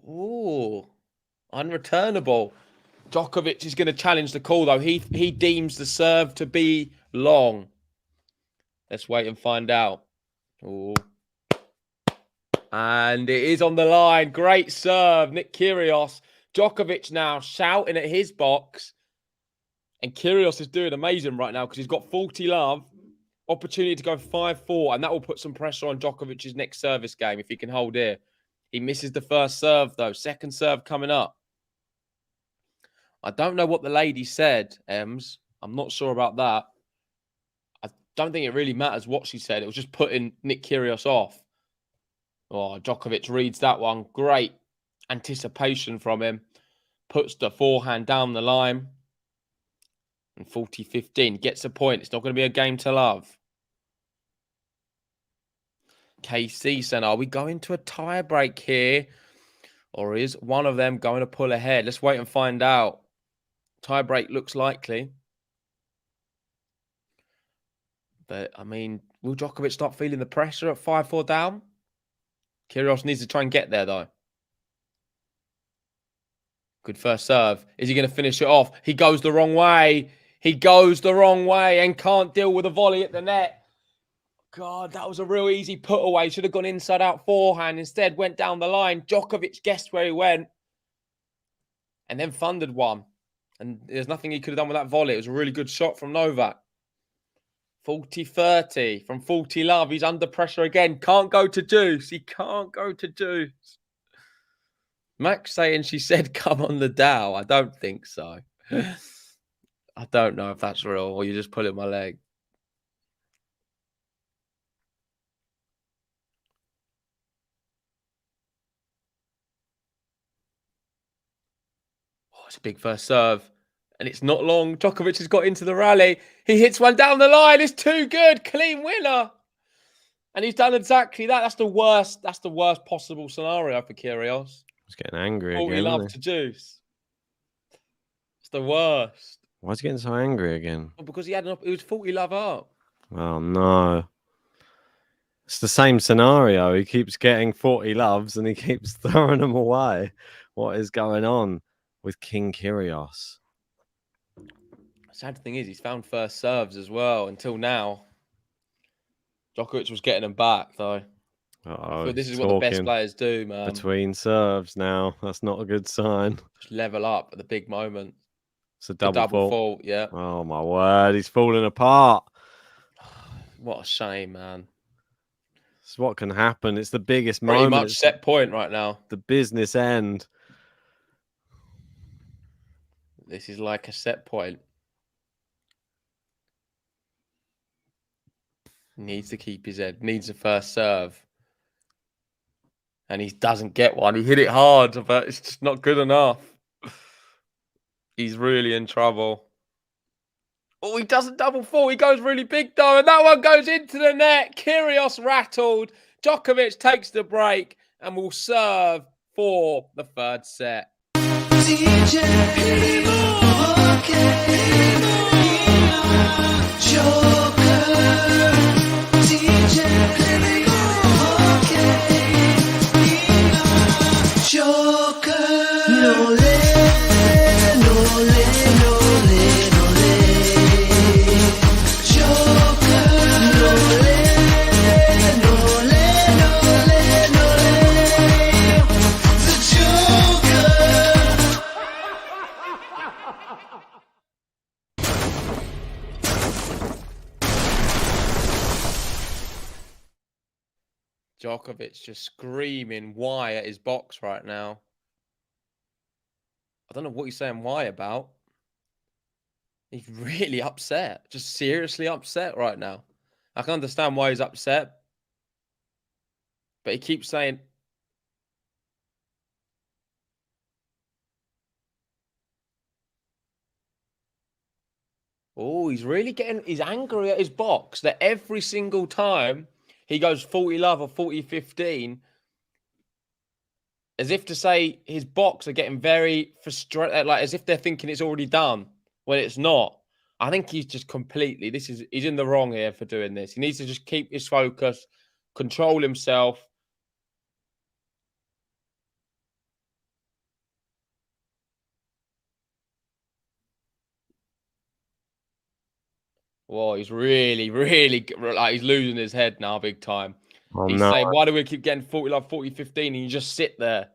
Ooh, unreturnable. Djokovic is going to challenge the call, though. He deems the serve to be long. Let's wait and find out. Ooh. And it is on the line. Great serve, Nick Kyrgios. Djokovic now shouting at his box. And Kyrgios is doing amazing right now because he's got 40 love. Opportunity to go 5-4. And that will put some pressure on Djokovic's next service game if he can hold here. He misses the first serve, though. Second serve coming up. I don't know what the lady said, Ems. I'm not sure about that. I don't think it really matters what she said. It was just putting Nick Kyrgios off. Oh, Djokovic reads that one. Great anticipation from him. Puts the forehand down the line. And 40-15. Gets a point. It's not going to be a game to love. KC saying, are we going to a tiebreak here? Or is one of them going to pull ahead? Let's wait and find out. Tiebreak looks likely. But, I mean, will Djokovic start feeling the pressure at 5-4 down? Kyrgios needs to try and get there, though. Good first serve. Is he going to finish it off? He goes the wrong way. He goes the wrong way and can't deal with a volley at the net. God, that was a real easy put away. Should have gone inside out forehand. Instead, went down the line. Djokovic guessed where he went. And then thundered one. And there's nothing he could have done with that volley. It was a really good shot from Novak. 40-30 from 40 love. He's under pressure again. Can't go to deuce. He can't go to deuce. Max saying she said, come on the Dow. I don't think so. I don't know if that's real or you're just pulling my leg. Oh, it's a big first serve. And it's not long. Djokovic has got into the rally. He hits one down the line. It's too good. Clean winner. And he's done exactly that. That's the worst. That's the worst possible scenario for Kyrgios. He's getting angry 40 again. love to deuce. It's the worst. Why is he getting so angry again? Well, because he was 40 love up. Oh no. It's the same scenario. He keeps getting 40 loves and he keeps throwing them away. What is going on with King Kyrgios? Sad thing is, he's found first serves as well until now. Djokovic was getting them back, though. Uh-oh, This is what the best players do, man. Between serves now. That's not a good sign. Just level up at the big moment. It's a double fault. Yeah. Oh, my word. He's falling apart. What a shame, man. It's what can happen. It's the biggest Pretty moment. much set point right now. The business end. This is like a set point. Needs to keep his head. Needs a first serve. And he doesn't get one. He hit it hard, but it's just not good enough. He's really in trouble. Oh, he doesn't double fault. He goes really big, though. And that one goes into the net. Kyrgios rattled. Djokovic takes the break and will serve for the third set. Djokovic just screaming why at his box right now. I don't know what he's saying why about. He's really upset. Just seriously upset right now. I can understand why he's upset. But he keeps saying... Oh, he's really getting... He's angry at his box that every single time he goes 40 love or 40-15, as if to say his box are getting very frustrated, like as if they're thinking it's already done when it's not. I think he's just completely, he's in the wrong here for doing this. He needs to just keep his focus, control himself. Whoa, he's really, like he's losing his head now big time. Oh, he's saying, why do we keep getting 40 love, 40-15 and you just sit there?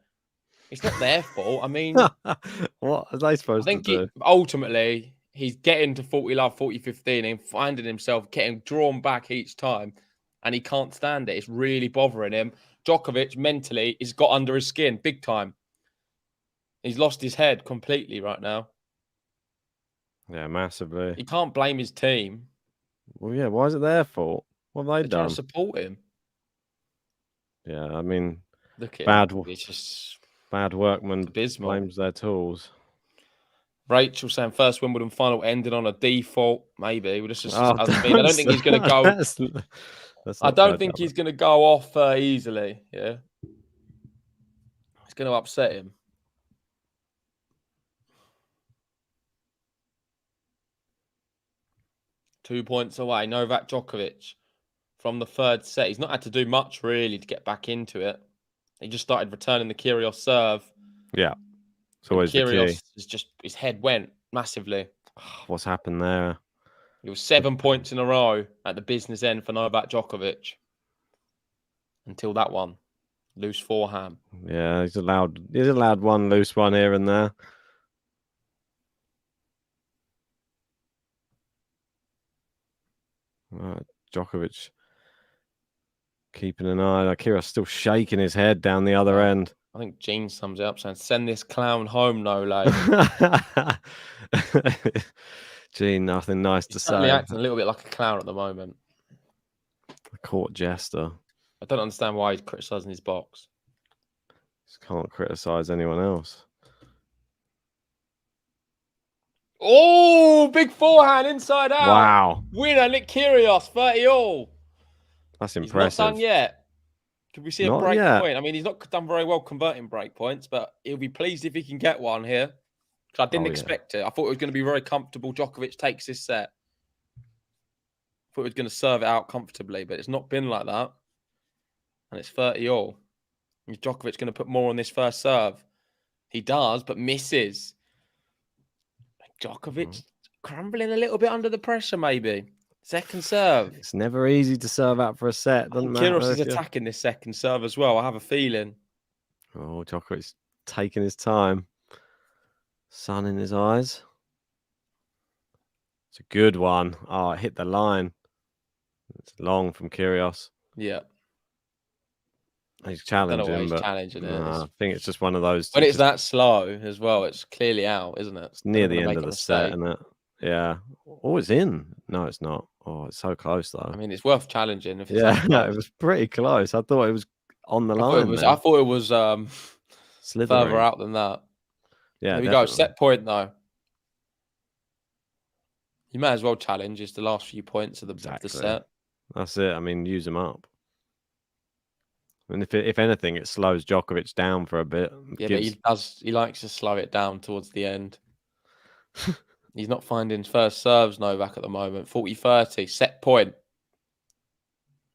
It's not their fault. I mean, what are they supposed to do? Ultimately, he's getting to 40 love, 40-15 and finding himself getting drawn back each time and he can't stand it. It's really bothering him. Djokovic mentally has got under his skin big time. He's lost his head completely right now. Yeah, massively. He can't blame his team. Well, yeah, why is it their fault? What have they They're done? trying to support him. Yeah, I mean, look at bad, him. It's just bad workman abysmal. blames their tools. Rachel saying first Wimbledon final ended on a default. Maybe I don't think he's going to go. I don't think he's going to go off easily. Yeah, it's going to upset him. Two points away. Novak Djokovic from the third set. He's not had to do much really to get back into it. He just started returning the Kyrgios serve. Yeah. It's always the key. Kyrgios is just his head went massively. What's happened there? It was 7 points in a row at the business end for Novak Djokovic until that one. Loose forehand. Yeah, he's allowed one loose one here and there. Djokovic keeping an eye. Kyrgios still shaking his head down the other end. I think Gene sums it up saying, "Send this clown home, no late." Gene, nothing nice to say. He's acting a little bit like a clown at the moment. A court jester. I don't understand why he's criticising his box. Just can't criticise anyone else. Oh, big forehand inside out. Wow. Winner, Nick Kyrgios, 30-all. That's impressive. He's not done yet. Could we see a Not break yet. point? I mean, he's not done very well converting break points, but he'll be pleased if he can get one here. Because I didn't expect it. I thought it was going to be very comfortable. Djokovic takes this set. I thought he was going to serve it out comfortably, but it's not been like that. And it's 30-all. Is Djokovic going to put more on this first serve? He does, but misses. Djokovic crumbling a little bit under the pressure, maybe. Second serve. It's never easy to serve out for a set. Doesn't matter. Kyrgios is attacking this second serve as well. I have a feeling. Oh, Djokovic's taking his time. Sun in his eyes. It's a good one. Oh, it hit the line. It's long from Kyrgios. Yeah. He's challenging. I don't know why he's but challenging it. I think it's just one of those. When it's that slow as well, it's clearly out, isn't it? It's near the end of the set, isn't it? Yeah. Oh, it's in. No, it's not. Oh, it's so close though. I mean, it's worth challenging. If it's it was pretty close. I thought it was on the line. I thought it was Slithering. further out than that. Yeah, there we go. Set point though. You may as well challenge. It's the last few points of the set. That's it. I mean, use them up. And if anything, it slows Djokovic down for a bit. Yeah, but he likes to slow it down towards the end. He's not finding first serves, Novak, at the moment. 40-30, set point.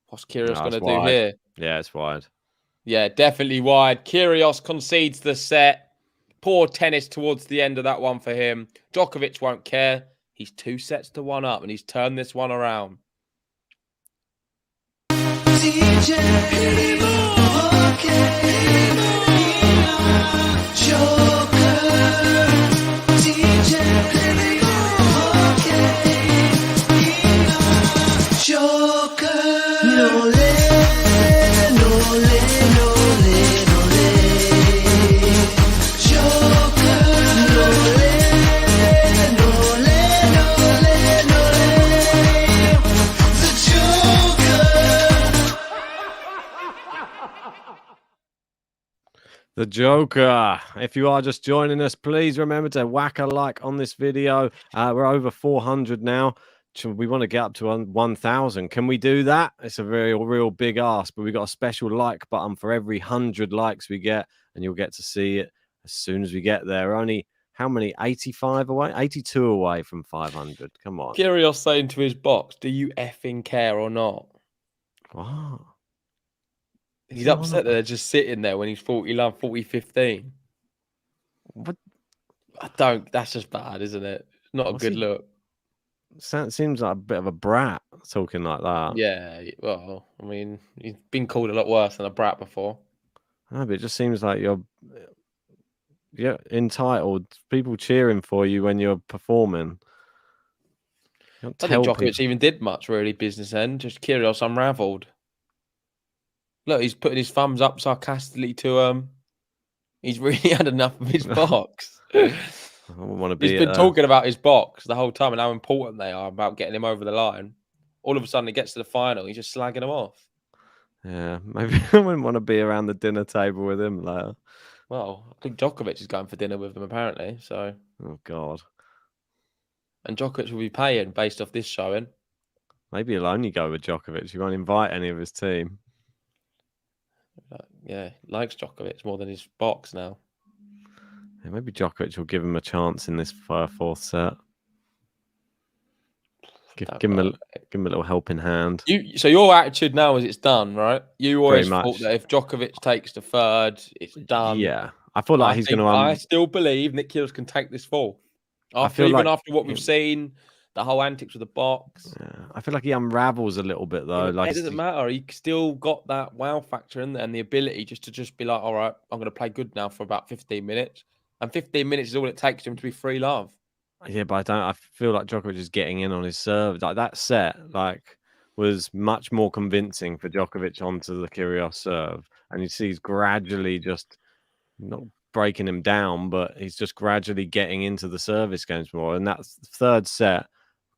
What's Kyrgios going to do here? Yeah, it's wide. Yeah, definitely wide. Kyrgios concedes the set. Poor tennis towards the end of that one for him. Djokovic won't care. He's 2 sets to 1 up, and he's turned this one around. The Joker. If you are just joining us, please remember to whack a like on this video. We're over 400 now. We want to get up to 1,000. Can we do that? It's a real big ask, but we've got a special like button for every 100 likes we get, and you'll get to see it as soon as we get there. We're only, how many? 85 away? 82 away from 500. Come on. Kyrgios saying to his box, do you effing care or not? Wow. He's upset that they're just sitting there when he's 40-15. What? I don't. That's just bad, isn't it? Not a good look. Seems like a bit of a brat talking like that. Yeah, well, I mean, he's been called a lot worse than a brat before. No, but it just seems like you're entitled. People cheering for you when you're performing. I don't think Djokovic even did much, really, business end. Just Kyrgios unravelled. Look, he's putting his thumbs up sarcastically to he's really had enough of his box. I want to be. He's been talking about his box the whole time and how important they are about getting him over the line. All of a sudden, he gets to the final, he's just slagging him off. Yeah, maybe I wouldn't want to be around the dinner table with him later. Well, I think Djokovic is going for dinner with them apparently. So. Oh God. And Djokovic will be paying based off this showing. Maybe he'll only go with Djokovic. He won't invite any of his team. Yeah, likes Djokovic more than his box now. Yeah, maybe Djokovic will give him a chance in this fourth set. Give him a little helping hand. So your attitude now is it's done, right? You always thought that if Djokovic takes the third, it's done. Yeah, I feel like he's going I to. still believe Nick Kyrgios can take this fall. feel like After what we've seen, the whole antics with the box. Yeah, I feel like he unravels a little bit though. Yeah, Like it doesn't matter. He still got that wow factor in there and the ability to be like, all right, I'm going to play good now for about 15 minutes. And 15 minutes is all it takes for him to be free love. Yeah, but I feel like Djokovic is getting in on his serve. Like that set, was much more convincing for Djokovic onto the Kyrgios serve, and you see he's gradually just not breaking him down, but he's just gradually getting into the service games more. And that's the third set.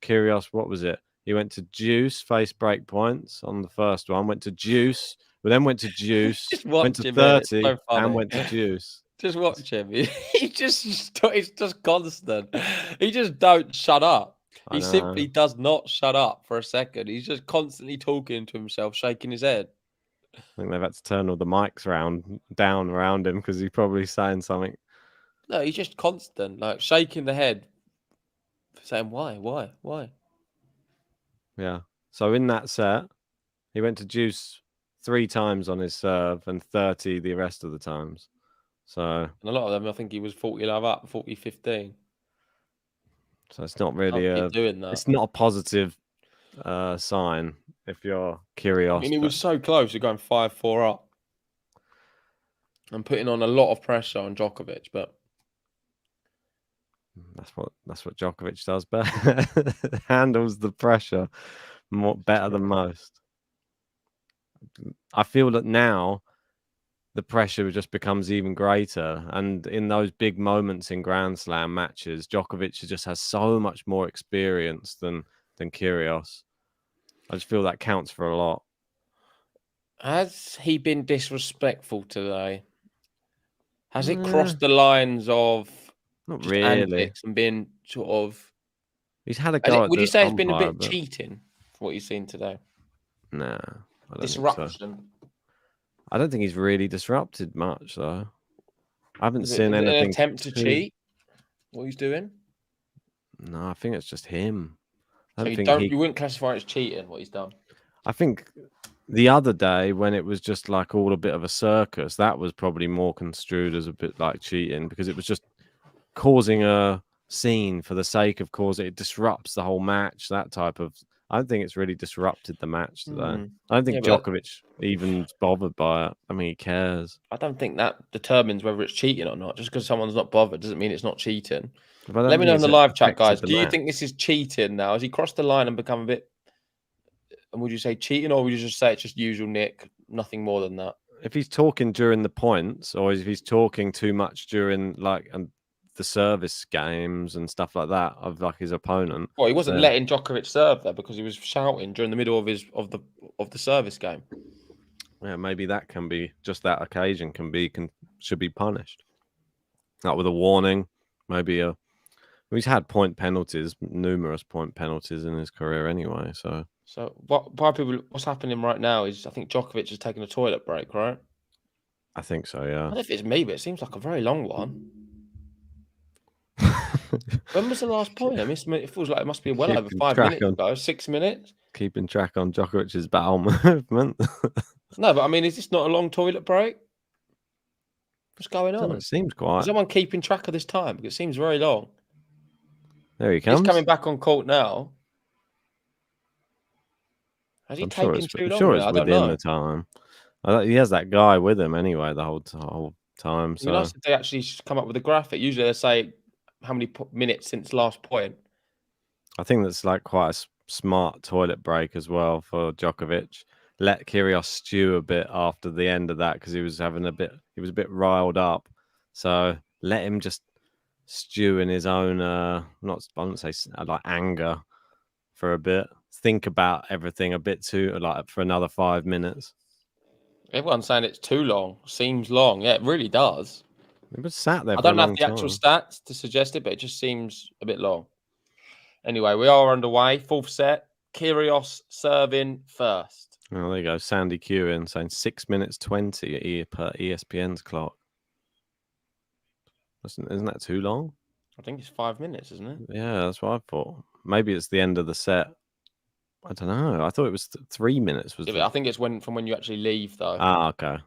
Kyrgios, what was it? He went to deuce, face break points on the first one. Went to deuce, but then went to deuce, Just went watch to him, man. It's 30, so funny. and went to deuce. Just watch him. He's just constant. He just don't shut up. He simply does not shut up for a second. He's just constantly talking to himself, shaking his head. I think they've had to turn all the mics down around him because he's probably saying something. No, he's just constant, like shaking the head, saying, why? Yeah. So in that set, he went to deuce 3 times on his serve and 30 the rest of the times. So, and a lot of them, I think he was 40 love up, 40-15. So it's not really doing that. It's not a positive sign if you're Kyrgios. I mean, he was so close to going 5-4 up and putting on a lot of pressure on Djokovic, but that's what Djokovic does better. Handles the pressure better than most. I feel that now the pressure just becomes even greater. And in those big moments in Grand Slam matches, Djokovic just has so much more experience than Kyrgios. I just feel that counts for a lot. Has he been disrespectful today? Has it crossed the lines of not really antics and been sort of... He's had a go at would you say it's been a umpire, bit cheating, what you've seen today? Nah. I don't Disruption. think so. I don't think he's really disrupted much, though. I haven't seen anything. An attempt to cheat? What he's doing? No, I think it's just him. You wouldn't classify it as cheating, what he's done? I think the other day when it was just like all a bit of a circus, that was probably more construed as a bit like cheating because it was just causing a scene for the sake of causing it. Disrupts the whole match, that type of... I don't think it's really disrupted the match today. I don't think Djokovic even's bothered by it. I mean, he cares. I don't think that determines whether it's cheating or not. Just because someone's not bothered doesn't mean it's not cheating. Let me know in the live chat, guys. Do you think this is cheating now? Has he crossed the line and become a bit... And would you say cheating, or would you just say it's just usual Nick, nothing more than that? If he's talking during the points, or if he's talking too much during the service games and stuff like that of his opponent. Well, he wasn't letting Djokovic serve there because he was shouting during the middle of the service game. Yeah, maybe that can be just that occasion should be punished. Like with a warning, maybe he's had numerous point penalties in his career anyway. So what's happening right now is I think Djokovic is taking a toilet break, right? I think so, yeah. I don't know if it's me, but it seems like a very long one. When was the last point? It feels like it must be well over 5 minutes ago. 6 minutes. Keeping track on Djokovic's bowel movement. No, but I mean, is this not a long toilet break? What's going on? It seems quiet. Is someone keeping track of this time? Because it seems very long. There he comes. He's coming back on court now. Has he taken too long? I'm sure it's within the time. He has that guy with him anyway the whole time. So I mean, they actually come up with a graphic. Usually they say how many minutes since last point. I think that's quite a smart toilet break as well for Djokovic. Let Kyrgios stew a bit after the end of that because he was a bit riled up. So let him just stew in his own I wouldn't say anger for a bit. Think about everything a bit too for another 5 minutes. Everyone's saying it's too long. Seems long. Yeah, it really does. It was sat there. I don't have the actual stats to suggest it, but it just seems a bit long. Anyway, we are underway. Fourth set. Kyrgios serving first. Oh, there you go. Sandy Q saying 6 minutes 20 per ESPN's clock. Isn't that too long? I think it's 5 minutes, isn't it? Yeah, that's what I thought. Maybe it's the end of the set. I don't know. I thought it was 3 minutes. I think it's from when you actually leave, though. Ah, okay.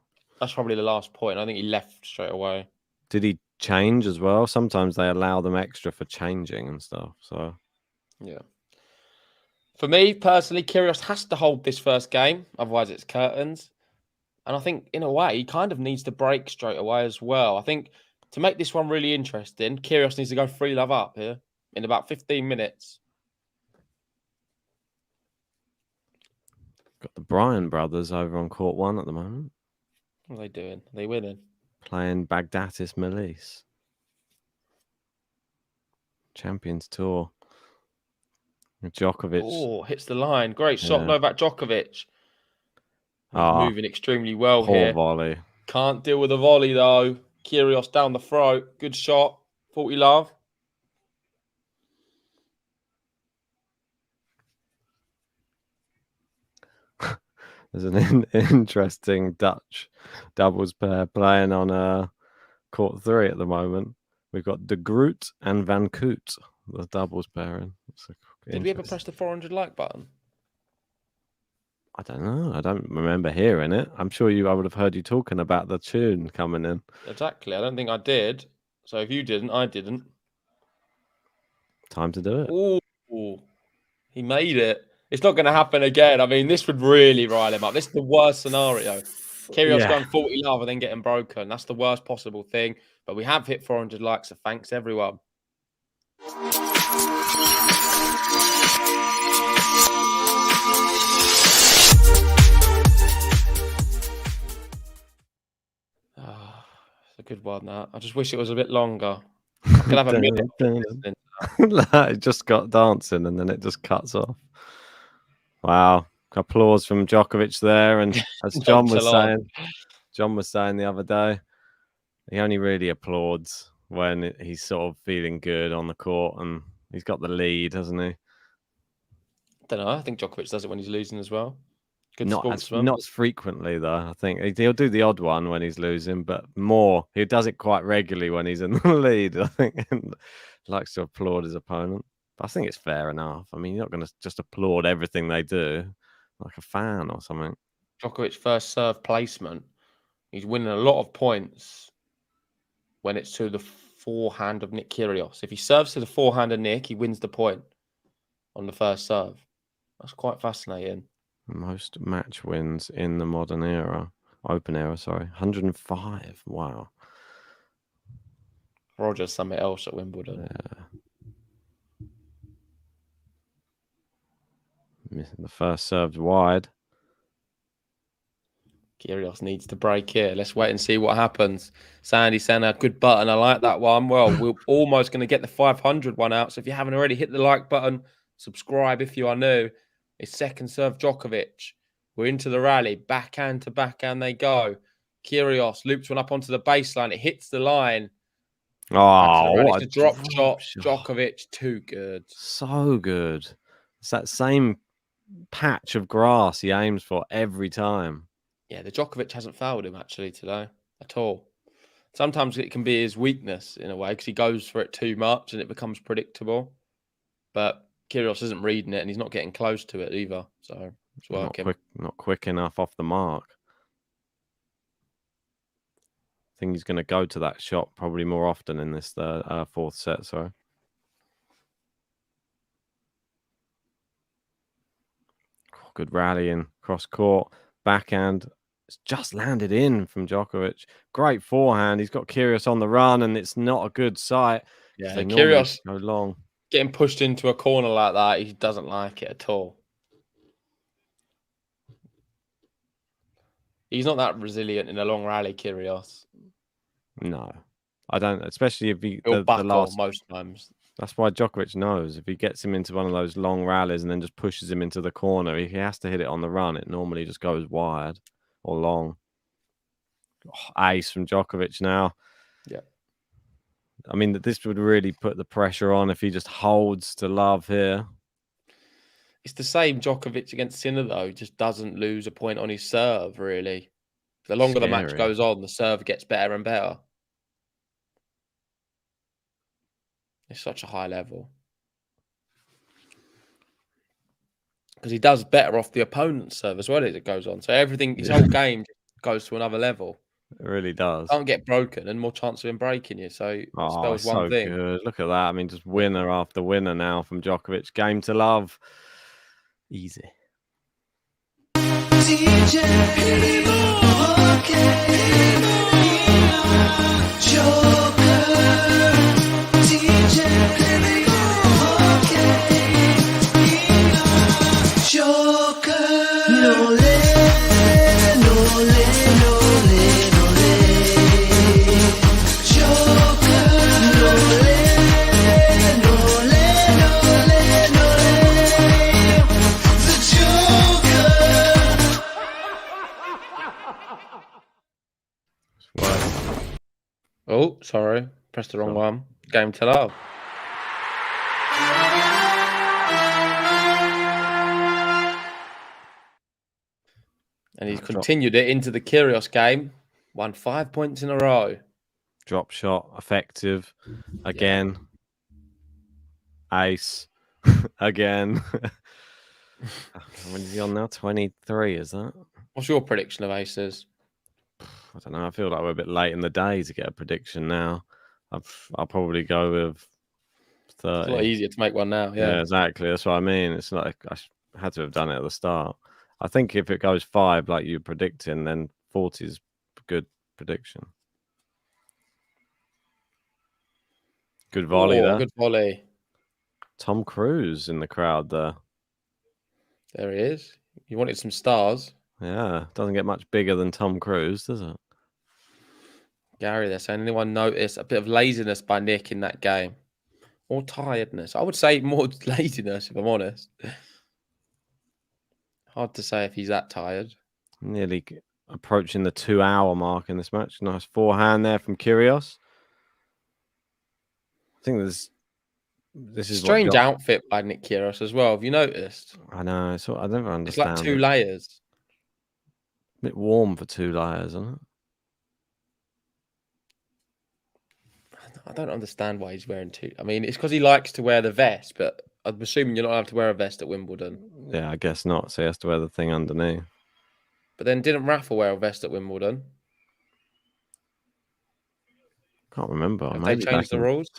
That's probably the last point. I think he left straight away. Did he change as well? Sometimes they allow them extra for changing and stuff. So Yeah. For me personally, Kyrgios has to hold this first game, otherwise it's curtains. And I think in a way he kind of needs to break straight away as well. I think to make this one really interesting, Kyrgios needs to go 3-love up here in about 15 minutes. got the Bryan brothers over on court 1 at the moment. What are they doing? Are they winning? Playing Bagdatis Melis. Champions Tour. Djokovic. Oh, hits the line. Great shot, Novak Djokovic. He's moving extremely well poor here. volley. Can't deal with the volley though. Kyrgios down the throat. Good shot. 40-love. There's an interesting Dutch doubles pair playing on court 3 at the moment. We've got De Groot and Van Koot, the doubles pairing. Did we ever press the 400 like button? I don't know. I don't remember hearing it. I'm sure I would have heard you talking about the tune coming in. Exactly. I don't think I did. So if you didn't, I didn't. Time to do it. Oh, he made it. It's not going to happen again. I mean, this would really rile him up. This is the worst scenario. Kyrgios going 40-love and then getting broken. That's the worst possible thing. But we have hit 400 likes, so thanks everyone. It's a good one, that. I just wish it was a bit longer. I could have a minute. It just got dancing and then it just cuts off. Wow. Applause from Djokovic there. And as John was saying the other day, he only really applauds when he's sort of feeling good on the court and he's got the lead, hasn't he? I don't know. I think Djokovic does it when he's losing as well. Good Not sportsman. as frequently, though. I think he'll do the odd one when he's losing, but more. He does it quite regularly when he's in the lead, I think, and likes to applaud his opponent. But I think it's fair enough. I mean, you're not going to just applaud everything they do like a fan or something. Djokovic first serve placement. He's winning a lot of points when it's to the forehand of Nick Kyrgios. If he serves to the forehand of Nick, he wins the point on the first serve. That's quite fascinating. Most match wins in the modern era. Open era, sorry. 105. Wow. Roger's something else at Wimbledon. Yeah. The first served wide. Kyrgios needs to break here. Let's wait and see what happens. Sandy Senna, good button. I like that one. Well, we're almost going to get the 500 one out. So if you haven't already, hit the like button. Subscribe if you are new. It's second serve Djokovic. We're into the rally. Backhand to backhand they go. Kyrgios loops one up onto the baseline. It hits the line. Oh, what a drop shot. Djokovic, too good. So good. It's that same patch of grass he aims for every time. Yeah, the Djokovic hasn't fouled him actually today at all. Sometimes it can be his weakness in a way because he goes for it too much and it becomes predictable. But Kyrgios isn't reading it and he's not getting close to it either. So it's working. Not quick enough off the mark. I think he's going to go to that shot probably more often in this fourth set. Sorry. Good rallying cross court. Backhand. It's just landed in from Djokovic. Great forehand. He's got Kyrgios on the run and it's not a good sight. Yeah, Kyrgios go long. Getting pushed into a corner like that, he doesn't like it at all. He's not that resilient in a long rally, Kyrgios. No, I don't. Especially if he'll buckle most times. That's why Djokovic knows if he gets him into one of those long rallies and then just pushes him into the corner, he has to hit it on the run. It normally just goes wide or long. Ace from Djokovic now. Yeah. I mean, this would really put the pressure on if he just holds to love here. It's the same Djokovic against Sinner, though. He just doesn't lose a point on his serve, really. The longer the match goes on, the serve gets better and better. It's such a high level. Because he does better off the opponent's serve as well as it goes on. So everything, his whole game goes to another level. It really does. Can't get broken and more chance of him breaking you. So it Oh, spells it's one so thing. good. Look at that. I mean, just winner after winner now from Djokovic. Game to love. Easy. Oh, sorry. Pressed the wrong one. Game to love. And he's continued it into the Kyrgios game. Won 5 points in a row. Drop shot, effective. Again. Ace. Again. When is he on now? 23, is that? What's your prediction of aces? I don't know. I feel like we're a bit late in the day to get a prediction now. I'll probably go with 30. It's a lot easier to make one now. Yeah, exactly. That's what I mean. It's like I had to have done it at the start. I think if it goes 5 like you're predicting, then 40 is a good prediction. Good volley there. Good volley. Tom Cruise in the crowd there. There he is. You wanted some stars. Yeah, doesn't get much bigger than Tom Cruise, does it? Gary, they're saying anyone notice a bit of laziness by Nick in that game? Or tiredness? I would say more laziness, if I'm honest. Hard to say if he's that tired. Nearly approaching the 2-hour mark in this match. Nice forehand there from Kyrgios. I think this is strange outfit by Nick Kyrgios as well. Have you noticed? I know. I never understand. It's like 2 layers. A bit warm for 2 layers, isn't it? I don't understand why he's wearing 2. I mean, it's because he likes to wear the vest, but I'm assuming you're not allowed to wear a vest at Wimbledon. Yeah, I guess not. So he has to wear the thing underneath. But then didn't Rafa wear a vest at Wimbledon? Can't remember. Have they changed the rules?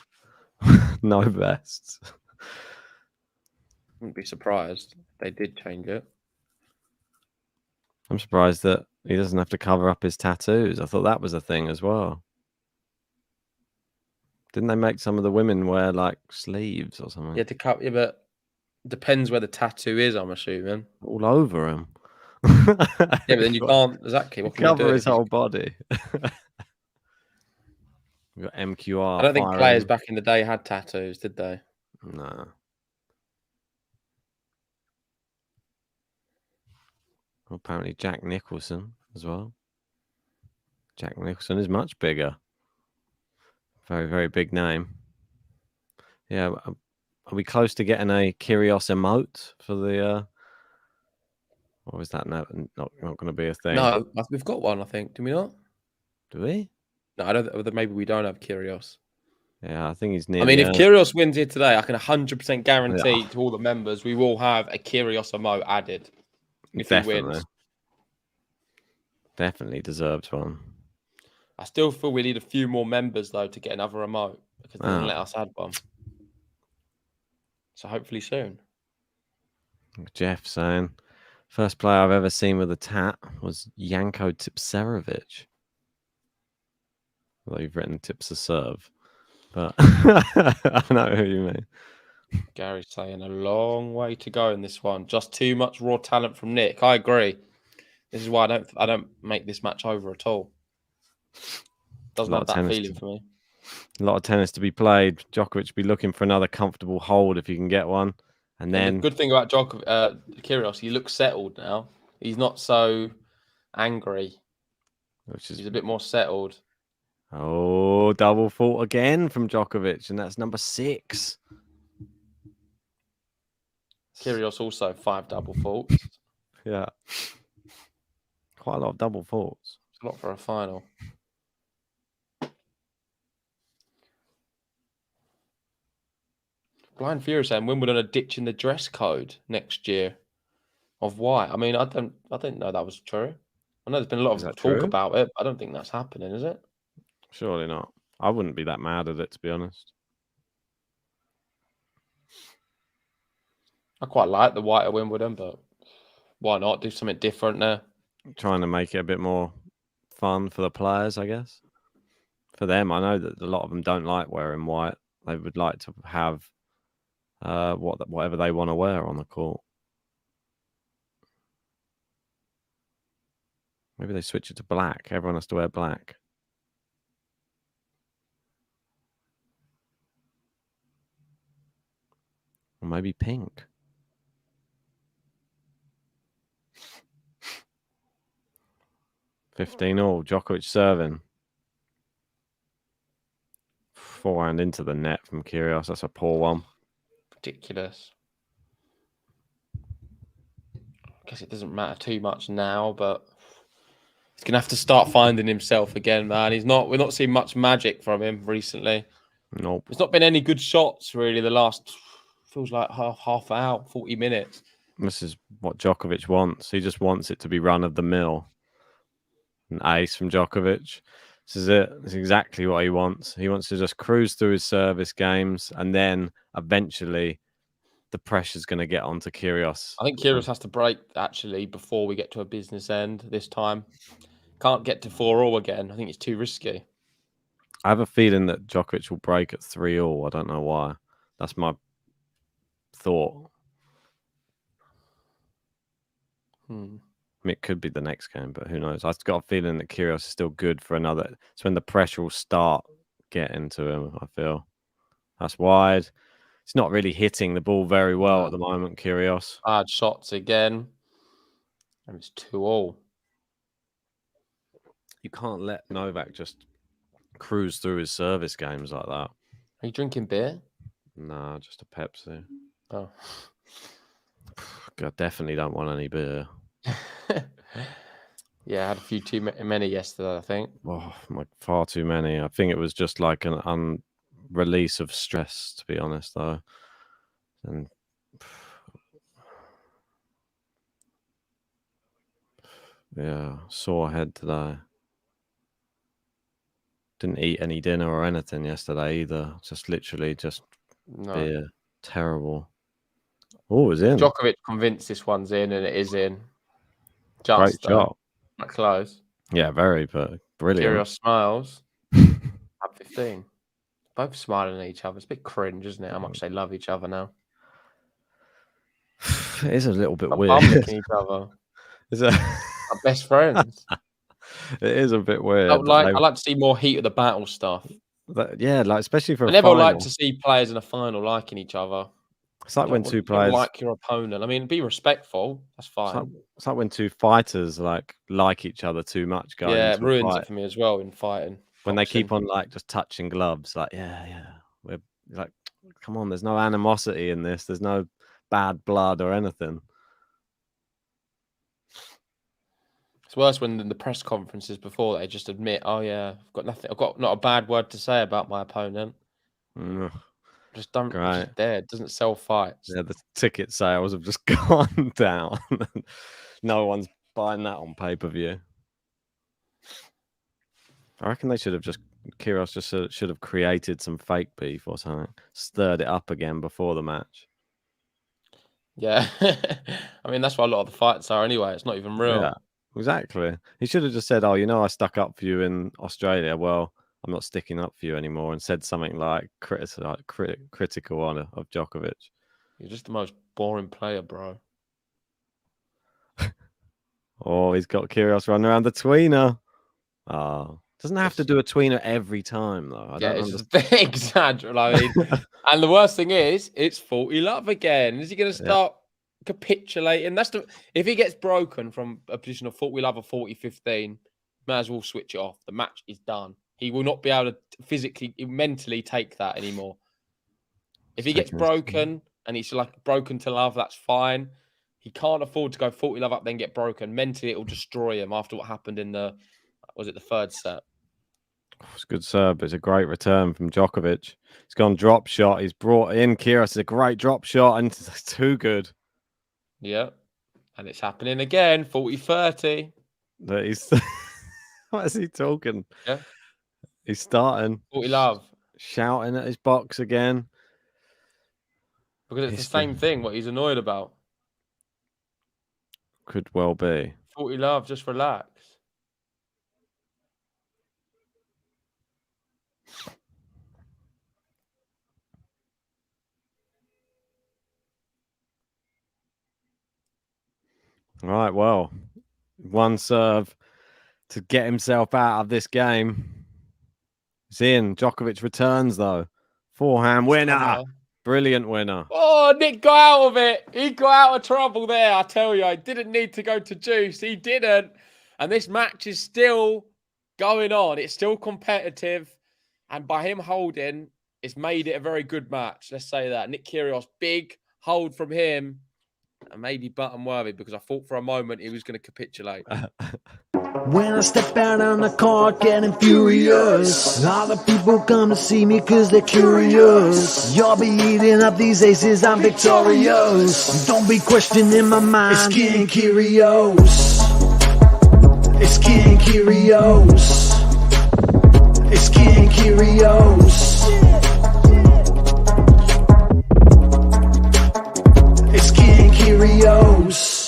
No vests. Wouldn't be surprised if they did change it. I'm surprised that he doesn't have to cover up his tattoos. I thought that was a thing as well. Didn't they make some of the women wear like sleeves or something? Yeah, but depends where the tattoo is, I'm assuming. All over him. Yeah, but then you can't exactly what can cover you his whole body. We've got MQR. I don't think players back in the day had tattoos, did they? No. Well, apparently Jack Nicholson as well. Jack Nicholson is much bigger. Very, very big name. Yeah. Are we close to getting a Kyrgios emote for the... Or is that not going to be a thing? No, we've got one, I think. Do we not? Do we? No, I don't. Maybe we don't have Kyrgios. Yeah, I think he's near. I mean, if Kyrgios wins here today, I can 100% guarantee to all the members we will have a Kyrgios emote added. If he wins. Definitely deserves one. I still feel we need a few more members, though, to get another emote because they didn't let us add one. So hopefully soon. Jeff saying, first player I've ever seen with a tat was Janko Tipsarevic. Although you've written tips a serve. But I know who you mean. Gary's saying a long way to go in this one. Just too much raw talent from Nick. I agree. This is why I don't make this match over at all. Doesn't have that feeling for me. A lot of tennis to be played. Djokovic be looking for another comfortable hold if he can get one. And then the good thing about Kyrgios, he looks settled now. He's not so angry. He's a bit more settled. Oh, double fault again from Djokovic, and that's number 6. Kyrgios also 5 double faults. Yeah. Quite a lot of double faults. It's a lot for a final. Blind Fury saying Wimbledon are ditching the dress code next year of white. I mean, I didn't know that was true. I know there's been a lot Is of that talk true? about it. I don't think that's happening, is it? Surely not. I wouldn't be that mad at it, to be honest. I quite like the white at Wimbledon, but why not do something different there? Trying to make it a bit more fun for the players, I guess. For them, I know that a lot of them don't like wearing white. They would like to have whatever they want to wear on the court. Maybe they switch it to black. Everyone has to wear black. Or maybe pink. $15-all. Djokovic serving. Forehand into the net from Kyrgios. That's a poor one. Ridiculous. I guess it doesn't matter too much now, but he's gonna have to start finding himself again, man. We're not seeing much magic from him recently. Nope. There's not been any good shots really the last feels like half hour, 40 minutes. This is what Djokovic wants. He just wants it to be run of the mill. An ace from Djokovic. This is it. It's exactly what he wants. He wants to just cruise through his service games, and then eventually the pressure's going to get onto Kyrgios. I think Kyrgios has to break actually before we get to a business end this time. Can't get to 4-all again. I think it's too risky. I have a feeling that Djokovic will break at 3-all. I don't know why. That's my thought. I mean, it could be the next game, but who knows? I've got a feeling that Kyrgios is still good for another. It's when the pressure will start getting to him, I feel. That's wide. It's not really hitting the ball very well at the moment, Kyrgios. Hard shots again. And it's 2-all. You can't let Novak just cruise through his service games like that. Are you drinking beer? Nah, just a Pepsi. Oh. I definitely don't want any beer. Yeah, I had a few too many yesterday, I think. Oh, far too many. I think it was just like an release of stress, to be honest, though. And yeah, sore head today. Didn't eat any dinner or anything yesterday either. Just literally just beer. Terrible. Oh, it's in. Djokovic convinced this one's in, and it is in. Great shot. Not close. Yeah, very, but brilliant. Kyrgios smiles. Up 15. Both smiling at each other. It's a bit cringe, isn't it? How much they love each other now. It is a little bit Bum weird. licking each other. Our best friends. It is a bit weird. I like to see more heat of the battle stuff. Yeah, like especially for I a never final. like to see players in a final liking each other. It's like when two players like your opponent. I mean, be respectful. That's fine. It's like when two fighters like each other too much. It ruins it for me as well in fighting. When they keep on like just touching gloves, like we're like, come on, there's no animosity in this. There's no bad blood or anything. It's worse when in the press conferences before they just admit, "Oh yeah, I've got nothing. I've got not a bad word to say about my opponent." Just don't. Just there. It doesn't sell fights. Yeah, the ticket sales have just gone down. No one's buying that on pay-per-view. I reckon they should have Kyrgios just should have created some fake beef or something, stirred it up again before the match. Yeah, I mean that's what a lot of the fights are anyway. It's not even real. Yeah, exactly. He should have just said, "Oh, I stuck up for you in Australia. Well, I'm not sticking up for you anymore," and said something like critical of Djokovic. You're just the most boring player, bro. Oh, he's got Kyrgios running around the tweener. Oh, doesn't have to do a tweener every time though. I don't understand. It's a big exaggerate. I mean, and the worst thing is, it's 40 love again. Is he going to start capitulating? If he gets broken from a position of 40 love or 40-15, might as well switch it off. The match is done. He will not be able to mentally take that anymore. If he gets broken and he's like broken to love, that's fine. He can't afford to go 40 love up, then get broken. Mentally, it will destroy him after what happened in the third set. It's a good serve. It's a great return from Djokovic. He's gone drop shot. He's brought in Kyrgios. It's a great drop shot and it's too good. Yeah. And it's happening again. 40-30. that he's what is he talking? Yeah. He's starting 40 love. shouting at his box again. Because it's the Pissed same him. thing, what he's annoyed about. Could well be. 40 love, just relax. Right, well, one serve to get himself out of this game. It's in. Djokovic returns, though. Forehand winner. Brilliant winner. Oh, Nick got out of it. He got out of trouble there, I tell you. He didn't need to go to juice. He didn't. And this match is still going on. It's still competitive. And by him holding, it's made it a very good match. Let's say that. Nick Kyrgios, big hold from him. And maybe button worthy because I thought for a moment he was going to capitulate. When I step out on the court getting furious, all the people come to see me cause they're curious. You'll be eating up these aces, I'm victorious. Don't be questioning my mind. It's King Kyrgios. It's King Kyrgios. It's King Kyrgios. It's King Kyrgios.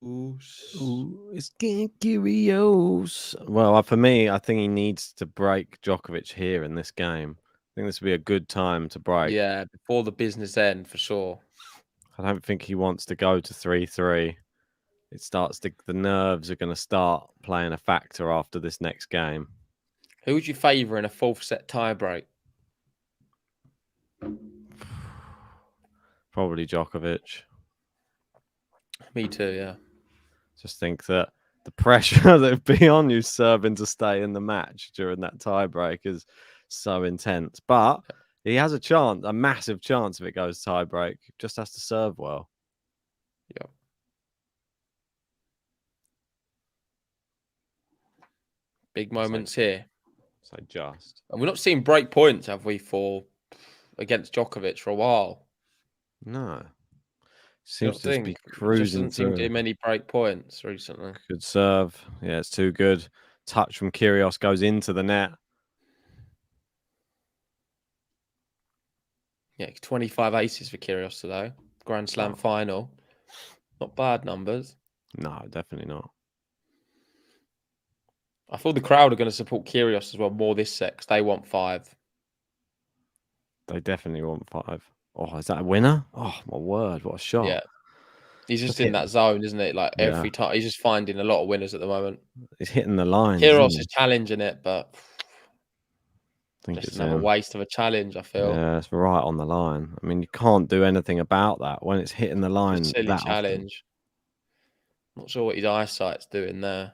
Ooh, it's King Kyrgios. Well, for me, I think he needs to break Djokovic here in this game. I think this would be a good time to break. Yeah, before the business end, for sure. I don't think he wants to go to 3-3. It starts to, the nerves are going to start playing a factor after this next game. Who would you favour in a fourth set tiebreak? Probably Djokovic. Me too, yeah. Just think that the pressure that would be on you serving to stay in the match during that tiebreak is so intense. But he has a chance, a massive chance if it goes tiebreak. Just has to serve well. Yeah. Big moments here. So just. And we're not seeing break points, have we, for against Djokovic for a while? No. Seems to think be just cruising doesn't seem to through. do many break points recently. Good serve. Yeah, it's too good. Touch from Kyrgios goes into the net. Yeah, 25 aces for Kyrgios today. Grand Slam final. Not bad numbers. No, definitely not. I feel the crowd are going to support Kyrgios as well more this set because they want 5. They definitely want 5. Oh, is that a winner? Oh, my word. What a shot. Yeah. He's just in that zone, isn't it? Like every time. He's just finding a lot of winners at the moment. He's hitting the line. Kyrgios is challenging it, but I think just it's another waste of a challenge, I feel. Yeah, it's right on the line. I mean, you can't do anything about that when it's hitting the line. It's a silly that challenge. Not sure what his eyesight's doing there.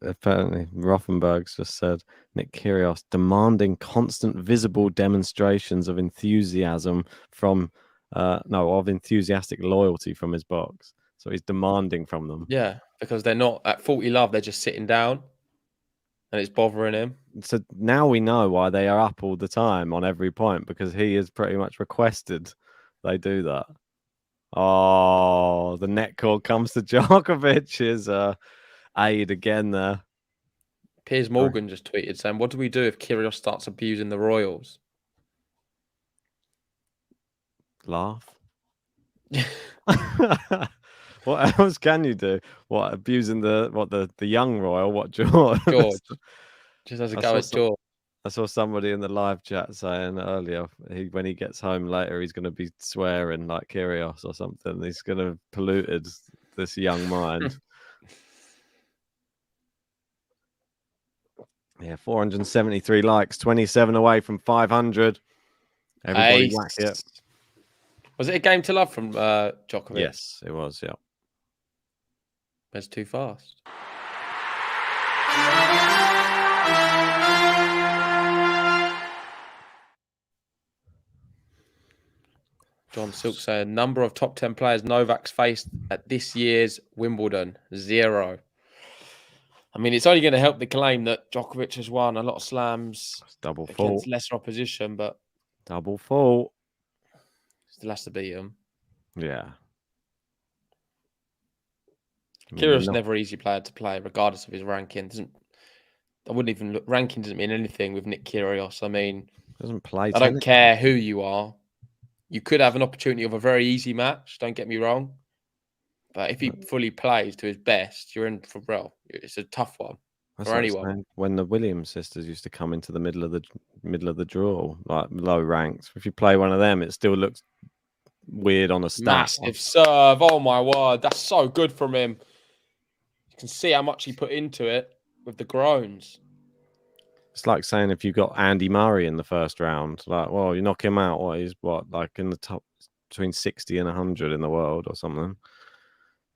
Apparently, Rothenberg's just said Nick Kyrgios demanding constant visible demonstrations of enthusiasm from of enthusiastic loyalty from his box. So he's demanding from them. Yeah, because they're not at 40 love, they're just sitting down and it's bothering him. So now we know why they are up all the time on every point, because he has pretty much requested they do that. Oh, the net call comes to Djokovic's aid again there. Piers Morgan just tweeted saying, what do we do if Kyrgios starts abusing the Royals? Laugh. What else can you do? What, abusing the young royal? What, George? George. Just as a go at George. I saw somebody in the live chat saying earlier, when he gets home later, he's going to be swearing like Kyrgios or something. He's going to have polluted this young mind. Yeah, 473 likes, 27 away from 500. Everybody whack it. Was it a game to love from Djokovic? Yes, it was, yeah. That's too fast. John Silk saying, number of top 10 players Novak's faced at this year's Wimbledon, 0. I mean, it's only going to help the claim that Djokovic has won a lot of slams double against fault. lesser opposition, but double fault. Still has to beat him. Yeah. Kyrgios never easy player to play, regardless of his ranking. I wouldn't even look. Ranking doesn't mean anything with Nick Kyrgios. I mean, doesn't play. I don't care who you are. You could have an opportunity of a very easy match. Don't get me wrong, but if he fully plays to his best, you're in for real. It's a tough one for anyone. When the Williams sisters used to come into the middle of the draw, like low ranks, if you play one of them, it still looks weird on a stat. Massive serve. Oh my word, that's so good from him. You can see how much he put into it with the groans. It's like saying if you got Andy Murray in the first round, like, well, you knock him out, he's like in the top between 60 and 100 in the world or something.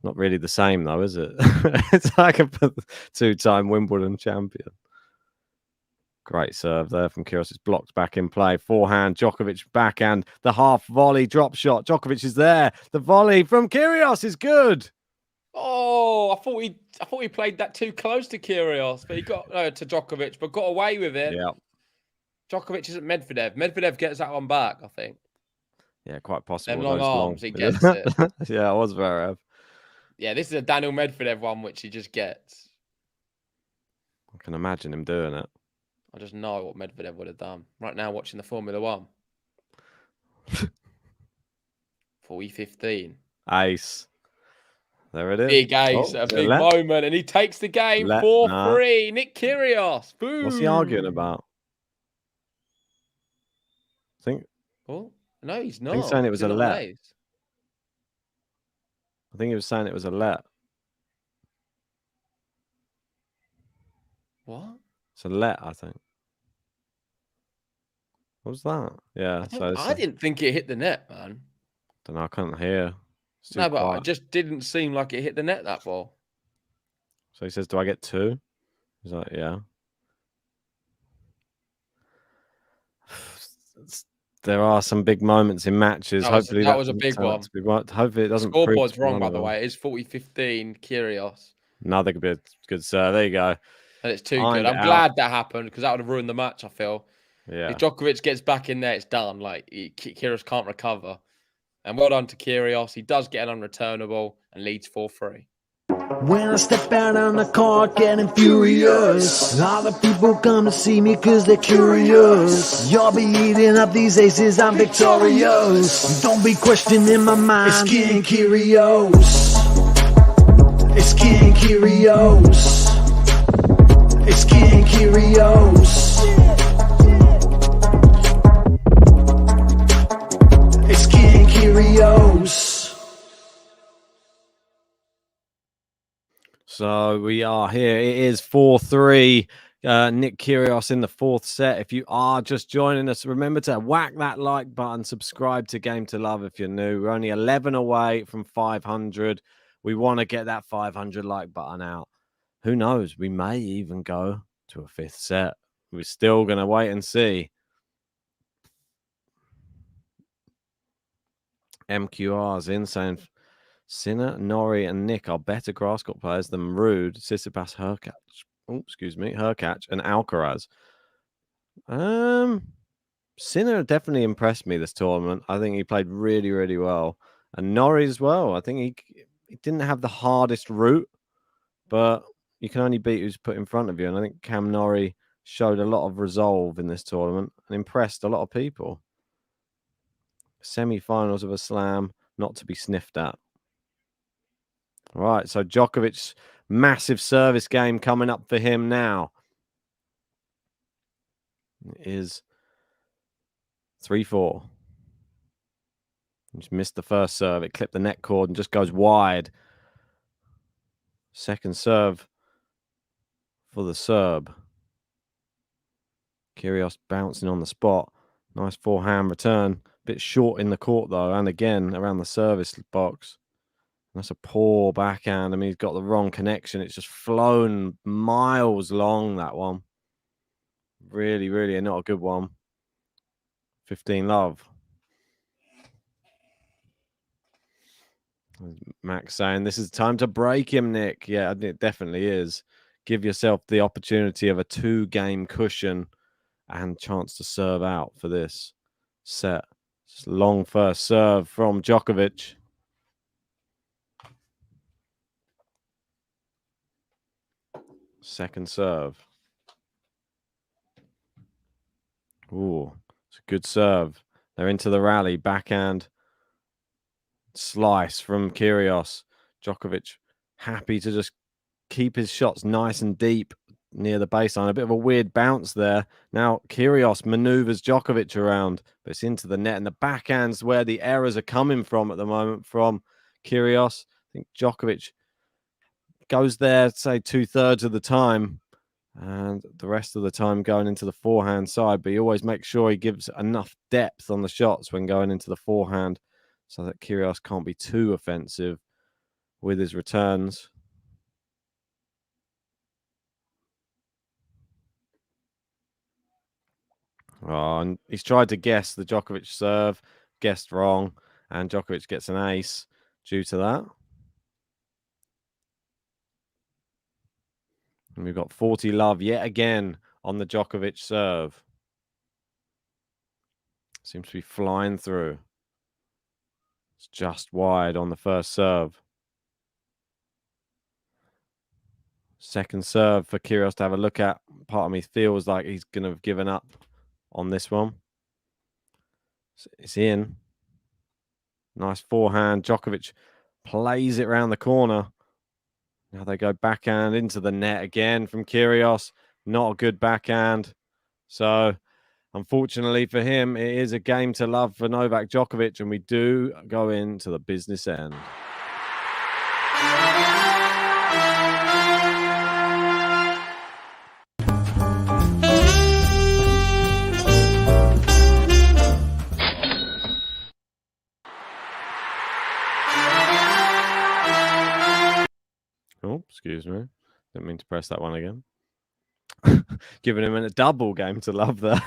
Not really the same though, is it? It's like a two-time Wimbledon champion. Great serve there from Kyrgios. It's blocked back in play. Forehand, Djokovic backhand. The half volley drop shot. Djokovic is there. The volley from Kyrgios is good. Oh, I thought he played that too close to Kyrgios, but he got to Djokovic, but got away with it. Yeah. Djokovic isn't Medvedev. Medvedev gets that one back, I think. Yeah, quite possible. Them long arms, he gets it. Yeah, it was Zverev. Yeah, this is a Daniel Medvedev one, which he just gets. I can imagine him doing it. I just know what Medvedev would have done. Right now, watching the Formula One. 40-15. Ace. There it is. Big ace, a big moment. And he takes the game 4-3. Nick Kyrgios. Boom. What's he arguing about? Oh, no, he's not. I think saying it was a let. I think he was saying it was a let. What? It's a let, I think. What was that? Yeah. I didn't think it hit the net, man. Don't know. I couldn't hear. No, but it just didn't seem like it hit the net, that ball. So he says, do I get two? He's like, yeah. There are some big moments in matches. Hopefully that was a big one. Hopefully it doesn't. Scoreboard's wrong, by the way. It is 40-15, Kyrgios. Another good serve. There you go. And it's too good. I'm glad that happened because that would have ruined the match, I feel. Yeah. If Djokovic gets back in there, it's done. Like, Kyrgios can't recover. And well done to Kyrgios. He does get an unreturnable and leads 4-3. When I step out on the court getting furious, all the people come to see me cause they're curious. You'll be eating up these aces, I'm victorious. Don't be questioning my mind, it's King Kyrgios. It's King Kyrgios. It's King Kyrgios. It's King Kyrgios. So we are here. It is 4-3. Nick Kyrgios in the fourth set. If you are just joining us, remember to whack that like button, subscribe to Game to Love if you're new. We're only 11 away from 500. We want to get that 500 like button out. Who knows? We may even go to a fifth set. We're still going to wait and see. MQR's in saying Sinner, Norrie, and Nick are better grass court players than Ruud, Tsitsipas, Hurkacz, and Alcaraz. Sinner definitely impressed me this tournament. I think he played really, really well. And Norrie as well. I think he didn't have the hardest route, but you can only beat who's put in front of you. And I think Cam Norrie showed a lot of resolve in this tournament and impressed a lot of people. Semi-finals of a slam, not to be sniffed at. All right, so Djokovic's massive service game coming up for him now. It is 3-4. Just missed the first serve. It clipped the net cord and just goes wide. Second serve for the Serb. Kyrgios bouncing on the spot. Nice forehand return. Bit short in the court, though, and again around the service box. That's a poor backhand. I mean, he's got the wrong connection. It's just flown miles long, that one. Really, really not a good one. 15-love. Max saying, this is time to break him, Nick. Yeah, it definitely is. Give yourself the opportunity of a 2-game cushion and chance to serve out for this set. Just long first serve from Djokovic. Second serve. Ooh, it's a good serve. They're into the rally. Backhand slice from Kyrgios. Djokovic happy to just keep his shots nice and deep near the baseline. A bit of a weird bounce there. Now Kyrgios maneuvers Djokovic around, but it's into the net, and the backhand's where the errors are coming from at the moment from Kyrgios. I think Djokovic goes there, say, 2/3 of the time, and the rest of the time going into the forehand side, but he always makes sure he gives enough depth on the shots when going into the forehand so that Kyrgios can't be too offensive with his returns. Oh, and he's tried to guess the Djokovic serve, guessed wrong, and Djokovic gets an ace due to that. And we've got 40 love yet again on the Djokovic serve. Seems to be flying through. It's just wide on the first serve. Second serve for Kyrgios to have a look at. Part of me feels like he's going to have given up on this one. It's in. Nice forehand. Djokovic plays it around the corner. Now they go backhand into the net again from Kyrgios. Not a good backhand. So, unfortunately for him, it is a game to love for Novak Djokovic, and we do go into the business end. Oh, excuse me. Didn't mean to press that one again. Giving him a double game to love there.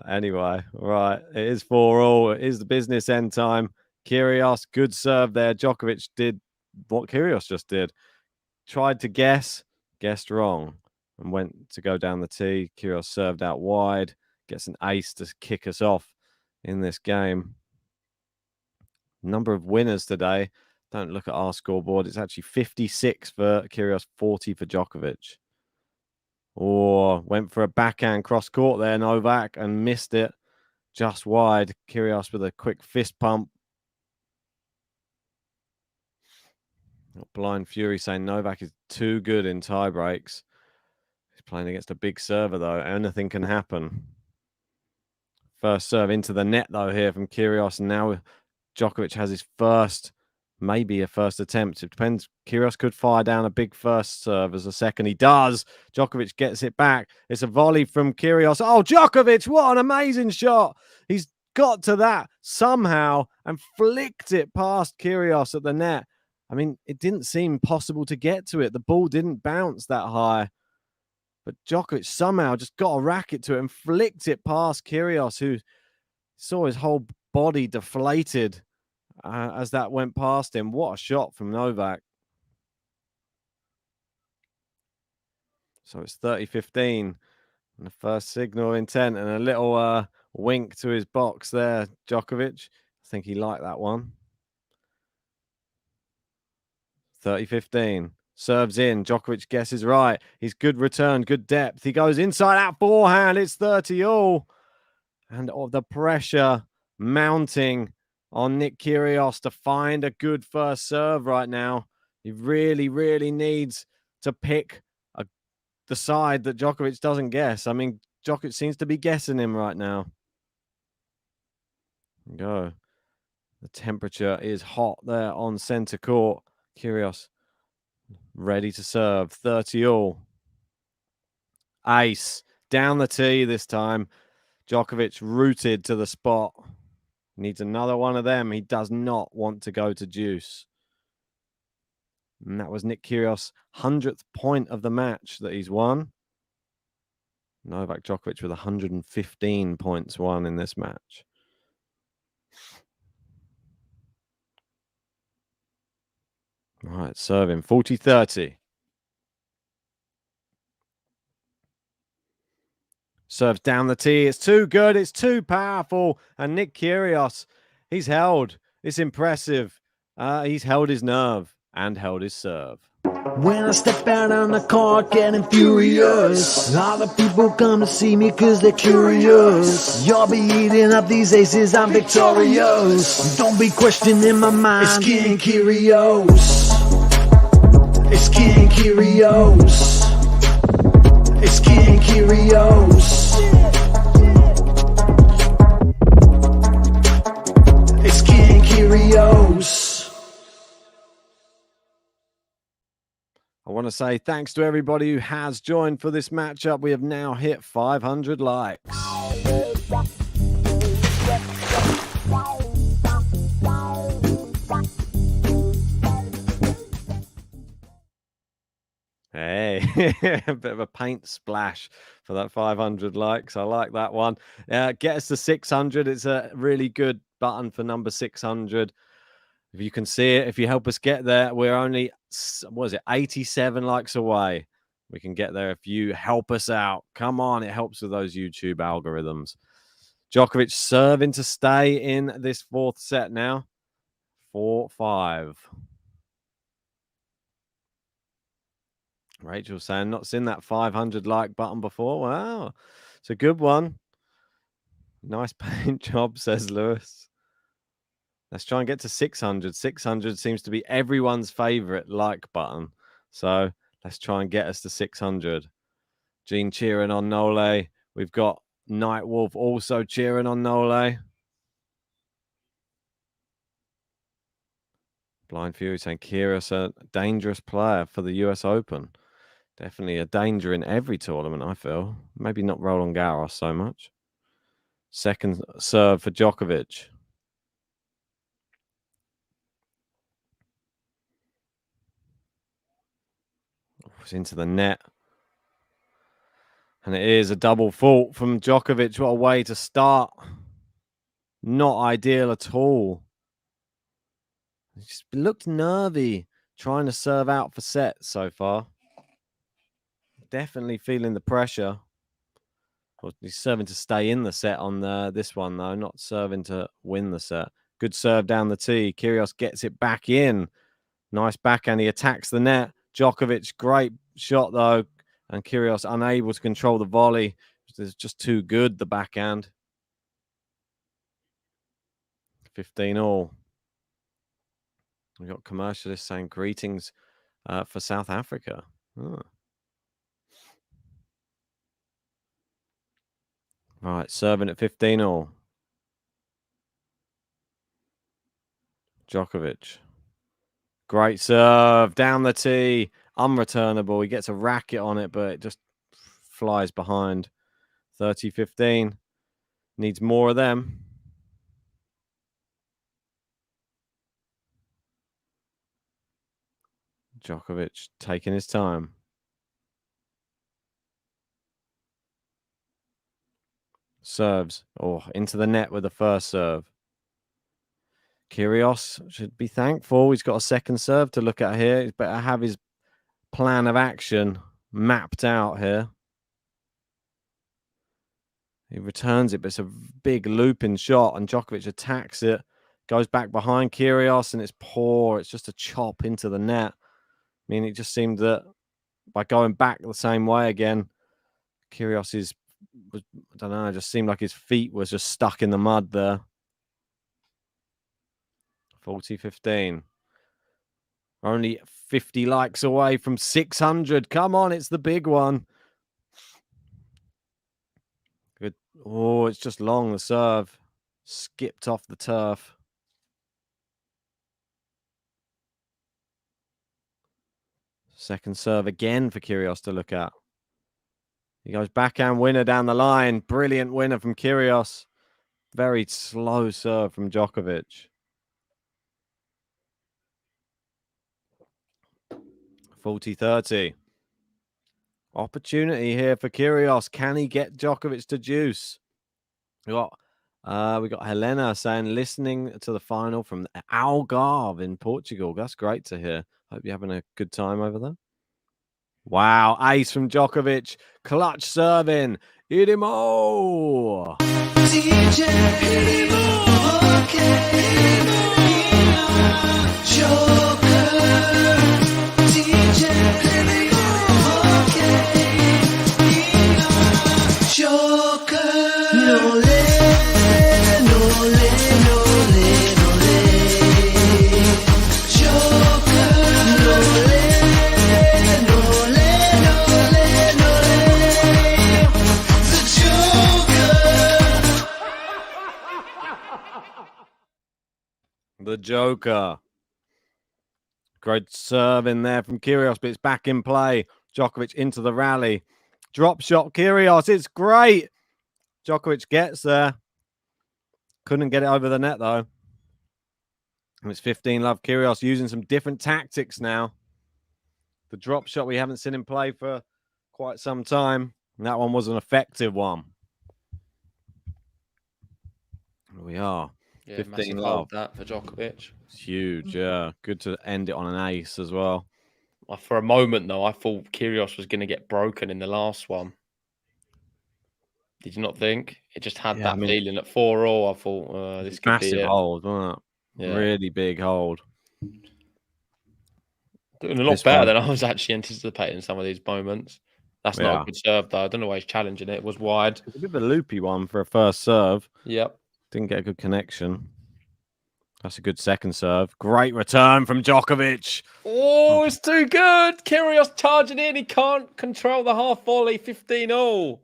Anyway, right. It is 4-4. It is the business end time. Kyrgios, good serve there. Djokovic did what Kyrgios just did. Tried to guessed wrong, and went to go down the tee. Kyrgios served out wide. Gets an ace to kick us off in this game. Number of winners today. Don't look at our scoreboard. It's actually 56 for Kyrgios, 40 for Djokovic. Or went for a backhand cross court there, Novak, and missed it just wide. Kyrgios with a quick fist pump. Blind Fury saying Novak is too good in tie breaks. He's playing against a big server, though. Anything can happen. First serve into the net, though, here from Kyrgios. And now Djokovic has his first, maybe a first attempt. It depends. Kyrgios could fire down a big first serve as a second. He does. Djokovic gets it back. It's a volley from Kyrgios. Oh, Djokovic, what an amazing shot. He's got to that somehow and flicked it past Kyrgios at the net. I mean, it didn't seem possible to get to it. The ball didn't bounce that high. But Djokovic somehow just got a racket to it and flicked it past Kyrgios, who saw his whole body deflated as that went past him. What a shot from Novak. So it's 30-15. And the first signal intent and a little wink to his box there, Djokovic. I think he liked that one. 30-15. Serves in. Djokovic guesses right. He's good return, good depth. He goes inside out forehand. It's 30-all. And the pressure mounting on Nick Kyrgios to find a good first serve right now. He really, really needs to pick the side that Djokovic doesn't guess. I mean, Djokovic seems to be guessing him right now. Go. The temperature is hot there on center court. Kyrgios ready to serve. 30-all. Ace. Down the tee this time. Djokovic rooted to the spot. Needs another one of them. He does not want to go to deuce. And that was Nick Kyrgios' 100th point of the match that he's won. Novak Djokovic with 115 points won in this match. All right, serving 40-30. Serves down the tee. It's too good. It's too powerful. And Nick Kyrgios, he's held. It's impressive. He's held his nerve and held his serve. When I step out on the court getting furious, all the people come to see me cause they're curious. You'll be eating up these aces, I'm victorious. Don't be questioning my mind, it's King Kyrgios. It's King Kyrgios. It's King Kyrgios. It's King Kyrgios. I want to say thanks to everybody who has joined for this matchup. We have now hit 500 likes. Hey, a bit of a paint splash for that 500 likes. I like that one. Get us to 600. It's a really good button for number 600. If you can see it, if you help us get there, we're only, 87 likes away. We can get there if you help us out. Come on, it helps with those YouTube algorithms. Djokovic serving to stay in this fourth set now. 4-5. Rachel saying, not seen that 500 like button before. Wow, it's a good one. Nice paint job, says Lewis. Let's try and get to 600. 600 seems to be everyone's favorite like button. So let's try and get us to 600. Gene cheering on Nole. We've got Nightwolf also cheering on Nole. Blind Fury saying Kyrgios a dangerous player for the US Open. Definitely a danger in every tournament, I feel. Maybe not Roland Garros so much. Second serve for Djokovic. It's into the net. And it is a double fault from Djokovic. What a way to start. Not ideal at all. He just looked nervy trying to serve out for sets so far. Definitely feeling the pressure. Well, he's serving to stay in the set on this one, though, not serving to win the set. Good serve down the tee. Kyrgios gets it back in. Nice backhand. He attacks the net. Djokovic, great shot, though. And Kyrgios unable to control the volley. It's just too good, the backhand. 15-all. We've got commercialists saying greetings for South Africa. Oh. Right, serving at 15-all. Djokovic. Great serve. Down the tee. Unreturnable. He gets a racket on it, but it just flies behind. 30-15. Needs more of them. Djokovic taking his time. Serves. Oh, into the net with the first serve. Kyrgios should be thankful. He's got a second serve to look at here. He's better have his plan of action mapped out here. He returns it, but it's a big looping shot, and Djokovic attacks it. Goes back behind Kyrgios, and it's poor. It's just a chop into the net. I mean, it just seemed that by going back the same way again, Kyrgios I don't know, it just seemed like his feet was just stuck in the mud there. 40-15. Only 50 likes away from 600. Come on, it's the big one. Good. Oh, it's just long, the serve. Skipped off the turf. Second serve again for Kyrgios to look at. He goes backhand winner down the line. Brilliant winner from Kyrgios. Very slow serve from Djokovic. 40-30. Opportunity here for Kyrgios. Can he get Djokovic to juice? We got Helena saying, listening to the final from Algarve in Portugal. That's great to hear. Hope you're having a good time over there. Wow, ace from Djokovic. Clutch serving. Idimo. DJ Idimo. Okay. Joker. DJ The Joker. Great serve in there from Kyrgios, but it's back in play. Djokovic into the rally. Drop shot, Kyrgios. It's great. Djokovic gets there. Couldn't get it over the net, though. And it's 15-love. Kyrgios using some different tactics now. The drop shot we haven't seen him play for quite some time. And that one was an effective one. Here we are. Yeah, 15 massive love. hold that for Djokovic. It's huge, yeah. Good to end it on an ace as well. For a moment, though, I thought Kyrgios was going to get broken in the last one. Did you not think? It just had that feeling at 4-all. I thought this could be it. Massive hold, wasn't it? Yeah. Really big hold. Doing a lot better than I was actually anticipating some of these moments. That's not a good serve, though. I don't know why he's challenging it. It was wide. It's a bit of a loopy one for a first serve. Yep. Didn't get a good connection. That's a good second serve. Great return from Djokovic. Oh, it's too good. Kyrgios charging in. He can't control the half volley. 15-all.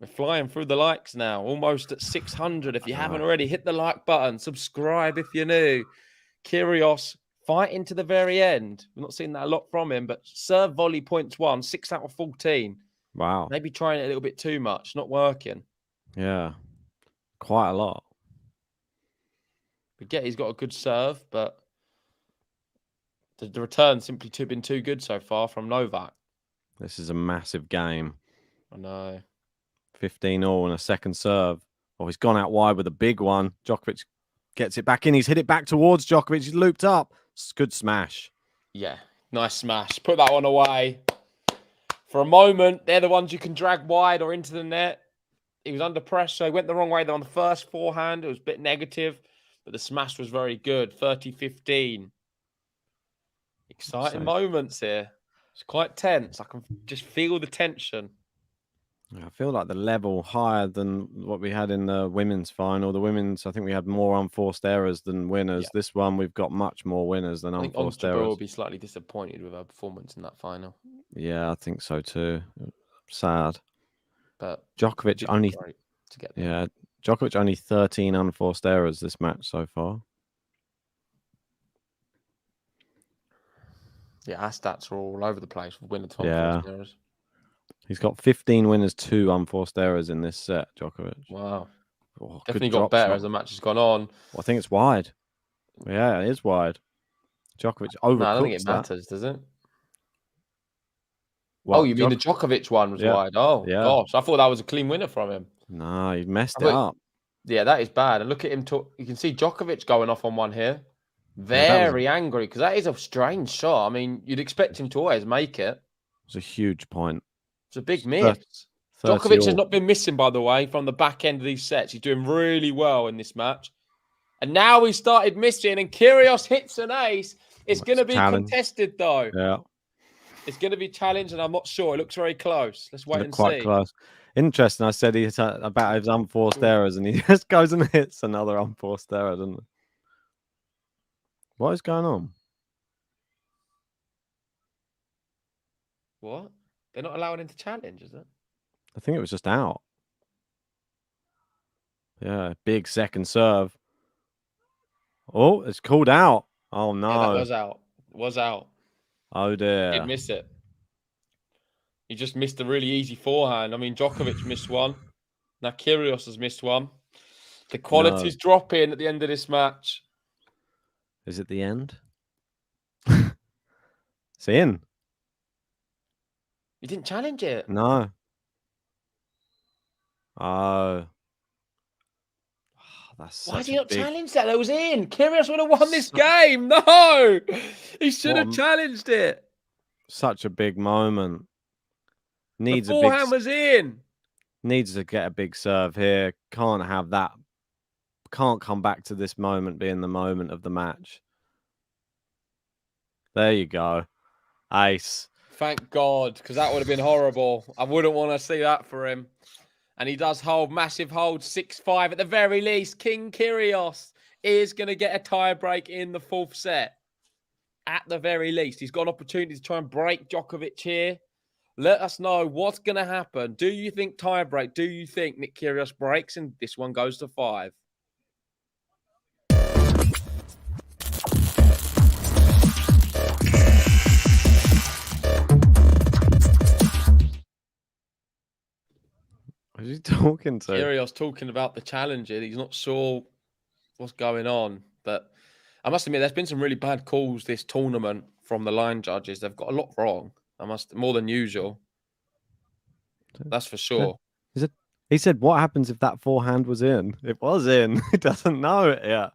We're flying through the likes now. Almost at 600. If you haven't already, hit the like button. Subscribe if you're new. Kyrgios fighting to the very end. We've not seen that a lot from him, but serve volley points won. 6 out of 14. Wow. Maybe trying it a little bit too much. Not working. Yeah. Quite a lot. We get he's got a good serve, but the return simply been too good so far from Novak. This is a massive game. I know. 15-all and a second serve. Oh, he's gone out wide with a big one. Djokovic gets it back in. He's hit it back towards Djokovic. He's looped up. Good smash. Yeah, nice smash. Put that one away. For a moment, they're the ones you can drag wide or into the net. He was under pressure. He went the wrong way there on the first forehand. It was a bit negative, but the smash was very good. 30-15. Exciting moments here. It's quite tense. I can just feel the tension. I feel like the level higher than what we had in the women's final. The women's, I think we had more unforced errors than winners. Yeah. This one, we've got much more winners than unforced errors. Will be slightly disappointed with her performance in that final. Yeah, I think so too. Sad. But Djokovic only, to get there. yeah, Djokovic only 13 unforced errors this match so far. Yeah, our stats are all over the place with winner to Yeah. unforced errors. He's got 15 winners, 2 unforced errors in this set, Djokovic. Wow. Oh, Definitely good got better shot. as the match has gone on. Well, I think it's wide. Yeah, it is wide. Djokovic overcooked No, I don't think it that. matters, does it? What, Oh, you mean the Djokovic one was wide? Oh, Yeah. gosh. I thought that was a clean winner from him. No, he messed it up. Yeah, that is bad. And look at him. You can see Djokovic going off on one here. Very angry because that is a strange shot. I mean, you'd expect him to always make it. It's a huge point. It's a big miss. 30 Djokovic has all. not been missing, by the way, from the back end of these sets. He's doing really well in this match. And now he started missing, and Kyrgios hits an ace. It's going to be contested, though. Yeah. It's going to be challenged, and I'm not sure. It looks very close. Let's wait and Quite see. close. Interesting. I said he about his unforced errors, and he just goes and hits another unforced error, doesn't he? What is going on? What? They're not allowing him to challenge, is it? I think it was just out. Yeah, big second serve. Oh, it's called out. Oh, no. Yeah, that was out. It was out. Oh, dear. Did miss it. He just missed a really easy forehand. I mean, Djokovic missed one. Now Kyrgios has missed one. The quality's dropping at the end of this match. Is it the end? It's in. He didn't challenge it. No. Oh. That's Why did he not challenge that? That was in. Kyrgios would have won this game. No. He should have challenged it. Such a big moment. The forehand was in. Needs to get a big serve here. Can't have that. Can't come back to this moment being the moment of the match. There you go. Ace. Thank God, because that would have been horrible. I wouldn't want to see that for him. And he does hold, massive hold, 6-5 at the very least. King Kyrgios is going to get a tie-break in the 4th set. At the very least. He's got an opportunity to try and break Djokovic here. Let us know what's going to happen. Do you think tie-break? Do you think Nick Kyrgios breaks and this one goes to 5? Who's he talking to? Kyrgios talking about the challenger. He's not sure what's going on. But I must admit, there's been some really bad calls this tournament from the line judges. They've got a lot wrong. More than usual. That's for sure. He said, what happens if that forehand was in? It was in. He doesn't know it yet.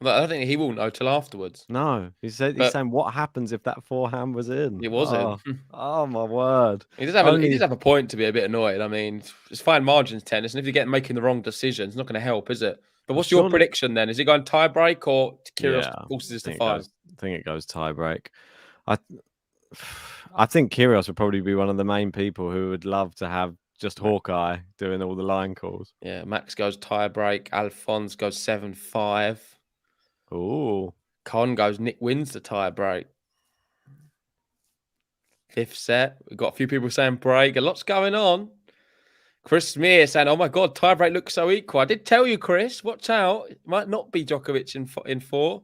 I don't think he will know till afterwards. No, he's saying, what happens if that forehand was in? It wasn't. Oh my word! He does have a point to be a bit annoyed. I mean, it's fine margins tennis, and if you're making the wrong decisions, it's not going to help, is it? But what's your prediction then? Is it going tie break or Kyrgios forces this to 5? I think it goes tie break. I think Kyrgios would probably be one of the main people who would love to have just Hawkeye doing all the line calls. Yeah, Max goes tie break. Alphonse goes 7-5. Ooh. Con goes Nick wins the tie break. 5th set. We've got a few people saying break. A lot's going on. Chris Smear saying, oh my God, tie break looks so equal. I did tell you, Chris, watch out. It might not be Djokovic in 4.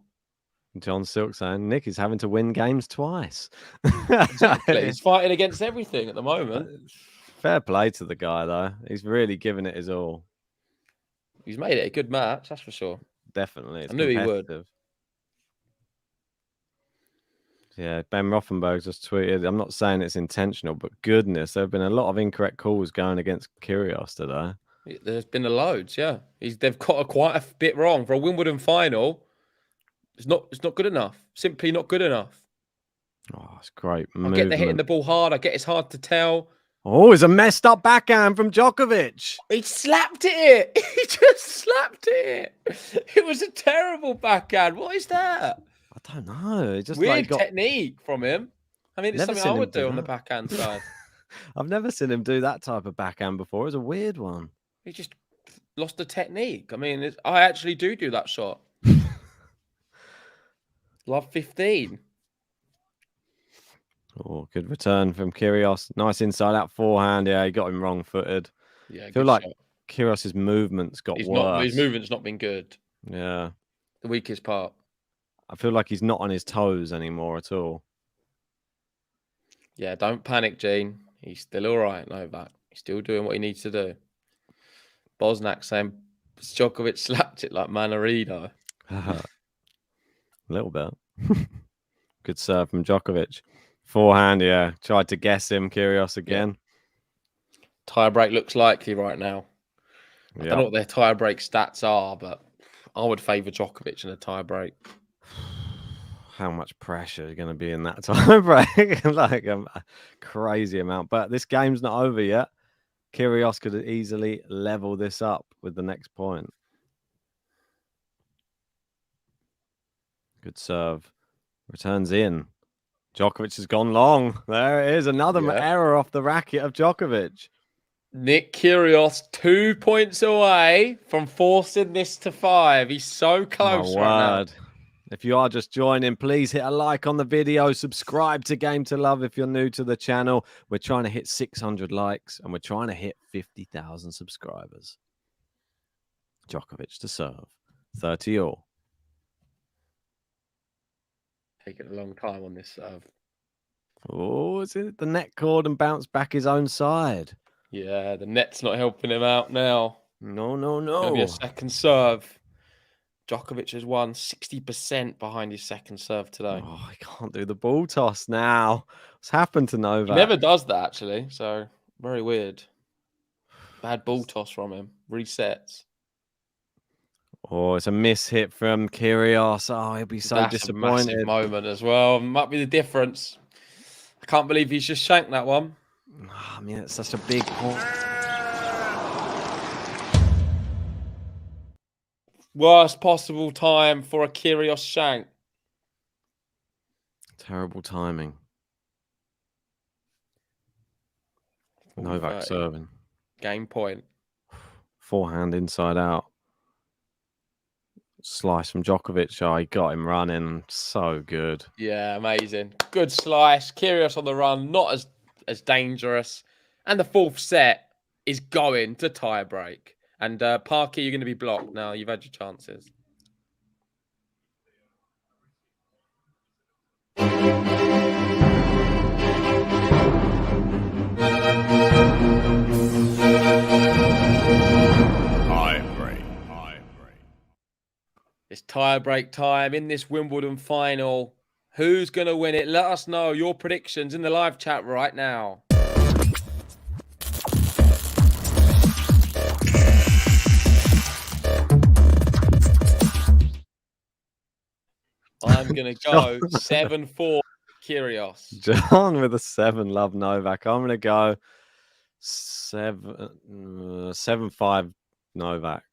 John Silk saying, Nick is having to win games twice. Exactly. He's fighting against everything at the moment. Fair play to the guy, though. He's really given it his all. He's made it a good match, that's for sure. Definitely. I knew he would. Yeah, Ben Rothenberg just tweeted, I'm not saying it's intentional, but goodness, there have been a lot of incorrect calls going against Kyrgios today. There's been loads, yeah. They've got quite a bit wrong. For a Wimbledon final, it's not good enough. Simply not good enough. Oh, it's great. I get they're hitting the ball hard. I get it's hard to tell. Oh, it's a messed up backhand from Djokovic. He slapped it. He just slapped it. It was a terrible backhand. What is that? I don't know. It's just weird technique from him. I mean, it's something I would do on the backhand side. I've never seen him do that type of backhand before. It's a weird one. He just lost the technique. I mean, I actually do that shot. Love 15. Oh, good return from Kyrgios. Nice inside out forehand. Yeah, he got him wrong-footed. Yeah, I feel like Kyrgios's movement's got worse. His movement's not been good. Yeah. The weakest part. I feel like he's not on his toes anymore at all. Yeah, don't panic, Gene. He's still all right, Novak. He's still doing what he needs to do. Bosnak saying Djokovic slapped it like Manarino. A little bit. Good serve from Djokovic. Forehand, yeah. Tried to guess him, Kyrgios again. Yeah. Tie-break looks likely right now. I don't know what their tie-break stats are, but I would favour Djokovic in a tie-break. How much pressure is going to be in that tie-break? Like a crazy amount. But this game's not over yet. Kyrgios could easily level this up with the next point. Good serve. Returns in. Djokovic has gone long. There it is. Another error off the racket of Djokovic. Nick Kyrgios 2 points away from forcing this to 5. He's so close right now. If you are just joining, please hit a like on the video. Subscribe to Game to Love if you're new to the channel. We're trying to hit 600 likes and we're trying to hit 50,000 subscribers. Djokovic to serve. 30-all. Taking a long time on this serve. Oh, is it the net cord and bounce back his own side? Yeah, the net's not helping him out now. No. It'll be a second serve. Djokovic has won 60% behind his second serve today. Oh, he can't do the ball toss now. What's happened to Novak? He never does that, actually. So, very weird. Bad ball toss from him. Resets. Oh, it's a miss hit from Kyrgios. Oh, he'll be so disappointed. That's a massive moment as well. Might be the difference. I can't believe he's just shanked that one. Oh, I mean, it's such a big point. Worst possible time for a Kyrgios shank. Terrible timing. Novak serving. Game point. Forehand inside out. Slice from Djokovic. Oh, he got him running. So good. Yeah, amazing. Good slice. Kyrgios on the run, not as dangerous. And the fourth set is going to tiebreak. And Parky, you're going to be blocked now. You've had your chances. It's tiebreak time in this Wimbledon final. Who's going to win it? Let us know your predictions in the live chat right now. I'm going to go 7-4 Kyrgios. John with a 7. Love Novak. I'm going to go 7-5 Novak.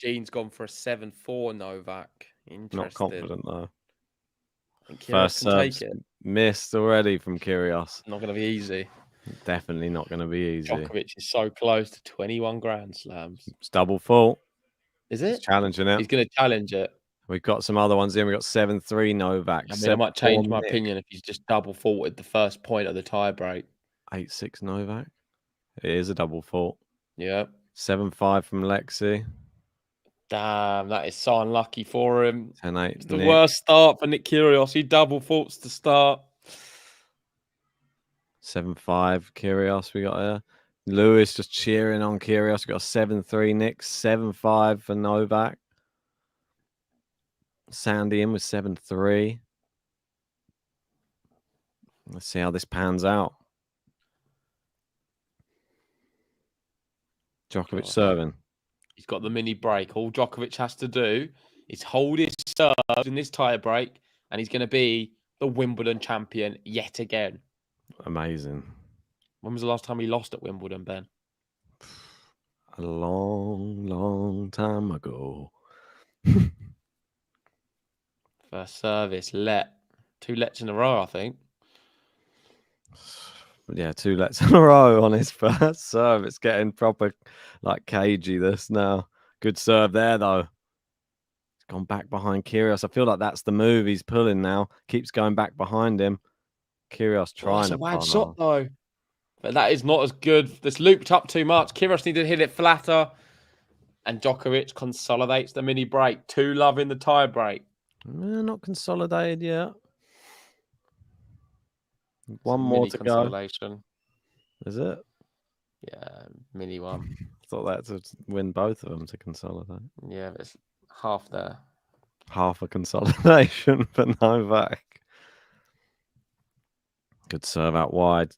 Gene's gone for a 7-4 Novak. Interesting. Not confident though. I think Kyrgios First can take serve it. missed already from Kyrgios. Not going to be easy. Definitely not going to be easy. Djokovic is so close to 21 Grand Slams. It's double fault. Is He's it? challenging it. He's going to challenge it. We've got some other ones in. We've got 7-3 Novak. I mean, I might change my Nick. opinion if he's just double faulted the first point of the tiebreak. 8-6 Novak. It is a double fault. Yeah. 7-5 from Lexi. Damn, that is so unlucky for him. 10-8. It's the worst start for Nick Kyrgios. He double faults to start. 7-5 Kyrgios we got here. Lewis just cheering on Kyrgios. We got a 7-3 Nick. 7-5 for Novak. Sandy in with 7-3. Let's see how this pans out. Djokovic serving. He's got the mini break. All Djokovic has to do is hold his serve in this tie break, and he's going to be the Wimbledon champion yet again. Amazing. When was the last time he lost at Wimbledon, Ben? A long, long time ago. First service, let. 2 lets in a row, I think. Yeah, 2 lets in a row on his first serve. It's getting proper like cagey this now. Good serve there though. He's gone back behind Kyrgios. I feel like that's the move he's pulling now. Keeps going back behind him. Kyrgios trying It's a to bad pull shot off. though. But that is not as good. This looped up too much. Kyrgios needed to hit it flatter. And Djokovic consolidates the mini break. 2-love in the tie break. Not consolidated yet. One It's a more mini to go. consolidation. Is it? Yeah, mini one. Thought that to win both of them to consolidate. Yeah, it's half there. Half a consolidation for Novak. Good serve out wide.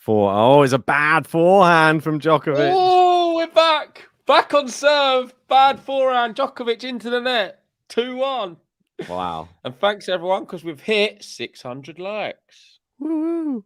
Oh, it's a bad forehand from Djokovic. Oh, we're back. Back on serve. Bad forehand. Djokovic into the net. 2-1. Wow. And thanks everyone, because we've hit 600 likes. Woo-hoo.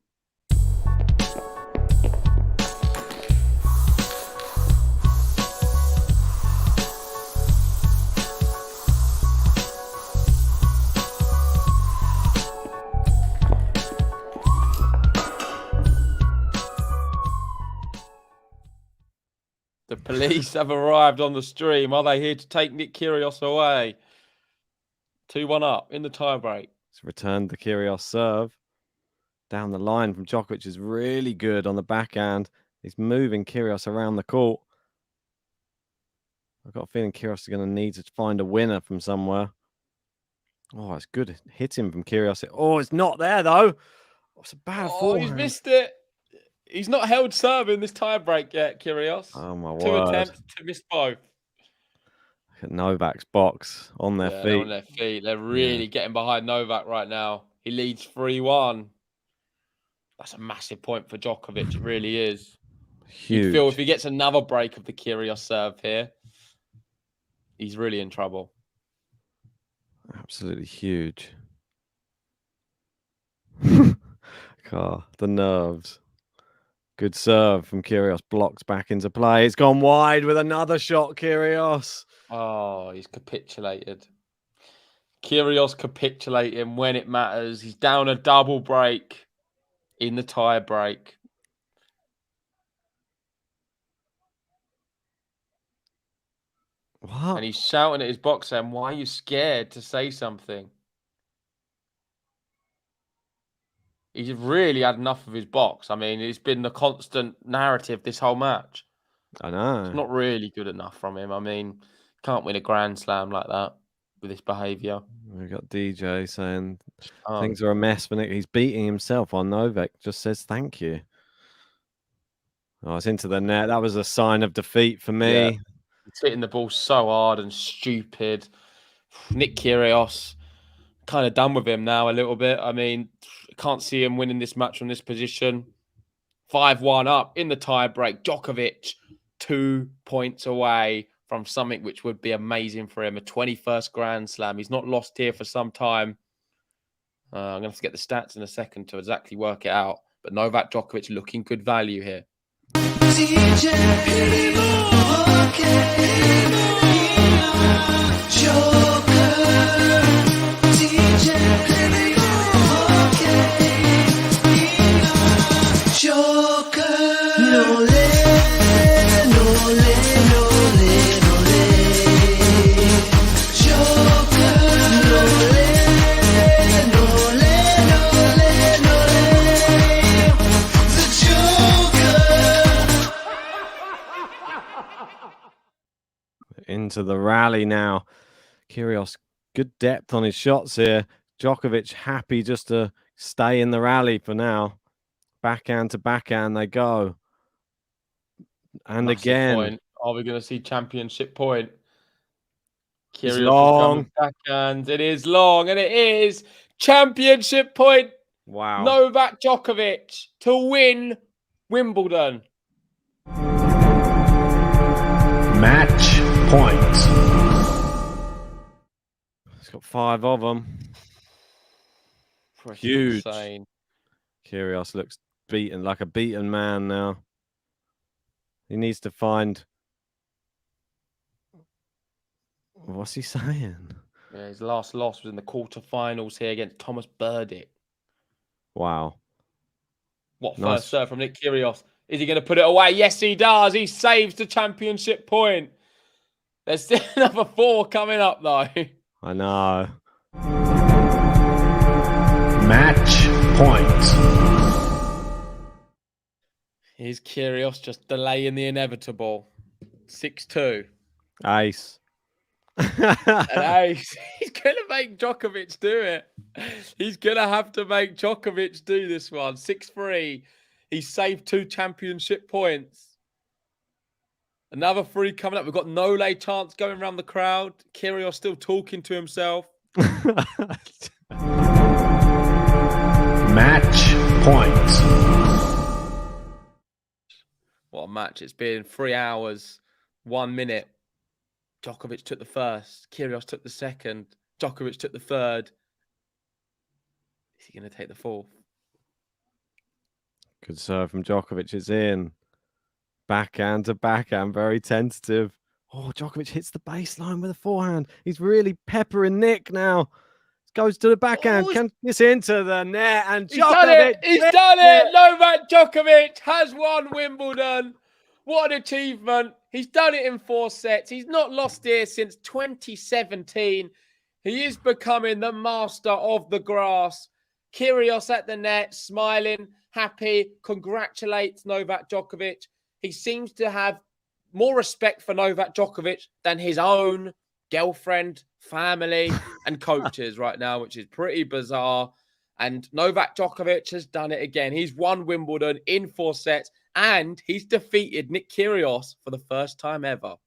The police have arrived on the stream. Are they here to take Nick Kyrgios away? 2-1 up in the tiebreak. It's returned the Kyrgios serve. Down the line from Djokovic is really good on the backhand. He's moving Kyrgios around the court. I've got a feeling Kyrgios is going to need to find a winner from somewhere. Oh, it's good. Hit him from Kyrgios. Oh, it's not there, though. Oh, it's a bad forehand. He's missed it. He's not held serve in this tiebreak yet, Kyrgios. Oh, my 2 word. attempts to miss both. Look at Novak's box on their They're feet. on their feet. They're really getting behind Novak right now. He leads 3-1. That's a massive point for Djokovic. It really is. Huge. You feel if he gets another break of the Kyrgios serve here, he's really in trouble. Absolutely huge. God, the nerves. Good serve from Kyrgios. Blocks back into play. It's gone wide with another shot, Kyrgios. Oh, he's capitulated. Kyrgios capitulating when it matters. He's down a double break in the tie break. What? And he's shouting at his box saying, "Why are you scared to say something?" He's really had enough of his box. I mean, it's been the constant narrative this whole match. I It's know. not really good enough from him. I mean, can't win a Grand Slam like that with this behaviour. We've got DJ saying Oh, things are a mess for Nick. He's beating himself on Novak. Just says thank you. Oh, it's into the net. That was a sign of defeat for me. yeah. He's hitting the ball so hard and stupid. Nick Kyrgios, kind of done with him now a little bit. I mean, can't see him winning this match from this position. 5-1 up in the tiebreak. Djokovic 2 points away from something which would be amazing for him. A 21st Grand Slam. He's not lost here for some time. I'm going to have to get the stats in a second to exactly work it out. But Novak Djokovic looking good value here. Into the rally now. Kyrgios, good depth on his shots here. Djokovic happy just to stay in the rally for now. Backhand to backhand they go. And Massive again. Point. Are we going to see championship point? It's Kyrgios long. is coming backhand. It is long, and it is championship point. Wow. Novak Djokovic to win Wimbledon. Match point. He's got 5 of them. Huge. Insane. Kyrgios looks beaten, like a beaten man now. He needs to find... What's he saying? Yeah, his last loss was in the quarterfinals here against Thomas Berdych. Wow. What Nice. first serve from Nick Kyrgios? Is he going to put it away? Yes, he does. He saves the championship point. There's still another 4 coming up, though. I know. Match point. Here's Kyrgios just delaying the inevitable. 6-2. Ace. And ace. He's going to make Djokovic do it. He's going to have to make Djokovic do this one. 6-3. He saved 2 championship points. Another 3 coming up. We've got no-lay chance going around the crowd. Kyrgios still talking to himself. Match point. What a match it's been. 3 hours, 1 minute. Djokovic took the first. Kyrgios took the second. Djokovic took the third. Is he going to take the fourth? Good serve from Djokovic. It's in. Backhand to backhand. Very tentative. Oh, Djokovic hits the baseline with a forehand. He's really peppering Nick now. Goes to the backhand. Can this into the net? And He's done Djokovic. it. He's done it. Novak Djokovic has won Wimbledon. What an achievement. He's done it in 4 sets. He's not lost here since 2017. He is becoming the master of the grass. Kyrgios at the net, smiling, happy, congratulates Novak Djokovic. He seems to have more respect for Novak Djokovic than his own girlfriend, family, and coaches right now, which is pretty bizarre. And Novak Djokovic has done it again. He's won Wimbledon in 4 sets, and he's defeated Nick Kyrgios for the first time ever.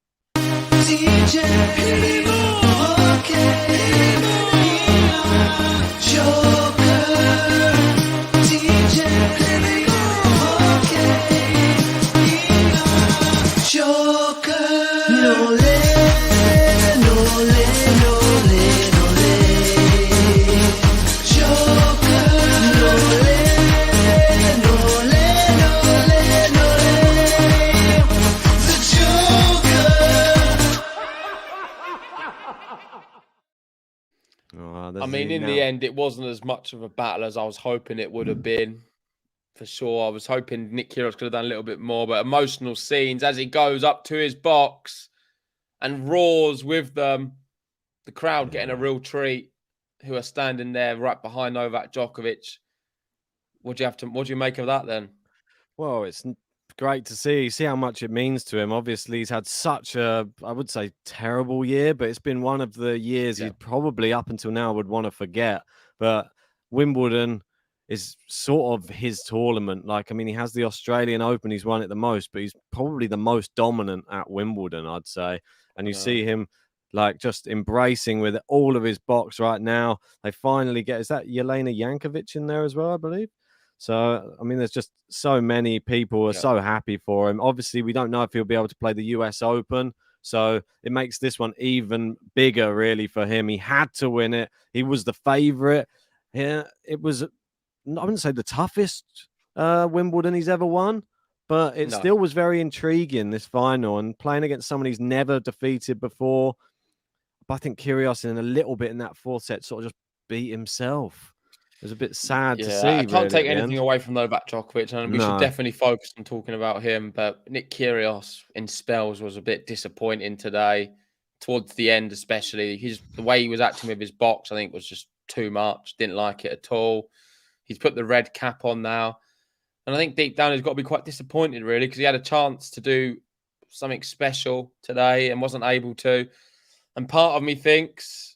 I mean, in the end, it wasn't as much of a battle as I was hoping it would have been. For sure. I was hoping Nick Kyrgios could have done a little bit more, but emotional scenes as he goes up to his box. and roars with them. The crowd getting a real treat, who are standing there right behind Novak Djokovic. What do you make of that then? Well, it's great to see how much it means to him. Obviously, he's had such a, I would say, terrible year, but it's been one of the years Yeah. he'd probably up until now would want to forget. But Wimbledon is sort of his tournament. Like, I mean, he has the Australian Open, he's won it the most, but he's probably the most dominant at Wimbledon, I'd say. And you see him like just embracing with all of his box right now. They finally get, is that Jelena Jankovic in there as well, I believe? So, I mean, there's just so many people are so happy for him. Obviously, we don't know if he'll be able to play the US Open. So it makes this one even bigger, really, for him. He had to win it. He was the favorite. Yeah, it was, I wouldn't say the toughest Wimbledon he's ever won, but it still was very intriguing, this final, and playing against someone he's never defeated before. But I think Kyrgios in a little bit in that fourth set sort of just beat himself. It was a bit sad to see. I can't take anything end. away from Novak Djokovic, and we should definitely focus on talking about him. But Nick Kyrgios in spells was a bit disappointing today, towards the end especially. The way he was acting with his box, I think, was just too much. Didn't like it at all. He's put the red cap on now, and I think deep down he's got to be quite disappointed, really, because he had a chance to do something special today and wasn't able to. And part of me thinks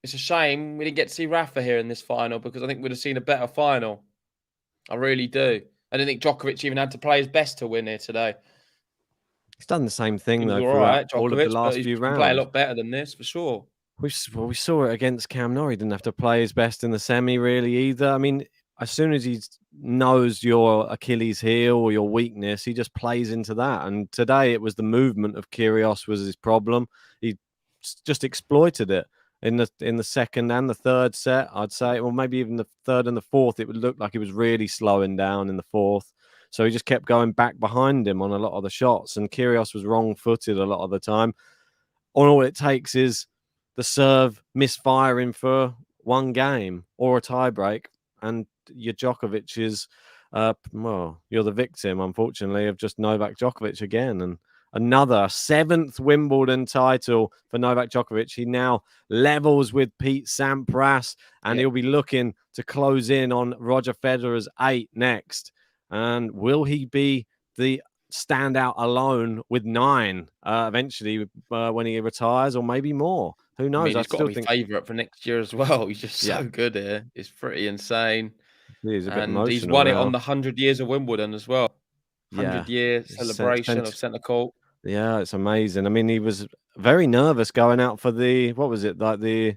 it's a shame we didn't get to see Rafa here in this final, because I think we'd have seen a better final. I really do. I don't think Djokovic even had to play his best to win here today. He's done the same thing, though, all throughout right, Djokovic, all of the last few rounds. Play a lot better than this, for sure. We saw it against Cam Norrie. He didn't have to play his best in the semi, really, either. I mean, as soon as he knows your Achilles heel or your weakness, he just plays into that. And today it was the movement of Kyrgios was his problem. He just exploited it. In the second and the third set, I'd say, or maybe even the third and the fourth, it would look like he was really slowing down in the fourth. So he just kept going back behind him on a lot of the shots, and Kyrgios was wrong-footed a lot of the time. All it takes is the serve misfiring for one game or a tiebreak, and your Djokovic is, you're the victim, unfortunately, of just Novak Djokovic again. And another seventh Wimbledon title for Novak Djokovic. He now levels with Pete Sampras, and he'll be looking to close in on Roger Federer's 8 next. And will he be the standout alone with 9 eventually when he retires, or maybe more? Who knows? I mean, he's got to be favourite for next year as well. He's just so good here. It's pretty insane. He's a bit emotional. He's won it on the 100 years of Wimbledon as well. 100-year celebration of centre court. Yeah, it's amazing. I mean, he was very nervous going out for the, what was it, like the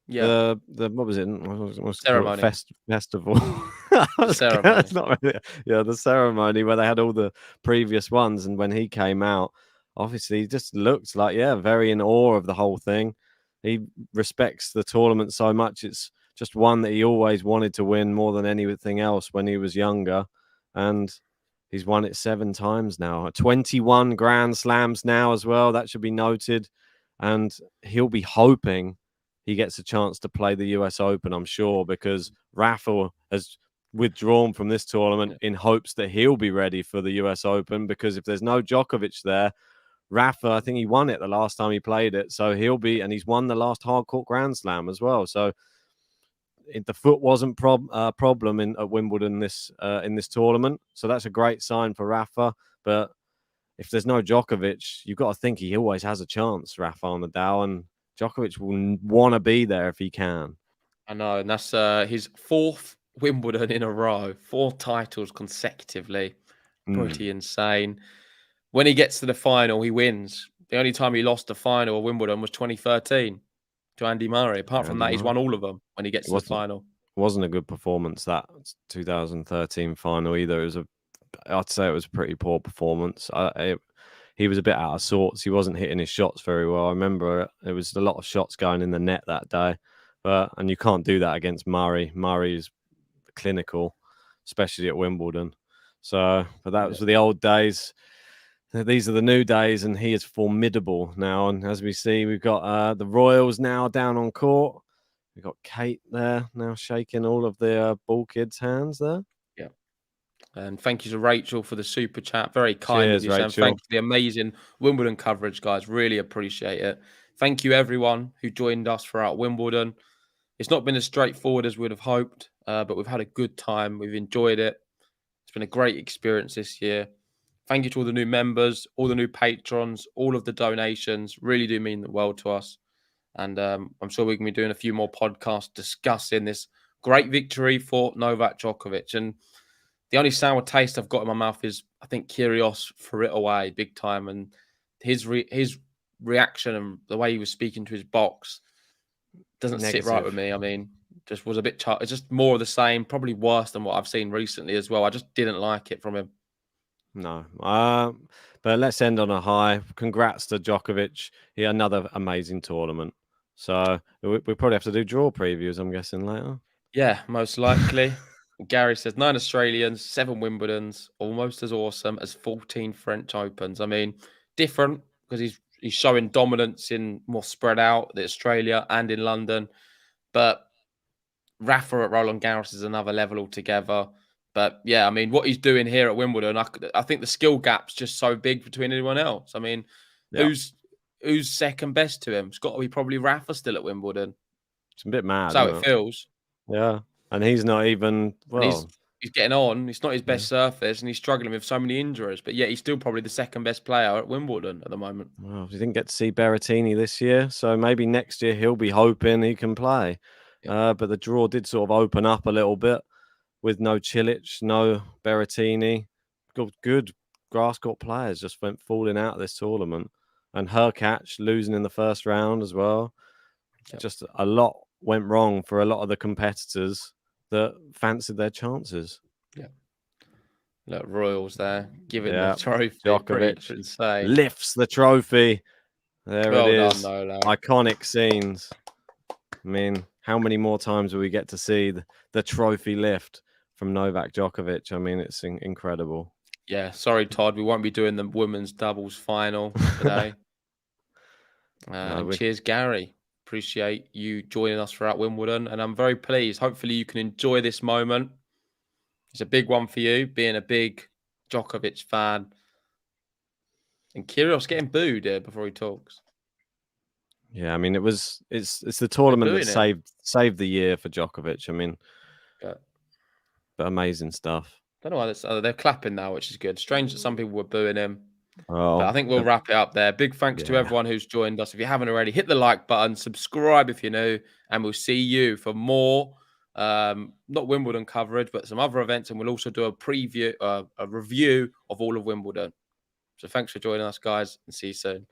what was it? What's ceremony. Festival. Ceremony. It's not really, the ceremony where they had all the previous ones, and when he came out, obviously he just looked like, very in awe of the whole thing. He respects the tournament so much. It's just one that he always wanted to win more than anything else when he was younger, and he's won it 7 times now. 21 Grand Slams now as well. That should be noted. And he'll be hoping he gets a chance to play the US Open, I'm sure, because Rafa has withdrawn from this tournament in hopes that he'll be ready for the US Open, because if there's no Djokovic there, Rafa, I think he won it the last time he played it. So he'll be, and he's won the last hardcourt Grand Slam as well. So the foot wasn't problem at Wimbledon in this tournament, so that's a great sign for Rafa. But if there's no Djokovic, you've got to think he always has a chance, Rafael Nadal, and Djokovic will want to be there if he can. I know, and that's his 4th Wimbledon in a row, 4 titles consecutively. Pretty insane. When he gets to the final, he wins. The only time he lost the final of Wimbledon was 2013. To Andy Murray. Apart from that, he's won all of them when he gets to the final. Wasn't a good performance, that 2013 final either. I'd say it was a pretty poor performance. He was a bit out of sorts. He wasn't hitting his shots very well. I remember there was a lot of shots going in the net that day. And you can't do that against Murray. Murray is clinical, especially at Wimbledon. But that was the old days. These are the new days, and he is formidable now. And as we see, we've got the Royals now down on court. We've got Kate there now shaking all of the ball kids' hands there. Yeah. And thank you to Rachel for the super chat. Very kind Cheers, of you, Sam. Rachel. Thanks for the amazing Wimbledon coverage, guys. Really appreciate it. Thank you, everyone who joined us throughout Wimbledon. It's not been as straightforward as we'd have hoped, but we've had a good time. We've enjoyed it. It's been a great experience this year. Thank you to all the new members, all the new patrons, all of the donations. Really do mean the world to us. And I'm sure we can be doing a few more podcasts discussing this great victory for Novak Djokovic. And the only sour taste I've got in my mouth is I think Kyrgios threw it away big time. And his reaction and the way he was speaking to his box doesn't sit right with me. I mean, just was a bit. It's just more of the same, probably worse than what I've seen recently as well. I just didn't like it from him. No. But let's end on a high. Congrats to Djokovic. He had another amazing tournament. So we probably have to do draw previews, I'm guessing, later. Yeah, most likely. Gary says 9 Australians, 7 Wimbledons, almost as awesome as 14 French Opens. I mean, different because he's showing dominance in more spread out in Australia and in London. But Rafa at Roland Garros is another level altogether. But yeah, I mean, what he's doing here at Wimbledon, I think the skill gap's just so big between anyone else. I mean, who's second best to him? It's got to be probably Rafa still at Wimbledon. It's a bit mad. That's how it feels. Yeah. And he's not even, well... He's getting on. It's not his best surface, and he's struggling with so many injuries. But yet he's still probably the second best player at Wimbledon at the moment. Well, we didn't get to see Berrettini this year, so maybe next year he'll be hoping he can play. Yeah. But the draw did sort of open up a little bit with no Cilic, no Berrettini. Good grass court players just went falling out of this tournament. And Hurkacz losing in the first round as well. Yep. Just a lot went wrong for a lot of the competitors that fancied their chances. Yeah. Look, Royals there, giving the trophy. Djokovic lifts the trophy. There it is. Iconic scenes. I mean, how many more times will we get to see the trophy lift from Novak Djokovic? I mean, it's incredible. Yeah, sorry, Todd. We won't be doing the women's doubles final today. Cheers, Gary. Appreciate you joining us throughout Wimbledon, and I'm very pleased. Hopefully you can enjoy this moment. It's a big one for you, being a big Djokovic fan. And Kyrgios getting booed here before he talks. Yeah, I mean, it's the tournament that saved the year for Djokovic. I mean, but amazing stuff. I don't know why they're clapping now, which is good. Strange that some people were booing him. Oh, but I think we'll wrap it up there. Big thanks to everyone who's joined us. If you haven't already, hit the like button, subscribe if you're new, and we'll see you for more, not Wimbledon coverage, but some other events. And we'll also do a preview, a review of all of Wimbledon. So thanks for joining us, guys, and see you soon.